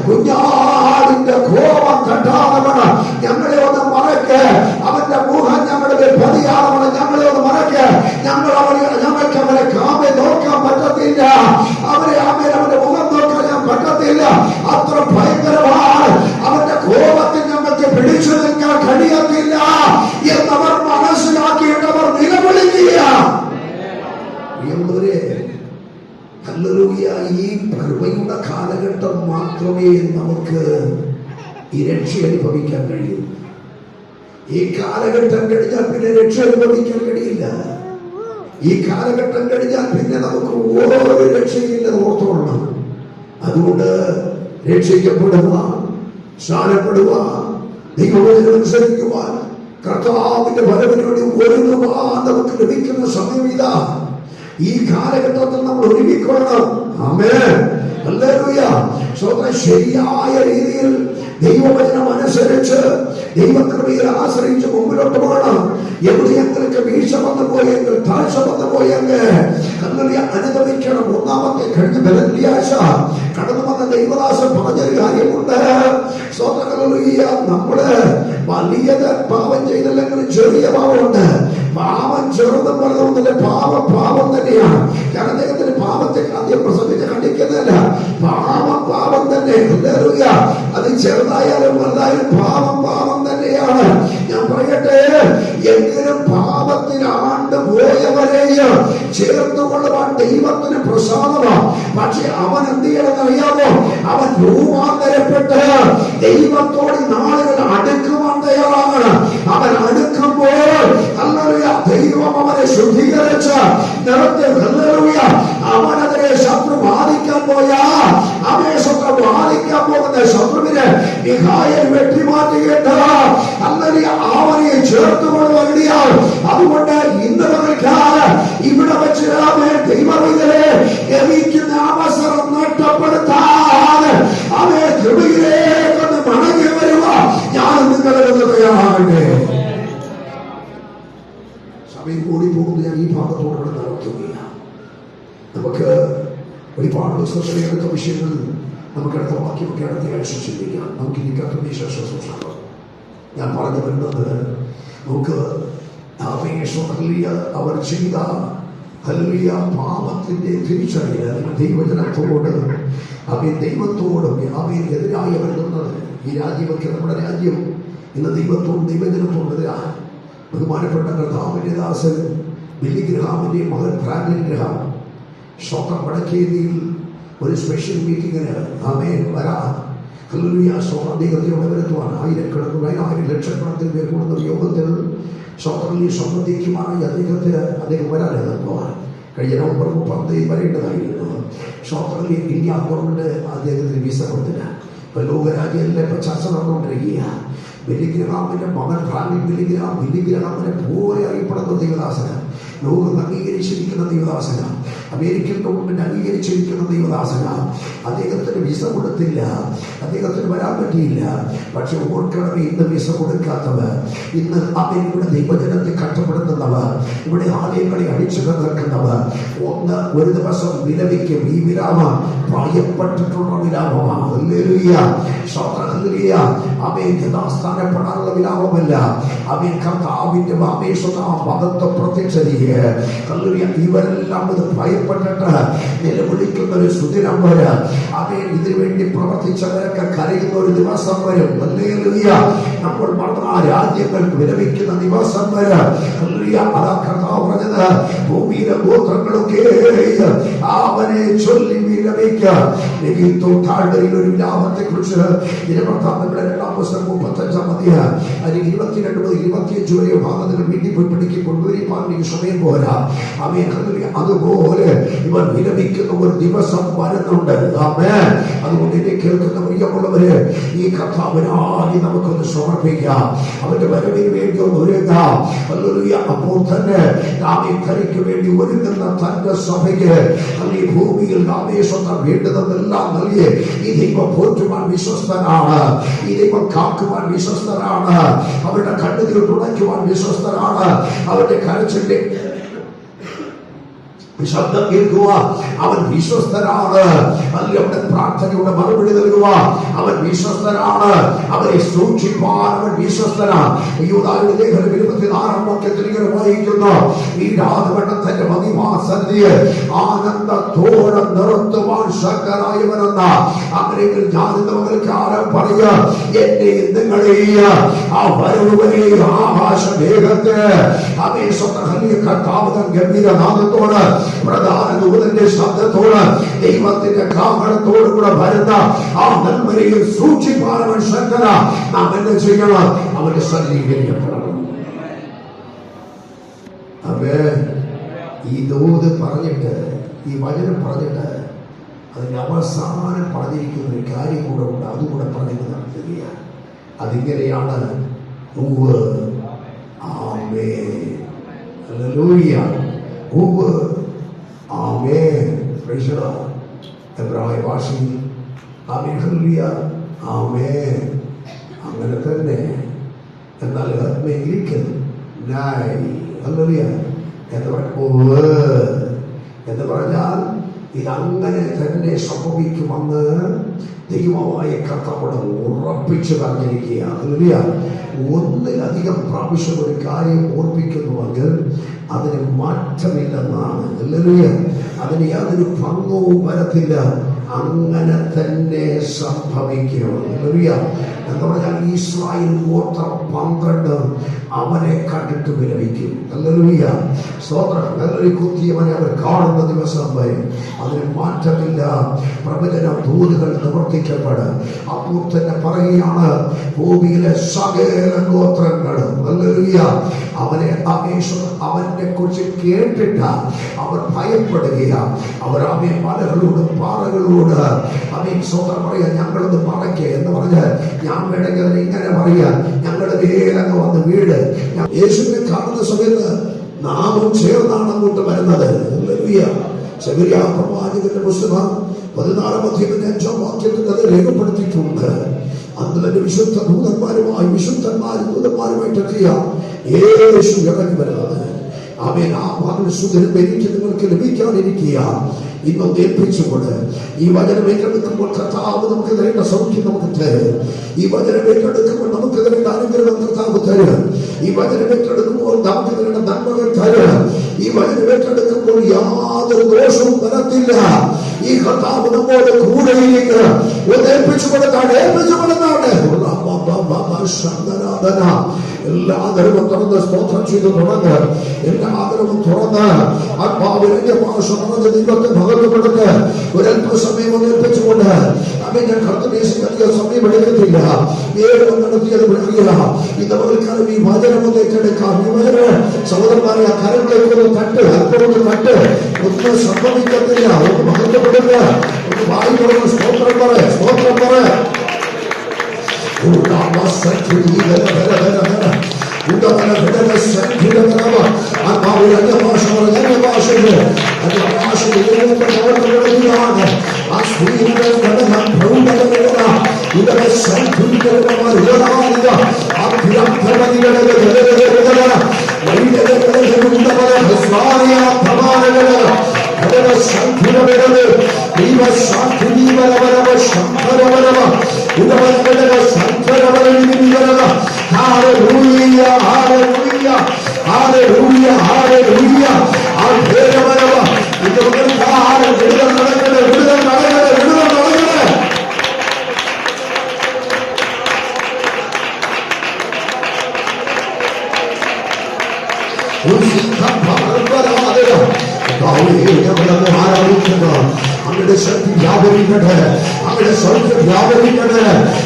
S1: കുഞ്ഞാടിന്റെ കോപം തട്ടാതവണ് ഞങ്ങളെ ഒന്ന് മറയ്ക്ക്, അവന്റെ മുഖം ഞങ്ങളുടെ പതിയാവണം ഞങ്ങളെ ഒന്ന് മറയ്ക്ക്. ഞങ്ങൾക്ക് അവരെ കാമെ നോക്കാൻ പറ്റത്തില്ല, അവരെ അവന്റെ മുഖം നോക്കാൻ പറ്റത്തില്ല. അത്ര ഭയങ്കരമാണ്. അവന്റെ കോപത്തിൽ ഞങ്ങൾക്ക് പിടിച്ചു നിൽക്കാൻ കഴിയത്തില്ല എന്നവർ മനസ്സിലാക്കിയിട്ട് അവർ നിലവിളിക്കുക. ഹല്ലേലൂയ. ഈ കൃപയുടെ കാലഘട്ടം മാത്രമേ നമുക്ക് ഈ രക്ഷ അനുഭവിക്കാൻ കഴിയൂ. ഈ കാലഘട്ടം കഴിഞ്ഞാൽ പിന്നെ രക്ഷ അനുഭവിക്കാൻ കഴിയില്ല. ഈ കാലഘട്ടം കഴിഞ്ഞാൽ പിന്നെ നമുക്ക് ഓരോ രക്ഷയില്ലെന്ന് ഓർത്തോളണം. അതുകൊണ്ട് രക്ഷിക്കപ്പെടുവാൻ, സ്നാനപ്പെടുവാൻ, ദൈവവചനം അനുസരിക്കുവാൻ, കർത്താവിന്റെ വരവിന് വേണ്ടി ഒരുങ്ങുവാൻ നമുക്ക് ലഭിക്കുന്ന സമയം ഇതാ. ഈ കാലഘട്ടത്തിൽ നമ്മൾ ഒരുങ്ങിക്കൊള്ളണം. ആമേൻ. ഹല്ലേലൂയ. ശരിയായ രീതിയിൽ ദൈവവചനം അനുസരിച്ച് ദൈവകൃപയിൽ ആശ്രയിച്ച് മുമ്പിലോട്ട് പോകണം. എവിടെയെങ്കിലും വീഴ്ച വന്നു പോയെങ്കിൽ, താഴ്ച വന്നു പോയെങ്കിൽ അനുഭവിക്കണം. ഒന്നാമത്തെ കഴിഞ്ഞ വെള്ളിയാഴ്ച കടന്നു വന്ന ദൈവദാസൻ പറഞ്ഞൊരു കാര്യമുണ്ട്. നമ്മള് വലിയ പാപം ചെയ്തില്ലെങ്കിലും ചെറിയ പാപമുണ്ട്. പാപം ചെറുതും പറഞ്ഞതിന്റെ പാപം തന്നെയാണ്. കാരണം ചെറുതായാലും വലുതായാലും പാപം പാപം തന്നെയാണ്. ഞാൻ പറയട്ടെ, എങ്കിലും പാപത്തിന് ആണ്ടുപോയവരെയും ചേർത്തുകൊള്ളുവാൻ ദൈവത്തിന് പ്രസാദമാണ്. പക്ഷെ അവൻ എന്ത് ചെയ്യണമെന്ന് അറിയാമോ? അവൻ രൂപാന്തരപ്പെട്ട് ദൈവത്തോട് നാളുകൾ അടുക്കുവാൻ തയ്യാറാണ്. അവൻ അടുക്കുമ്പോൾ ദൈവം അവനെ ശുദ്ധീകരിച്ച് നിറത്തിൽ അവനതിനെ ശത്രു ബാധിക്കാൻ പോയാ അവനെ ശത്രു ബാധിക്കാൻ പോകുന്ന ശത്രുവിനെ മിഖായേൽ വെട്ടിമാറ്റിയിട്ട് അവനെ ചേർത്തുകൊള്ളുകയാണ്. അതുകൊണ്ട് ഇന്ന് ഇവിടെ വെച്ച് ദൈവവിധരെ ലഭിക്കുന്ന അവസരം നഷ്ടപ്പെടുത്താതെ അവയെ കൃപയിലേക്കൊന്ന് മടങ്ങി വരുക. ഞാൻ നിങ്ങളെ തയ്യാറാകട്ടെ. സമയം കൂടി പോകുന്നത് ഞാൻ ഈ ഭാഗത്തോടെ നടത്തുകയാണ്. നമുക്ക് ഒരുപാട് എടുത്ത വിഷയങ്ങൾ നമുക്ക് അടുത്ത വാക്യമൊക്കെ അടുത്ത ആഴ്ച ചിന്തിക്കാം. നമുക്ക് ഇനി കർത്തവ്യ ശുശ്രൂഷകൾ ഞാൻ പറഞ്ഞു വരുന്നത്, നമുക്ക് അവർ ചെയ്ത പാപത്തിന്റെ തിരിച്ചറിയൽ, ദൈവജനത്തോട് ദൈവത്തോടും എതിരായി അവർ നിന്നത്. ഈ രാജ്യമൊക്കെ നമ്മുടെ രാജ്യം ഇന്ന് ദൈവത്തോടും ദൈവജനത്തോടും എതിരാണ്. ബഹുമാനപ്പെട്ട കർത്താവിന്റെ ദാസൻ ബില്ലി ഗ്രഹാമിന്റെ മകൻ ഫ്രാങ്ക്ലിൻ ഗ്രഹാം സ്വന്തം വടക്കേന്ത്യയിൽ ഒരു സ്പെഷ്യൽ മീറ്റിങ്ങിന് വരാൻ അദ്ദേഹത്തിലൂടെ വരുത്തുവാൻ ആയിരം ലക്ഷക്കണക്കിന് പേർ കൂടുന്ന യോഗത്തിൽ സംബന്ധിക്കുമായി അദ്ദേഹം വരാനെത്തുവാൻ കഴിഞ്ഞ നവംബർ 30 വരേണ്ടതായിരുന്നു. ഇന്ത്യ ഗവൺമെന്റ് അദ്ദേഹത്തിന് വിസ കൊടുത്തില്ല. ഇപ്പൊ ലോകരാജ്യങ്ങളിലെ ചർച്ച നടന്നുകൊണ്ടിരിക്കുക. ബില്ലി ഗ്രഹാമിന്റെ മകൻ ഫ്രാങ്ക്ലിൻ ബില്ലി ഗ്രഹാമിനെ പോലെ അറിയപ്പെടുന്ന ദൈവദാസന, ലോകം അംഗീകരിച്ചിരിക്കുന്ന ദൈവദാസന, അമേരിക്കൻ ഗവൺമെന്റ് അംഗീകരിച്ചിരിക്കുന്ന ദൈവദാസന. അദ്ദേഹത്തിന് വിസ കൊടുത്തില്ല, അദ്ദേഹത്തിന് വരാൻ പറ്റിയില്ല. പക്ഷെ ഓർക്കണമേ, ഇന്ന് വിസ കൊടുക്കാത്തവർ, ഇന്ന് അമേരിക്കയുടെ ദൈവജനത്തെ കഷ്ടപ്പെടുത്തുന്നവർ, ഇവിടെ ആലയങ്ങളെ അടിച്ചു തകർക്കുന്നവർ, ഒരു ദിവസം വിലപിക്കും. ഈ വിരാമം ഭയപ്പെട്ടിട്ടുള്ള വിരാമമാണ്. സ്ഥാനപ്പെടാനുള്ള വിലാപമല്ല. അവൻ കർത്താവിന്റെ മതത്തെ പ്രത്യക്ഷതയെ ഇവരെല്ലാം ഇത് ഭയപ്പെട്ടിട്ട് നിലവിളിക്കുന്ന ഒരു സുദിനം വരെ അവൻ ഇതിനു വേണ്ടി പ്രവർത്തിച്ചവരൊക്കെ കരയുന്ന ഒരു ദിവസം വരും. നമ്മൾ ആ രാജ്യങ്ങൾക്ക് വിലപിക്കുന്ന ദിവസം വരെ അതാ കർത്താവ് പറഞ്ഞത്, ഭൂമിയിലെ ഗോത്രങ്ങളൊക്കെ അവനെ ചൊല്ലി വിലപിക്കുക. ഒരു വിലാപത്തെ കുറിച്ച് ദിനവൃത്താന്തങ്ങളുടെ 2-ാം പുസ്തകം 35-ാം അധ്യായം 22 മുതൽ 25 വരെ ഭാഗങ്ങൾ വീട്ടിൽ പോയി പഠിക്കുമ്പോൾ വിവരിപ്പാൻ സമയം പോരാ. അതുപോലെ ഇവർ വിലപിക്കുന്ന ഒരു ദിവസം വരുന്നുണ്ട്. അതുകൊണ്ട് എന്നെ കേൾക്കുന്ന പ്രിയമുള്ളവര്, ഈ കർത്താവിനായി നമുക്കൊന്ന് സമർപ്പിക്കാം. അവന്റെ വരവിന് വേണ്ടി ഒന്ന് ഒരുങ്ങാം. അപ്പോൾ തന്നെ നാമേഖലയ്ക്ക് വേണ്ടി ഒരുങ്ങുന്ന തന്റെ സഭയ്ക്ക് ഈ ഭൂമിയിൽ നാമേശ്വരം വേണ്ടതെല്ലാം നൽകി ഈ ദൈവം പോറ്റുവാൻ വിശ്വസ്തനാണ്. ഈ ദൈവം കാക്കുവാൻ വിശ്വസ്തനാണ്. അവരുടെ കണ്ണുകൾ തുടയ്ക്കുവാൻ വിശ്വസ്തനാണ്. അവരുടെ കരച്ചിന്റെ ശബ്ദം കേൾക്കുക അവൻ വിശ്വസ്തനാണ്. അവരുടെ പ്രാർത്ഥനയുടെ മറുപടി നൽകുക അവൻ വിശ്വസ്തനാണ്. അവരെ സൂക്ഷിപ്പാൻ അവൻ വിശ്വസ്തനാണ്. യൂദായുടെ ലേഖനം 26-ാം വാക്യത്തിൽ ഇങ്ങനെ വായിക്കുന്നു, ഈ രാജവണ്ണത്തിന്റെ മഹിമാസന്നിധിയെ ആനന്ദത്തോടെ നിർത്തുവാൻ ശക്തനായവനെന്ന. അങ്ങനെയെങ്കിൽ ഞാൻ നിങ്ങൾക്ക് ആരും പറയുക, എന്നെയും നിങ്ങളെയും ആ വരവുവരെയും ആകാശമേഘത്തെ കർത്താവ് ഗംഭീരനാഥത്തോട് പ്രധാന ദൂതന്റെ ശബ്ദത്തോട് ദൈവത്തിന്റെ കാഹളത്തോട് കൂടെ വരുന്ന ആ നന്മരെയും സൂക്ഷിപ്പാൻ ശക്തന. നാം എന്ത് ചെയ്യണം? അവന്റെ സജ്ജീകരിക്കപ്പെടണം. ഈ ദൂത് പറഞ്ഞിട്ട്, ഈ വചനം പറഞ്ഞിട്ട് അതിന്റെ അവസാനം പറഞ്ഞിരിക്കുന്ന ഒരു കാര്യം കൂടെ ഉണ്ട്. അതുകൂടെ പറഞ്ഞു നടത്തുകയാണ്. അതിങ്ങനെയാണ്, എബ്രായ ഭാഷയിൽ അങ്ങനെ തന്നെ. എന്നാൽ ഗ്രീക്കിൽ എന്ന് പറഞ്ഞാൽ ഇതങ്ങനെ തന്നെ സംഭവിക്കുമെന്ന് ദൈവമായ കർത്താവ് ഉറപ്പിച്ചു പറഞ്ഞിരിക്കുക. ഒന്നിലധികം പ്രാവശ്യം ഒരു കാര്യം ഓർപ്പിക്കുന്നുവെങ്കിൽ അതിന് മാറ്റമില്ലെന്നാണ്. അതിന് യാതൊരു ഭംഗവും വരത്തില്ല. അങ്ങനെ തന്നെ സംഭവിക്കും. എന്ന് പറഞ്ഞാൽ ഇസ്രായേൽ ഗോത്രം 12 അവനെ കണ്ടിട്ട് വിലപിക്കും. ഹല്ലേലൂയ, സ്തോത്രം. ഹല്ലേലൂയ. കുത്തിയവനെ അവർ കാണുന്ന ദിവസം വരും. അതിന് മാറ്റമില്ല. പ്രവചന ദൂതുകൾ നിവർത്തിക്കപ്പെടും. അപ്പോൾ തന്നെ പറയുകയാണ്, ഭൂമിയിലെ സകല ഗോത്രങ്ങളും ഹല്ലേലൂയ അവനെ കുറിച്ച് കേട്ടിട്ട് അവർ ഭയപ്പെടുകയാണ്. അവർ മലകളോട് പാറകളോട് സ്വന്തം പറയാ, ഞങ്ങളത് മറയ്ക്ക എന്ന് പറഞ്ഞ് ഞാൻ വേണമെങ്കിൽ അതിനെ ഇങ്ങനെ പറയാ, ഞങ്ങളുടെ വേലങ്ങ് വന്ന് വീട്. യേശുവിനെ കാണുന്ന സമയത്ത് നാമും ചേർന്നാണ് അങ്ങോട്ട് വരുന്നത്. ശെമരിയാ പ്രവാചകന്റെ പുസ്തകം 14-ാം അധ്യായത്തിന്റെ 5-ാം വാക്യത്തിൽ അത് രേഖപ്പെടുത്തിയിട്ടുണ്ട്. അന്ന് തന്നെ വിശുദ്ധ ദൂതന്മാരുമായിട്ടൊക്കെയ യേശു ഇറങ്ങി വരുന്നത്. ആമേൻ. ആ സുഖം എനിക്ക് നിങ്ങൾക്ക് ലഭിക്കാതിരിക്കുക ഇന്നും ഏൽപ്പിച്ചുകൊണ്ട് ഈ വചനം ഏറ്റെടുക്കുമ്പോൾ കർത്താവ് നമുക്ക് തരേണ്ട സൗഖ്യം നമുക്ക് തരും. ഈ വചനം ഏറ്റെടുക്കുമ്പോൾ നമുക്ക് തരേണ്ട അനുഗ്രഹം കർത്താവ് തരും. ഈ വചനം ഏറ്റെടുക്കുമ്പോൾ നമുക്ക് തരേണ്ട നന്മകൾ തരും. ഈ വചനം ഏറ്റെടുക്കുമ്പോൾ യാതൊരു ദോഷവും വരത്തില്ല. ഈ കർത്താവ് നമ്മോട് കൂടെയിരിക്കുക. ഏൽപ്പിച്ചു കൊടുത്താണ്. എല്ലാ ആദരവും തുറന്ന് സ്തോത്രം ചെയ്ത് തുടങ്ങ്. എല്ലാ ആദരവും തുറന്ന് ആത്മാവിന്റെ ഭാഷ പറഞ്ഞ ദൈവത്തെ ഭഗവപ്പെടുത്ത് ഒരല്പസമയം ഏൽപ്പിച്ചുകൊണ്ട് അവൻ ഞാൻ കർത്തദേശം അധിക സമയം എടുക്കത്തില്ല. വേഗം നടത്തിയത് വിളിക്കുക. ഈ നമ്മൾക്കാരും ഈ വചനം ഏറ്റെടുക്കാം. ഈ വചനം സഹോദരന്മാരെ ആ കരങ്ങളേക്കൊന്ന് തട്ട്, അല്പമൊന്ന് തട്ട്. ഒന്നും സംഭവിക്കത്തില്ല. ഒന്ന് ഭഗവപ്പെടുക. ഒന്ന് വായി തുറന്ന് സ്തോത്രം പറ, സ്തോത്രം പറ. അങ്ങയുടെ ശക്തി വ്യാപരിക്കട്ടെ, അങ്ങയുടെ സൗഖ്യം വ്യാപരിക്കട്ടെ,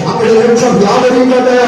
S1: അങ്ങയുടെ രക്ഷ വ്യാപരിക്കട്ടെ.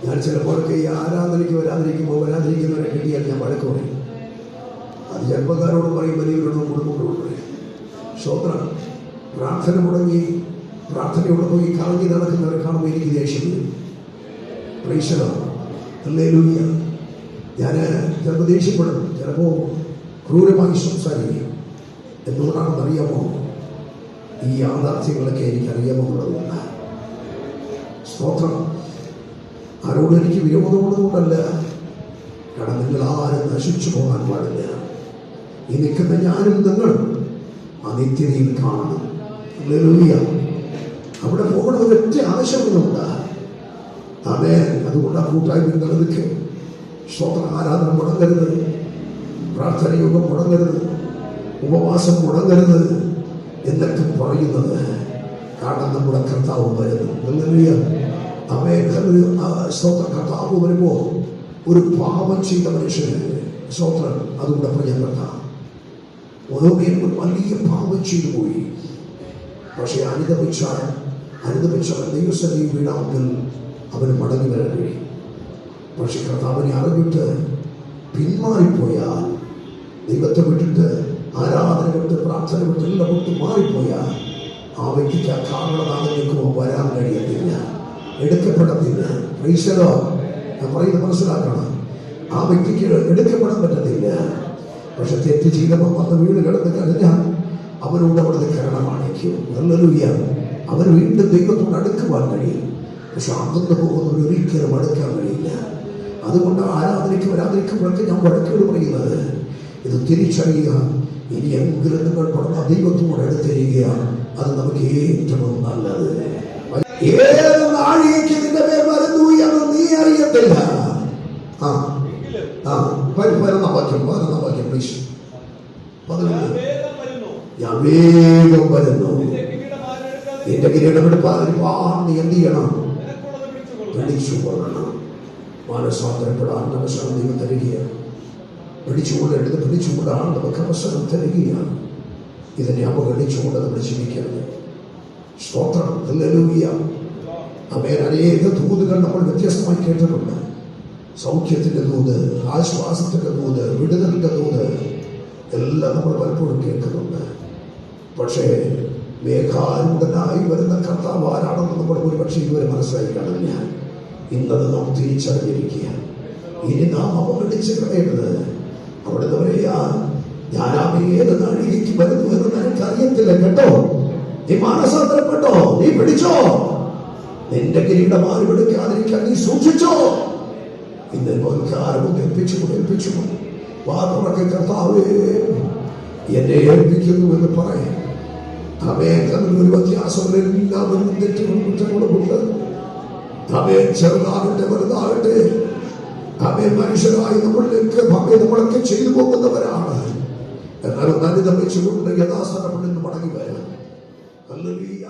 S1: ഞാൻ ചിലപ്പോഴൊക്കെ ഈ ആരാധനയ്ക്ക് വരാതിരിക്കുന്നവരെ കിട്ടിയാൽ ഞാൻ വഴക്ക് പറയും. അത് ചെറുപ്പക്കാരോടും പറയും, വലിയവരോടും കുടുംബങ്ങളോടും പറയും. സ്തോത്രം. പ്രാർത്ഥന മുടങ്ങി പ്രാർത്ഥനയോടെ പോയി കറങ്ങി നടക്കുന്നവരെ കാണുമ്പോൾ എനിക്ക് ദേഷ്യം വരും. ഹല്ലേലൂയ. ഞാൻ ചിലപ്പോൾ ദേഷ്യപ്പെടും, ചിലപ്പോൾ ക്രൂരമായി സംസാരിക്കും. എന്തുകൊണ്ടാണെന്ന് അറിയാമോ? ഈ യാഥാർത്ഥ്യങ്ങളൊക്കെ എനിക്ക് അറിയാമെന്നുള്ളതുകൊണ്ട്. സ്തോത്രം. ആരോടും എനിക്ക് വിരോധമുള്ളതുകൊണ്ടല്ല. കാരണം നിങ്ങൾ ആരും നശിച്ചു പോകാൻ പാടില്ല. ഈ നിൽക്കുന്ന ഞാനും നിങ്ങളും ആ നിത്യതയിൽ കാണണം. ഹല്ലേലൂയ. അവിടെ പോകണം ഒരൊറ്റ ആവശ്യമുണ്ട്. അതെ, അതുകൊണ്ട് ആ കൂട്ടായ്മ നിലനിൽക്കെ. സ്തോത്ര. ആരാധന മുടങ്ങരുത്, പ്രാർത്ഥന യോഗം മുടങ്ങരുത്, ഉപവാസം മുടങ്ങരുത് എന്നൊക്കെ പറയുന്നത് കാരണം നമ്മുടെ കർത്താവ് വരുന്നു. ഹല്ലേലൂയ. സ്തോത്ര. കർത്താവ് വരുമ്പോൾ ഒരു പാപം ചെയ്ത മനുഷ്യന് സ്തോത്രം അതുകൊണ്ട് പ്രിയപ്പെട്ട ഓരോ പേരും വലിയ പാപം ചെയ്തു പോയി. പക്ഷെ അനുദപിച്ചാൽ ദൈവസന്നിധി വീടാമെങ്കിൽ അവന് മടങ്ങി വരാൻ കഴിയും. പക്ഷെ കർത്താവിനെ അറിഞ്ഞിട്ട് പിന്മാറിപ്പോയാൽ, ദൈവത്തെ വിട്ടിട്ട് ആരാധന വിട്ട് പ്രാർത്ഥന വിട്ട് എല്ലാം വിട്ട് മാറിപ്പോയാൽ ആ വ്യക്തിക്ക് ആ കാരണനാഥനിലേക്ക് വരാൻ കഴിയത്തില്ല, എടുക്കപ്പെടത്തില്ല. ഈശ്വരോ, ഞാൻ പറയുന്നത് മനസ്സിലാക്കണം. ആ വ്യക്തിക്ക് എടുക്കപ്പെടാൻ പറ്റത്തില്ല. പക്ഷെ തെറ്റ് ചെയ്തപ്പോൾ വന്ന് വീട് കിടന്ന് കഴിഞ്ഞാൽ അവനോട് അവിടുത്തെ കരുണ കാണിക്കും. ഹല്ലേലൂയ. അവന് വീണ്ടും ദൈവത്തോട് അടുക്കുവാൻ കഴിയും. പക്ഷെ അകന്നു പോകുന്നവർ ഒരിക്കലും അടുക്കാൻ കഴിയില്ല. അതുകൊണ്ട് ആരാധനയ്ക്ക് വരാതിരിക്കുമ്പോഴൊക്കെ ഞാൻ വഴക്കുകൾ പറയുന്നത് ഇത് തിരിച്ചറിയുക. ഇനിയെങ്കിലും നിങ്ങൾ പറഞ്ഞ ദൈവത്തോട് അടുത്തിരിക്കുകയാണ്, അത് നമുക്ക് ഏറ്റവും നല്ലത്. ഏത് നാഴികയ്ക്ക് നിന്റെ പേർ വരുന്നു എന്ന് നീ അറിയത്തില്ല. വരുന്ന വാക്യം പ്ലീസ്. ഞാൻ വേഗം വരുന്നു. നിന്റെ കിരീടം എടുപ്പാൻ നീ എന്ത് ചെയ്യണം? പിടിച്ചു കൊള്ളണം. മാനസാന്തരപ്പെടാൻ അവസരം ദൈവം തരികയാണ്. പിടിച്ചുകൊണ്ടാണ് നമുക്ക് അവസരം തരികയാണ്. ഇതിനെ അവഗണിച്ചുകൊണ്ട് നമ്മൾ ജീവിക്കരുത്. സ്തോത്രം. ഹല്ലേലൂയ. ആമേൻ. അനേക ദൂതുകൾ നമ്മൾ വ്യത്യസ്തമായി കേട്ടിട്ടുണ്ട്. സൗഖ്യത്തിന്റെ ദൂത്, ആശ്വാസത്തിന്റെ ദൂത്, വിടുതലിന്റെ ദൂത് എല്ലാം നമ്മൾ പലപ്പോഴും കേൾക്കുന്നുണ്ട്. പക്ഷേ മേഘാരൂഢനായി വരുന്ന കർത്താവ് ആരാണെന്ന് നമ്മൾ ഒരുപക്ഷെ ഇതുവരെ മനസ്സിലായി കാണില്ല. ഇന്നത് നാം തിരിച്ചറിഞ്ഞിരിക്കുക. ഇനി നാം അവഗണിച്ച് കളയരുത്. അവിടുന്ന് പറയാ, ഞാൻ ഏത് നാഴികയ്ക്ക് വരുന്നു എന്ന് നിനക്ക് അറിയത്തില്ല കേട്ടോ. നീ മാനസാന്തരപ്പെട്ടോ, നീ പിടിച്ചോ, നിന്റെ കിരീടം ആരും എടുക്കാതിരിക്കാൻ നീ സൂക്ഷിച്ചോ. ഇന്ന് ആരും ഏൽപ്പിച്ചു വാതുറക്കെ കർത്താവേ എന്നെ ഏൽപ്പിക്കുന്നു എന്ന് പറയാം. അവയെ തമ്മിൽ ഒരു വ്യത്യാസമില്ലാതെ തെറ്റുകളും കുറ്റങ്ങളുമുണ്ട്. അവയെ ചെറുതാകട്ടെ വലുതാകട്ടെ, അവയെ മനുഷ്യരായി നമ്മളൊക്കെ ചെയ്തു പോകുന്നവരാണ്. എന്നാലും നന്ദി വെച്ചുകൊണ്ട് യഥാസ്ഥാനപ്പെട്ട് മടങ്ങി വരാം. ഹല്ലേലൂയ.